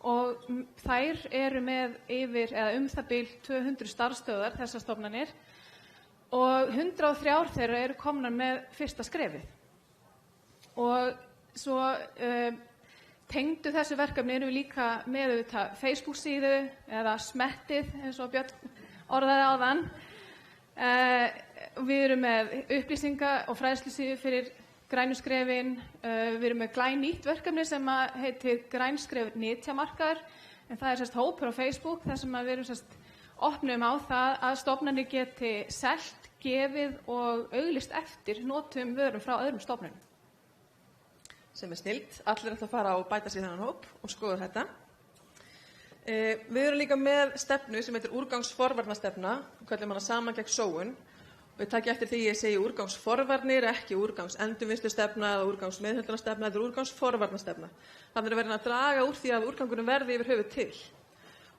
og þær eru með það bil 200 starfsstöðvar, þessar stofnanir, og 103 þeirra eru komnar með fyrsta skrefið. Og svo tengdu þessu verkefni erum við líka með Facebook-síðu eða smettið, eins og Björn orðaði áðan. Við erum með upplýsinga- og fræðslusíðu fyrir grænu skrefin. Við erum með glænýtt verkefni sem heitir Grænskref nytjamarkaður, en það er hópur á Facebook þar sem við erum opnum á það að stofnanir geti selt, gefið og auglýst eftir notum vörum frá öðrum stofnunum. Sem er snillt. Allir ætla að fara og bæta sér þennan hóp og skoða þetta. Við erum líka með stefnu sem heitir úrgangsforvarnastefna, köllum hana saman gegn sóun. Við takja eftir því ég segi úrgangsforvarnir, ekki úrgangsendurvinnslustefna eða úrgangsmeðhöndlunarstefna, þetta er úrgangsforvarnastefna. Þannig að verðum að draga úr því að úrgangurinn verði yfir höfuð til.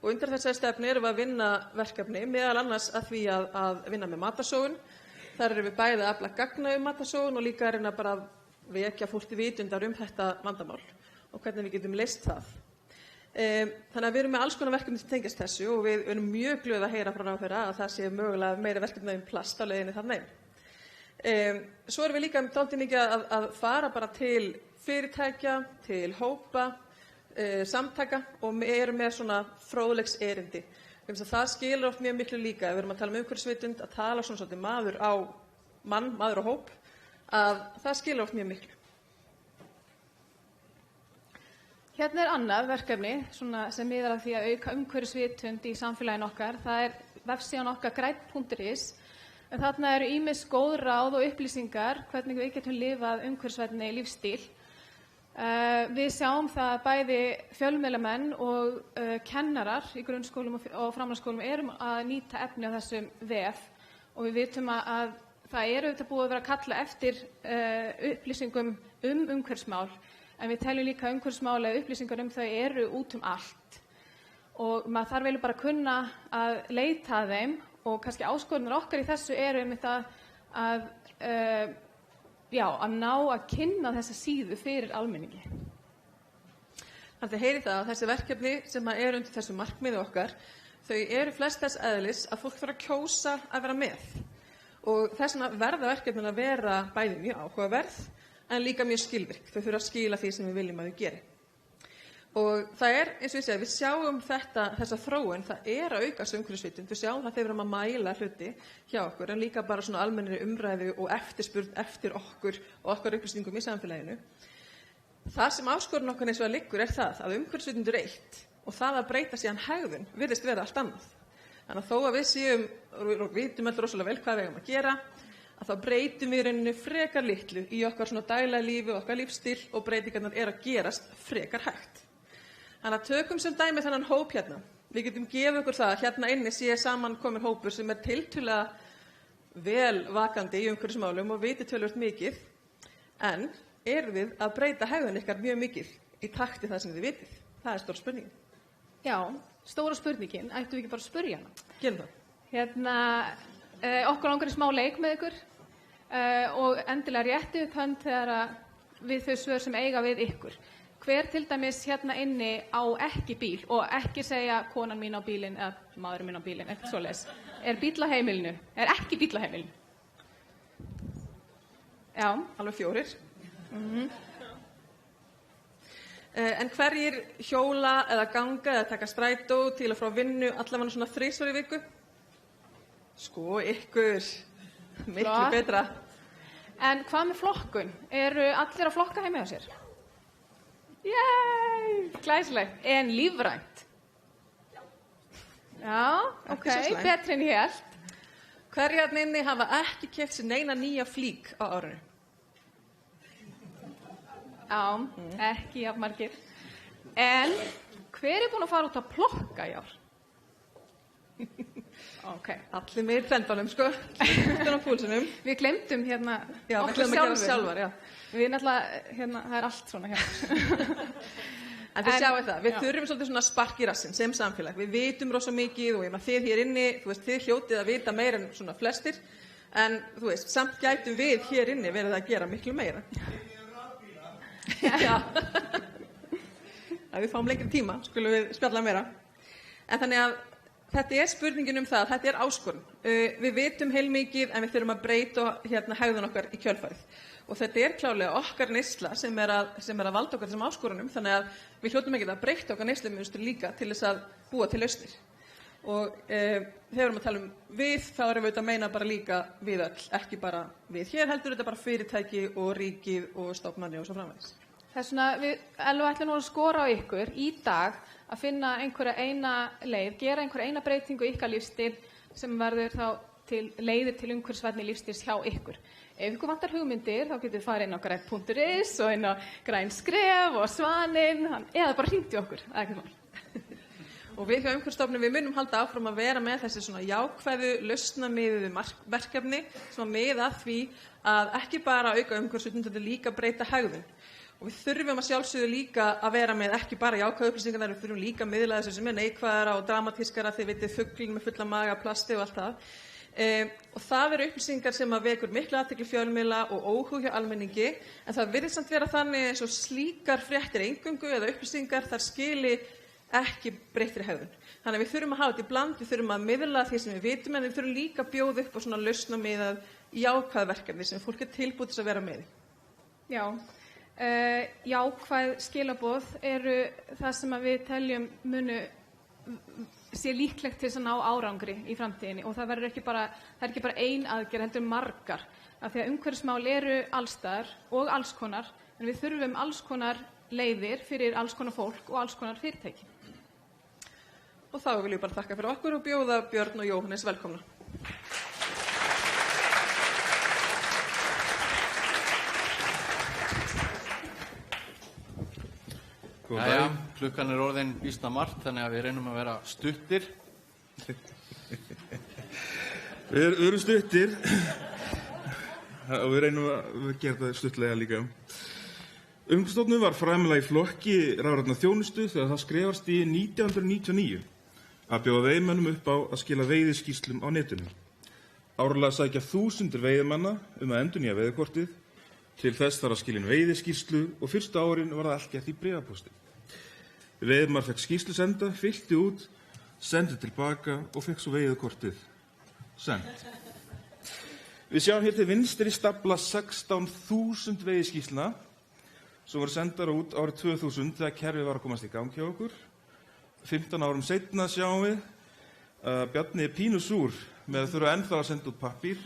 Og undir þessari stefnu erum við að vinna verkefni, meðal annars að því að vinna með matarsóun. Þar erum við bæði að afla gagna matarsóun og líka að reyna bara að vekja fólk til vitundar þetta vandamál og hvernig við getum leyst það. Þannig að við erum með alls konar verkefni sem tengjast þessu og við erum mjög glöð að heyra frá ráðherra að það sé mögulega meira verkefni plast á leiðinni þarna inn. Svo erum við líka dálítið mikið að fara bara til fyrirtækja, til hópa, samtaka og erum með svona fróðleikserindi. Það skilur oft mjög miklu líka ef við erum að tala umhverfisvitund, að tala svolítið maður á mann, maður á hóp, að það skilur oft mjög miklu. Hérna er annað verkefni sem miðar að því að auka umhverfisvitund í samfélaginu okkar. Það er vefsíðan okkar grænn.is. Þarna eru ýmis góð ráð og upplýsingar hvernig við getum lifað umhverfisvænni lífstíl. Við sjáum það að bæði fjölmiðlamenn og kennarar í grunnskólum og framhaldsskólum erum að nýta efni á þessum vef og við vitum að það auðvitað búið að vera að kalla eftir upplýsingum umhverfismál, en við teljum líka umhverfismál eða upplýsingar þau eru út allt og maður þarf eiginlega bara að kunna að leita að þeim og kannski áskorunar okkar í þessu eru að ná að kynna þessa síðu fyrir almenningi. Þannig heyri það að þessi verkefni sem eru undir þessu markmiði okkar, þau eru flest þess eðlis að fólk þarf að kjósa að vera með. Og þess vegna verða verkefnin að vera bæði mjög áhugaverð en líka mjög skilvirk. Þau þurfa að skila því sem við viljum að þau geri. Og það er, eins og ég segi, við sjáum þessa þróun, það er að aukast umhverfisvitund. Við sjáum það þegar við erum að mæla hluti hjá okkur, en líka bara svona almennri umræðu og eftirspurn eftir okkur og okkar upplýsingum í samfélaginu. Það sem áskorun okkar eins og að liggur það að umhverfisvitund eitt og það að breyta síðan hegðun virðist vera allt annað. Þannig að þó að við séum og vitum alltaf rosalega vel hvað við eigum að gera, að þá breytum við í rauninni frekar litlu í okkar svona daglega lífi og okkar lífsstíl og breytingarnar að gerast frekar hægt. Þannig að tökum sem dæmi þennan hóp hérna. Við getum gefið okkur það að hérna inni sé saman komin hópur sem tiltölulega vel vakandi í umhverfismálum og viti töluvert mikið, en erum við að breyta hegðun ykkar mjög mikið í takti það sem þið vitið? Það er stór spurning. Já, stóra spurningin, ættum við ekki bara að spurja hana? Gerum það. Hérna, okkur langar í smá leik með ykkur og endilega rétti upp hönd þegar við þau svör sem eiga við ykkur. Hver til dæmis hérna inni á ekki bíl og ekki segja konan mín á bílinn eða maðurinn mín á bílinn, ekkert svoleiðis. Er bíll á heimilinu? Er ekki bíll á heimilinu? Já. Alveg 4. En hverjir hjóla eða ganga eða taka strætó til og frá vinnu allavega svona 3 í viku? Sko, ykkur. Miklu betra. En hvað með flokkun? Eru allir að flokka heima hjá sér? Yey, glæsilegt. En lífrænt? Já, ok, betri en ég held. Hverjir hérna inni hafa ekki keypt sér neina nýja flík á árinu? Já, ekki jafn margir. En hver búinn að fara út að plokka í ár? Okay. Allir með í trendunum, sko. Hlutin á púlsinum. Við glemdum hérna okkur sjálfar, já. Við náttúrulega, hérna, það er allt svona hérna. En þið sjáu það, við þurfum svolítið svona spark í rassinn sem samfélag. Við vitum rosa mikið og þið hér inni, þið hljótið að vita meira en svona flestir. En samt gætum við hér inni verið að gera miklu meira. Já. Við fáum lengri tíma, skulum við spjalla meira. En þannig að þetta er spurningin það, þetta er áskorun. Við vitum heilmikið en við þurfum að breyta hegðun okkar í kjölfarið. Og þetta er klárlega okkar neysla sem er að valda okkar þessum áskorunum, þannig að við hljótum ekki að breyta okkar neyslumynstur líka til þess að búa til lausnir. Og þegar við erum að tala við, þá erum við að meina bara líka við öll, ekki bara við hér heldur, þetta bara fyrirtæki og ríkið og stofnanir og svo framvegis. Þess vegna við ætlum nú að skora á ykkur í dag að finna einhverja eina leið, gera einhverja eina breytingu í ykkar lífsstíl sem verður þá leiðir til umhverfisvænni lífstíls hjá ykkur. Ef ykkur vantar hugmyndir, þá getur þið farið inn á græn.is og inn á Græn skref og Svaninn, eða bara hringdu okkur, það er ekkert mál. Og við hjá Umhverfisstofnun, við munum halda áfram að vera með þessi svona jákvæðu, lausnamiðuðu verkefni sem að miða að því að ekki bara auka umhverfisvitund, þetta líka breyta hegðun. Og við þurfum að sjálfsögðu líka að vera með ekki bara jákvæðu upplýsingar, við þurfum líka að miðla þessu sem er neikvæðara og dramatískara, þið vitið fuglin með fulla maga, plasti og allt það. Og það eru upplýsingar sem að vekur miklu athygli fjölmiðla og óhug hjá almenningi, en það virðist samt vera þannig eins og slíkar fréttir eingöngu eða upplýsingar þar skili ekki breyttri hegðun. Þannig að við þurfum að hafa þetta í bland, við þurfum að miðla því sem við vitum, en við þurfum líka að bjóða upp á svona lausnamiðað jákvæð verkefni sem fólk er tilbúið til að vera með. Já, jákvæð skilaboð eru það sem að við teljum sé líklegt til að ná árangri í framtíðinni, og það er ekki bara ein aðgerð, heldur margar, af því að umhverfismál eru allsstaðar og alls konar, en við þurfum alls konar leiðir fyrir alls konar fólk og alls konar fyrirtæki. Og þá vil ég bara þakka fyrir okkur og bjóða Björn og Jóhannes velkomna. Góðan daginn, klukkan er orðin býsna margt, þannig að við reynum að vera stuttir. Við erum stuttir og við reynum að gera það stuttlega líka. Umhverfisstofnun var fræðilega í flokki rafrænnar þjónustu þegar það skrifast í 1999 að bjóða veiðimönnum upp á að skila veiðiskýrslum á netinu. Árlega sækja þúsundir veiðimanna að endurnýja veiðikortið. Til þess þarf að skila inn veiðiskýrslu og fyrstu árin var það allt gert í bréfapósti. Veiðimaður fekk skýrslu senda, fyllti út, sendi tilbaka og fekk svo veiðikortið send. Við sjáum hér til vinstri stafla 16.000 veiðiskýrsluna sem voru sendar út árið 2000 þegar kerfið var að komast í gang hjá okkur. 15 árum seinna sjáum við að Bjarni er pínu súr með að þurfa ennþá að senda út pappír.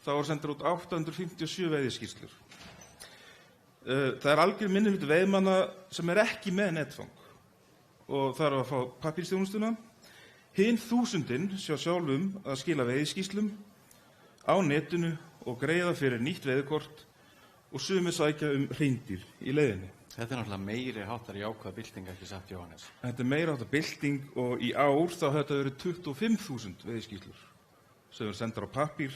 Það voru sendar út 857 veiðiskýrslur. Það algjör minnihluti veiðimanna sem ekki með netfang og þarf að fá pappírsþjónustuna. Hin 1000 sjá sjálfum að skila veiðiskýrslum á netinu og greiða fyrir nýtt veiðikort og sumir sækja hreindýr í leiðinni. Þetta náttúrulega meiri háttar jákvæða bylting, ekki satt, Jóhannes? Þetta meiri háttar bylting og í ár þá þetta verið 25.000 veiðiskýrslur sem eru sendar á pappír,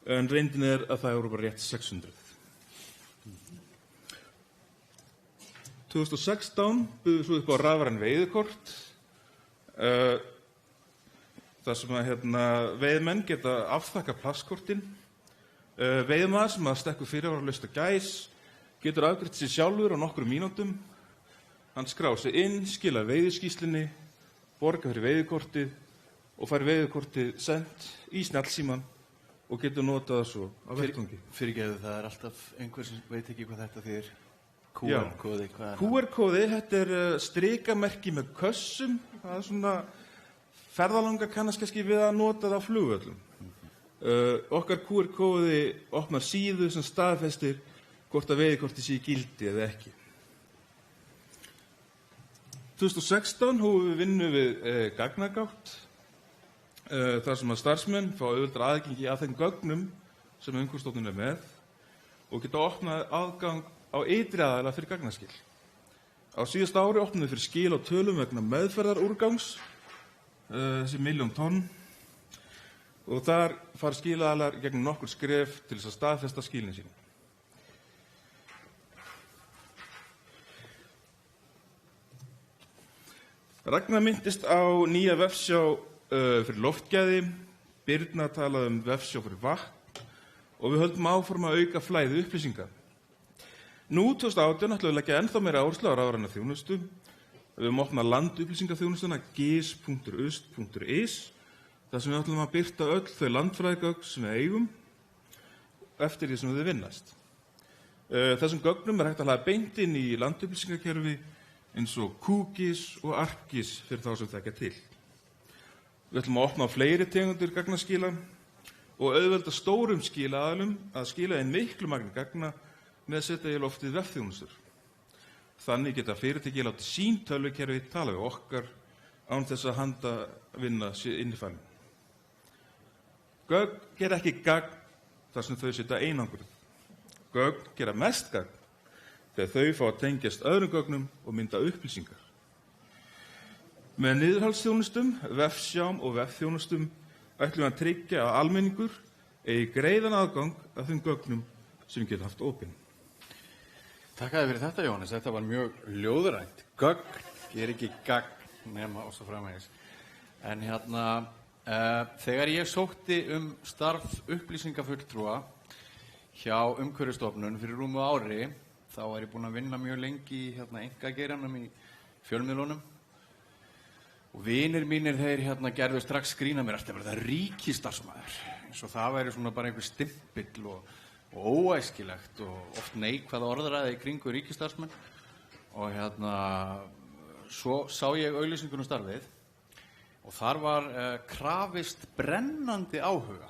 en reyndin að það eru bara rétt 600. 2016 buðum svo upp á rafræn veiðikort, þar sem veiðmenn geta afþakkað plastkortin. Veiðmaður sem stekkur fyrirvaralaust á gæs getur afgreitt sig sjálfur á nokkrum mínútum. Hann skrár sig inn, skilar veiðiskýrslunni, borgar fyrir veiðikortið og fær veiðikortið sent í snjallsímann og getur notað það svo á vettvangi. Fyrirgefðu, það alltaf einhver sem veit ekki hvað þetta þýðir. QR-kóði, hvað er það? QR-kóði, þetta strikamerki með kössum. Það svona ferðalanga kannast kannski við að nota það á flugvöllum. Okkar QR-kóði opnar síðu sem staðfestir hvort að veiðikortið sé í gildi eða ekki. 2016 hófum við vinnu við gagnagátt, þar sem að starfsmenn fá auðveldara aðgengi að þeim gögnum sem Umhverfisstofnun með og geta opnað aðgang á ytri aðila fyrir gagnaskil. Á síðasta ári opnum við fyrir skil á tölum vegna meðferðarúrgangs, þessi 1.000.000 tonn, og þar fara skilaðalar gegnum nokkur skref til þess að staðfesta skilin sín. Ragnar minntist á nýja vefsjá fyrir loftgæði, Birna talaði vefsjá fyrir vatn og við höldum áfram að auka flæði upplýsinga. Nú 2018 ætlum við að leggja ennþá meira áherslu á rafræna þjónustu. Við höfum opnað landupplýsingaþjónustuna gis.ust.is þar sem við ætlum að birta öll þau landfræðigögn sem við eigum eftir því sem þau vinnast. Þessum gögnum hægt að hlaða beint inn í landupplýsingakerfi eins og QGIS og ArcGIS fyrir þá sem þekkja til. Við ætlum að opna á fleiri tegundir gagnaskila og auðvelda stórum skilaaðilum að skila inn miklu magni gagna með að setja í loftið vefþjónustur. Þannig geta fyrirtæki látið sín tölvukerfi tala við okkar án þess að handavinna sé innifælin. Gögn gera ekki gagn þar sem þau setja einangruð. Gögn gera mest gagn þegar þau fá að tengjast öðrum gögnum og mynda upplýsingar. Með niðurhaldsþjónustum, vefsjám og vefþjónustum ætlum við að tryggja að almenningur eigi greiðan aðgang að þeim gögnum sem geta haft opinn. Takk fyrir þetta, Jóhannes. Þetta var mjög ljóðrænt. Gögn, ég ekki gagn nema og svo framvegis. En þegar ég sótti starf upplýsingafulltrúa hjá Umhverfisstofnun fyrir rúmu ári, þá var ég búinn að vinna mjög lengi í einkageiranum í fjölmiðlunum. Og vinir mínir, þeir gerðu strax grína mér eftir að verða ríkisstarfsmaður. Eins og það væri svona bara einhver stimpill og óæskilegt og oft neikvæð orðræði í kringu ríkisstarfsmenn. Og svo sá ég auglýsinguna starfið og þar var krafist brennandi áhuga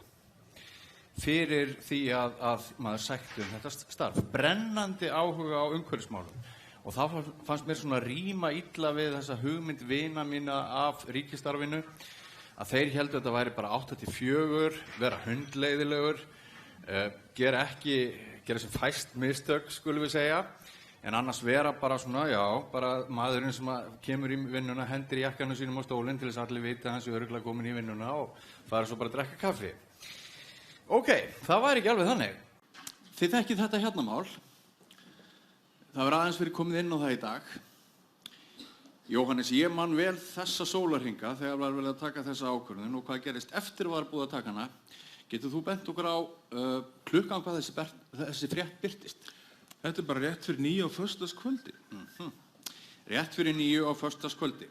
fyrir því að maður sækti þetta starf. Brennandi áhuga á umhverfismálum. Og það fannst mér svona ríma illa við þessa hugmynd vina mína af ríkisstarfinu að þeir héldu að þetta væri bara 8-4, vera hundleiðilegur, gera sem fæst mistök, skulum við segja, en annars vera bara svona, bara maðurinn sem kemur í vinnuna, hendir í jakkanum sínum á stólinn til þess að allir vita að hann sé örugglega komin í vinnuna og fara svo bara að drekka kaffi. Ok, það var ekki alveg þannig. Þið þekkið þetta mál. Það var aðeins verið komið inn á það í dag. Jóhannes, ég man vel þessa sólarhringa þegar var vel að taka þessa ákvörðun og hvað gerist eftir var búið að taka hana. Getur þú bent okkur á klukkan hvað þessi frétt birtist? Þetta bara rétt fyrir 9 á föstudagskvöldi. Rétt fyrir 9 á föstudagskvöldi.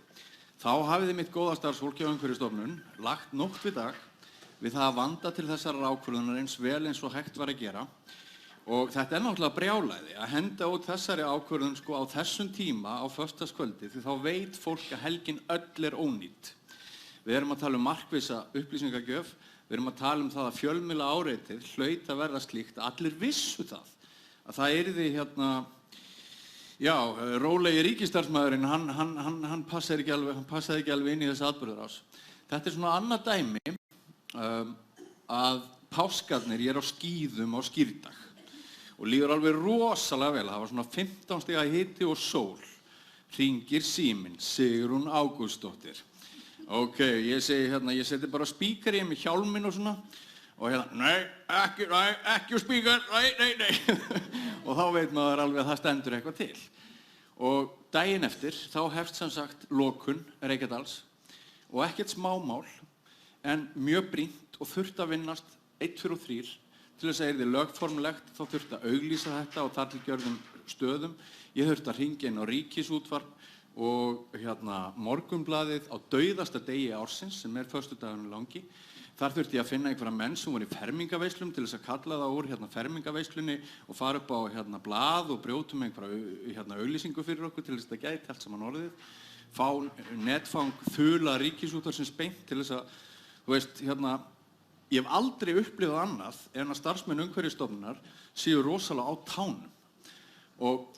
Þá hafið þið mitt góða starfsfólk hjá Umhverfisstofnun lagt nótt við dag við það að vanda til þessar ákvörðunar eins vel eins og hægt var að gera. Og þetta náttúrulega brjálæði að henda út þessari ákvörðun á þessum tíma á föstudagskvöldi því þá veit fólk að helgin öll ónýtt. Við erum að tala markvissa upplýsingagjöf. Við erum að tala það að fjölmiðla áreitið hlaut að verða slíkt að allir vissu það að það yrði já, rólegi ríkisstarfsmaðurinn, hann passaði ekki alveg inn í þessi atburðarás. Þetta svona annað dæmi að páskarnir, ég á skíðum á skírdag og líður alveg rosalega vel. Það var svona 15 stiga hiti og sól. Hringir síminn, Sigrún Ágústsdóttir. Ok, ég segi ég seti bara spíkar í með hjálminn og svona og nei, ekki spíkar, nei. Og þá veit maður alveg að það stendur eitthvað til. Og daginn eftir þá hefst sem sagt lokun Reykjadals og ekkert smámál en mjög brýnt og þurft að vinnast 1, 2 og 3 til þess að yrði lögformlegt, þá þurft að auglýsa þetta og þar til gjörðum stöðum. Ég þurft að hringja inn á Ríkisútvarp og Morgunblaðið á dauðasta degi ársins sem föstudagurinn langi. Þar þurfti ég að finna einhverja menn sem voru í fermingaveislum til þess að kalla það úr fermingaveislunni og fara upp á blað og brjótum einhverja auglýsingu fyrir okkur til þess að það gæti allt saman orðið. Fá netfang þula Ríkisútvarpsins beint til þess að, þú veist, ég hef aldrei upplifað annað en að starfsmenn Umhverfisstofnunar séu rosalega á tánum. Og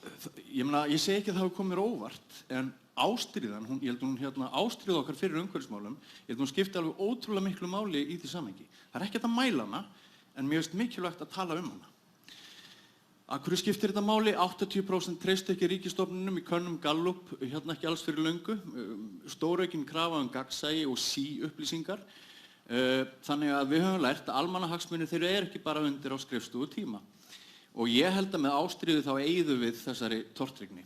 ég segi ekki að það hafi komið mér óvart, en ástríðan, ég held hún ástríða okkar fyrir umhverfismálum, ég held hún skipti alveg ótrúlega miklu máli í því samhengi. Það er ekkert að mæla hana, en mér finnst mikilvægt að tala hana. Af hverju skiptir þetta máli? 80% treystu ekki ríkisstofnunum í könnum Gallup, ekki alls fyrir löngu, stóraukin krafa gagnsæi og upplýsingar. Þannig að við höfum lært að almannahagsmunir þeir eru ekki bara undir á skrifstofu tíma. Og ég held að með ástríðu þá eyðum við þessari tortryggni.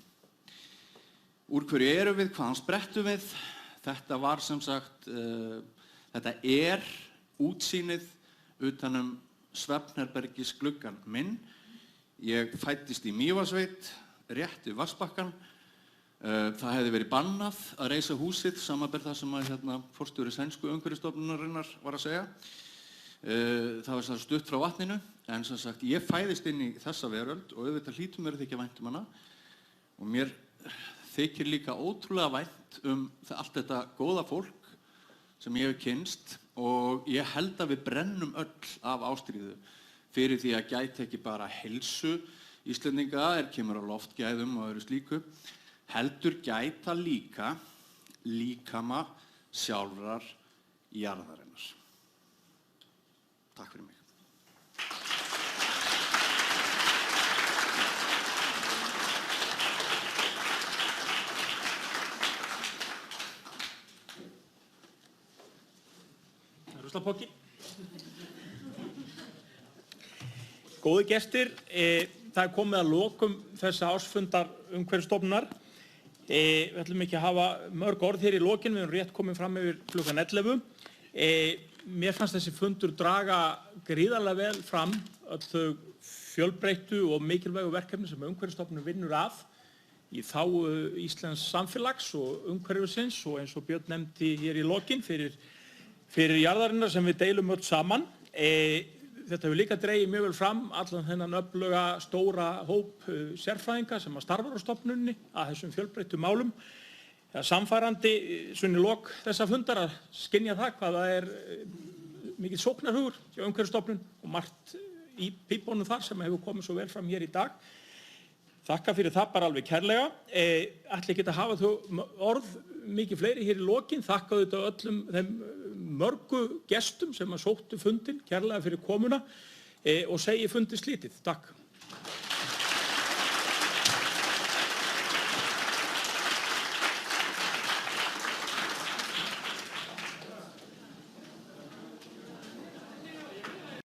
Úr hverju erum við, hvaðan sprettum við? Þetta var sem sagt, þetta útsýnið utan svefnherbergis gluggann minn. Ég fæddist í Mývatnssveit, rétt við Vatnsbakkann. Það hefði verið bannað að reisa húsið, samanber það sem forstjóri sænsku umhverfisstofnunarinnar var að segja. Það var stutt frá vatninu, en sem sagt, ég fæðist inn í þessa veröld og auðvitað hlýtur mér þykja vænt hana og mér þykir líka ótrúlega vænt allt þetta góða fólk sem ég hef kynnst og ég held að við brennum öll af ástríðu fyrir því að gæti ekki bara heilsu Íslendinga, kemur á loftgæðum og öðru slíku, heldur gæta líka líkama sjálfrar jarðarinnar. Takk fyrir mig. Ruslapokki. Góði gestir, það komið að lokum þessa ársfundar Umhverfisstofnunar. Við ætlum ekki að hafa mörg orð hér í lokin, við erum rétt komin fram yfir klukkan 11. Mér fannst þessi fundur draga gríðarlega vel fram öll þau fjölbreyttu og mikilvægu verkefni sem Umhverfisstofnun vinnur að í þágu íslensks samfélags og umhverfisins og eins og Björn nefndi hér í lokin fyrir jarðarinnar sem við deilum öll saman. Þetta hefur líka dregið mjög vel fram allan þennan öfluga stóra hóp sérfræðinga sem starfar á stofnunni að þessum fjölbreyttu málum. Það er samfærandi svona í lok þessa fundar að skynja það hvað það er mikill sóknarhugur hjá Umhverfisstofnun og margt í pípunum þar sem hefur komið svo vel fram hér í dag. Þakka fyrir það bara alveg kærlega. Ætli ekki að hafa þau orð mikið fleiri hér í lokin. Þakka auðvitað öllum þeim mörgu gestum sem sóttu fundinn kærlega fyrir komuna og segi fundi slítið. Takk.